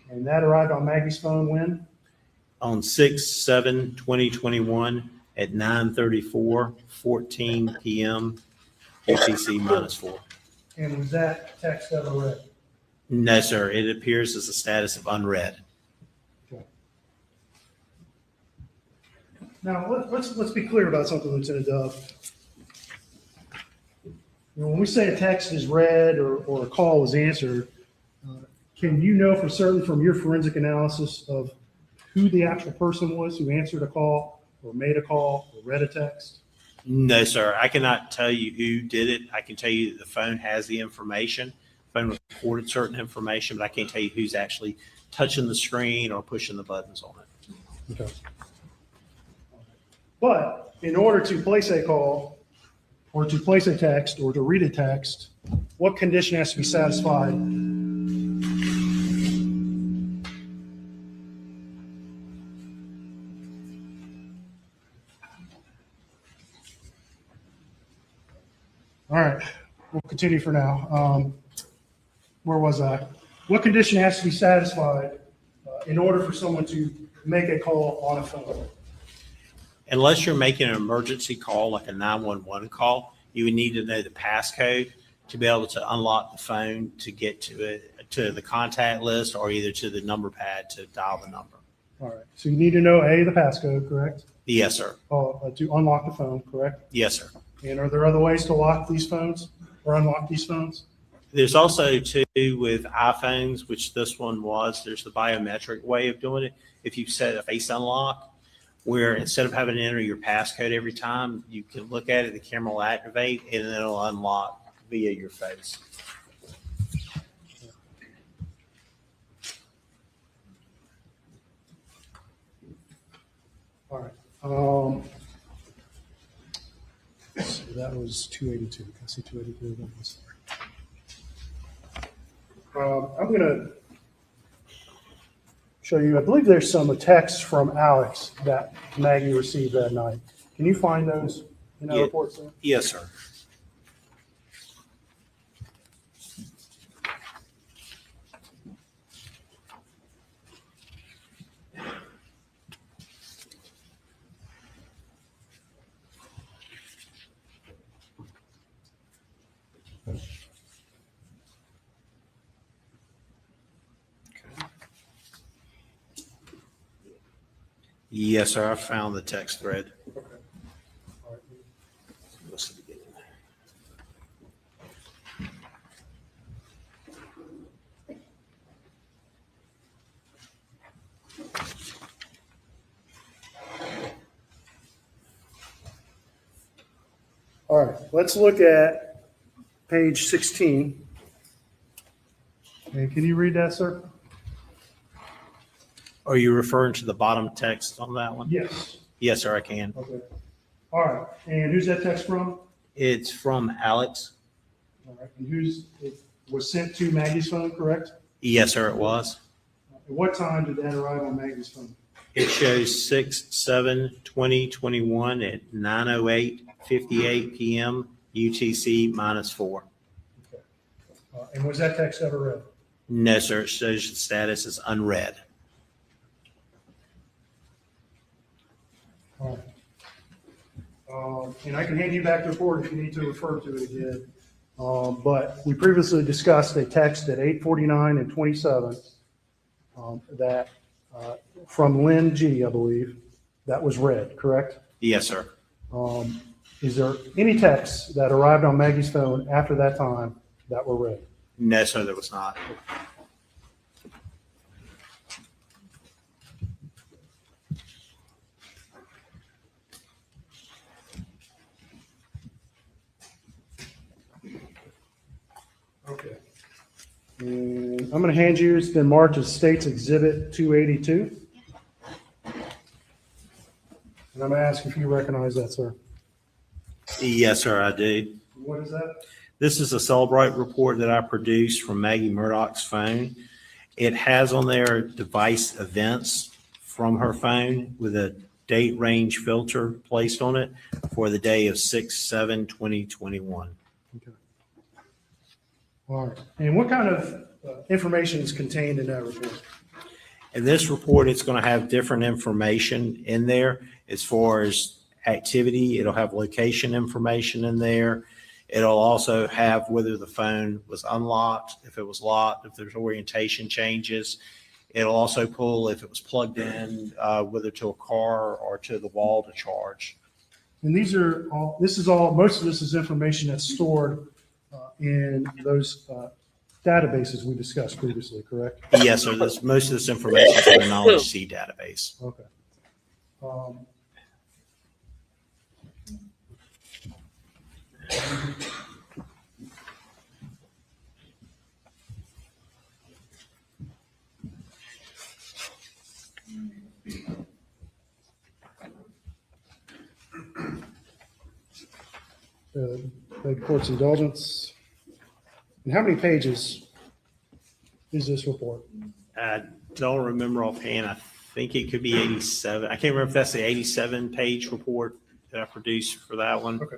And that arrived on Maggie's phone when? On 6/7/2021 at 9:34, 14 p.m. UTC -4. And was that text ever read? No, sir. It appears as a status of unread. Okay. Now, let's be clear about something, Lieutenant Dove. When we say a text is read or a call was answered, can you know for certain from your forensic analysis of who the actual person was who answered a call or made a call or read a text? No, sir. I cannot tell you who did it. I can tell you that the phone has the information. The phone recorded certain information, but I can't tell you who's actually touching the screen or pushing the buttons on it. Okay. But in order to place a call or to place a text or to read a text, what condition has to be satisfied? All right, we'll continue for now. Where was I? What condition has to be satisfied in order for someone to make a call on a phone? Unless you're making an emergency call, like a 911 call, you would need to know the passcode to be able to unlock the phone to get to it, to the contact list, or either to the number pad to dial the number. All right, so you need to know the passcode, correct? Yes, sir. To unlock the phone, correct? Yes, sir. And are there other ways to lock these phones or unlock these phones? There's also, too, with iPhones, which this one was, there's the biometric way of doing it. If you set a face unlock, where instead of having to enter your passcode every time, you can look at it, the camera will activate, and then it'll unlock via your face. All right. So that was 282. Can I see 282 again? I'm going to show you, I believe there's some texts from Alex that Maggie received that night. Can you find those in our report, sir? Yes, sir. Yes, sir. I found the text thread. Okay. All right. What's the beginning? All right, let's look at page 16. And can you read that, sir? Are you referring to the bottom text on that one? Yes. Yes, sir, I can. Okay. All right, and who's that text from? It's from Alex. All right, and it was sent to Maggie's phone, correct? Yes, sir, it was. At what time did that arrive on Maggie's phone? It shows 6/7/2021 at 9:08:58 p.m. UTC -4. Okay. And was that text ever read? No, sir. It shows the status is unread. All right. And I can hand you back the report if you need to refer to it again. But we previously discussed a text at 8:49 and 27 that from Lynn G, I believe, that was read, correct? Yes, sir. Is there any texts that arrived on Maggie's phone after that time that were read? No, sir, there was not. Okay. And I'm going to hand you, it's been marked as State's Exhibit 282. And I'm going to ask if you recognize that, sir. Yes, sir, I do. What is that? This is a Celebrate report that I produced from Maggie Murdaugh's phone. It has on there device events from her phone with a date range filter placed on it for the day of 6/7/2021. Okay. All right. And what kind of information is contained in that report? In this report, it's going to have different information in there as far as activity. It'll have location information in there. It'll also have whether the phone was unlocked, if it was locked, if there's orientation changes. It'll also pull if it was plugged in, whether to a car or to the wall to charge. And most of this is information that's stored in those databases we discussed previously, correct? Yes, sir. Most of this information is in the Knowledge C database. Okay. Beg court's indulgence. And how many pages is this report? I don't remember offhand. I think it could be 87. I can't remember if that's the 87-page report that I produced for that one. Okay.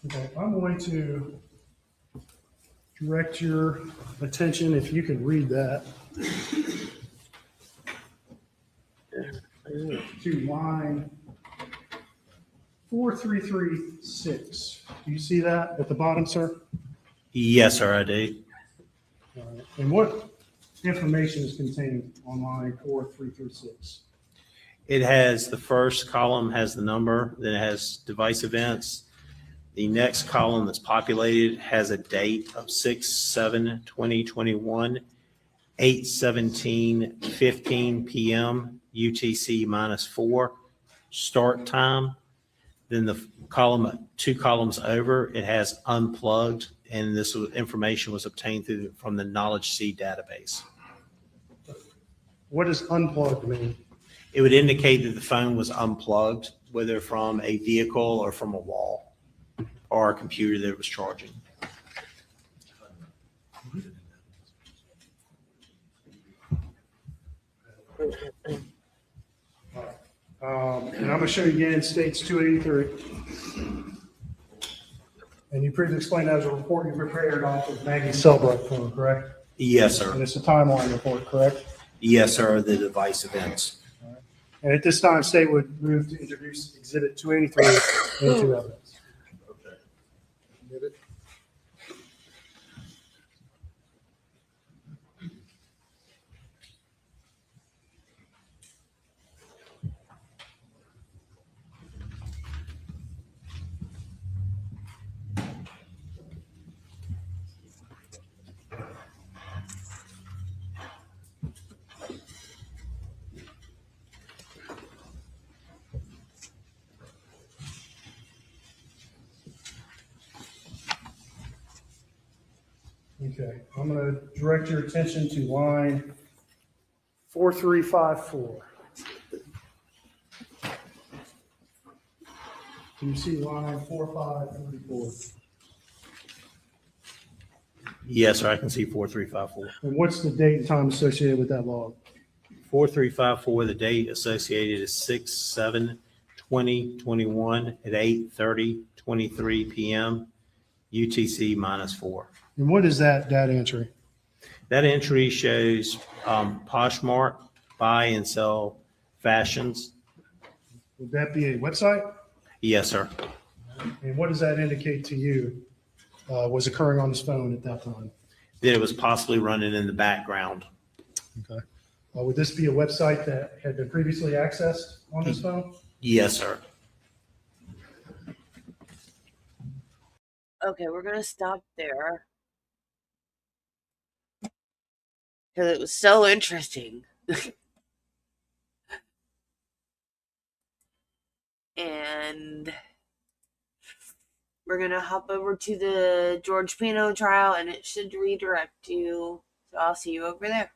Okay, I'm going to direct your attention, if you can read that, to line 4336. Do you see that at the bottom, sir? Yes, sir, I do. All right. And what information is contained on line 4336? It has the first column has the number, then it has device events. The next column that's populated has a date of 6/7/2021, 8:17:15 p.m. UTC -4 start time. Then the two columns over, it has unplugged, and this information was obtained from the Knowledge C database. What does unplugged mean? It would indicate that the phone was unplugged, whether from a vehicle or from a wall or a computer that it was charging. And I'm going to show you again, states 283. And you previously explained that as a report you prepared off of Maggie's Cellbright phone, correct? Yes, sir. And it's a timeline report, correct? Yes, sir, the device events. And at this time, state would move to introduce Exhibit 283 into evidence. Okay, I'm going to direct your attention to line 4354. Can you see line 4534? Yes, sir, I can see 4354. And what's the date and time associated with that log? 4354, the date associated is 6/7/2021 at 8:30:23 p.m. UTC -4. And what is that data entry? That entry shows Poshmark buy and sell fashions. Would that be a website? Yes, sir. And what does that indicate to you was occurring on his phone at that time? That it was possibly running in the background. Okay. Would this be a website that had been previously accessed on his phone? Yes, sir. Okay, we're going to stop there. Because it was so interesting. And we're going to hop over to the George Pino trial, and it should redirect you So I'll see you over there.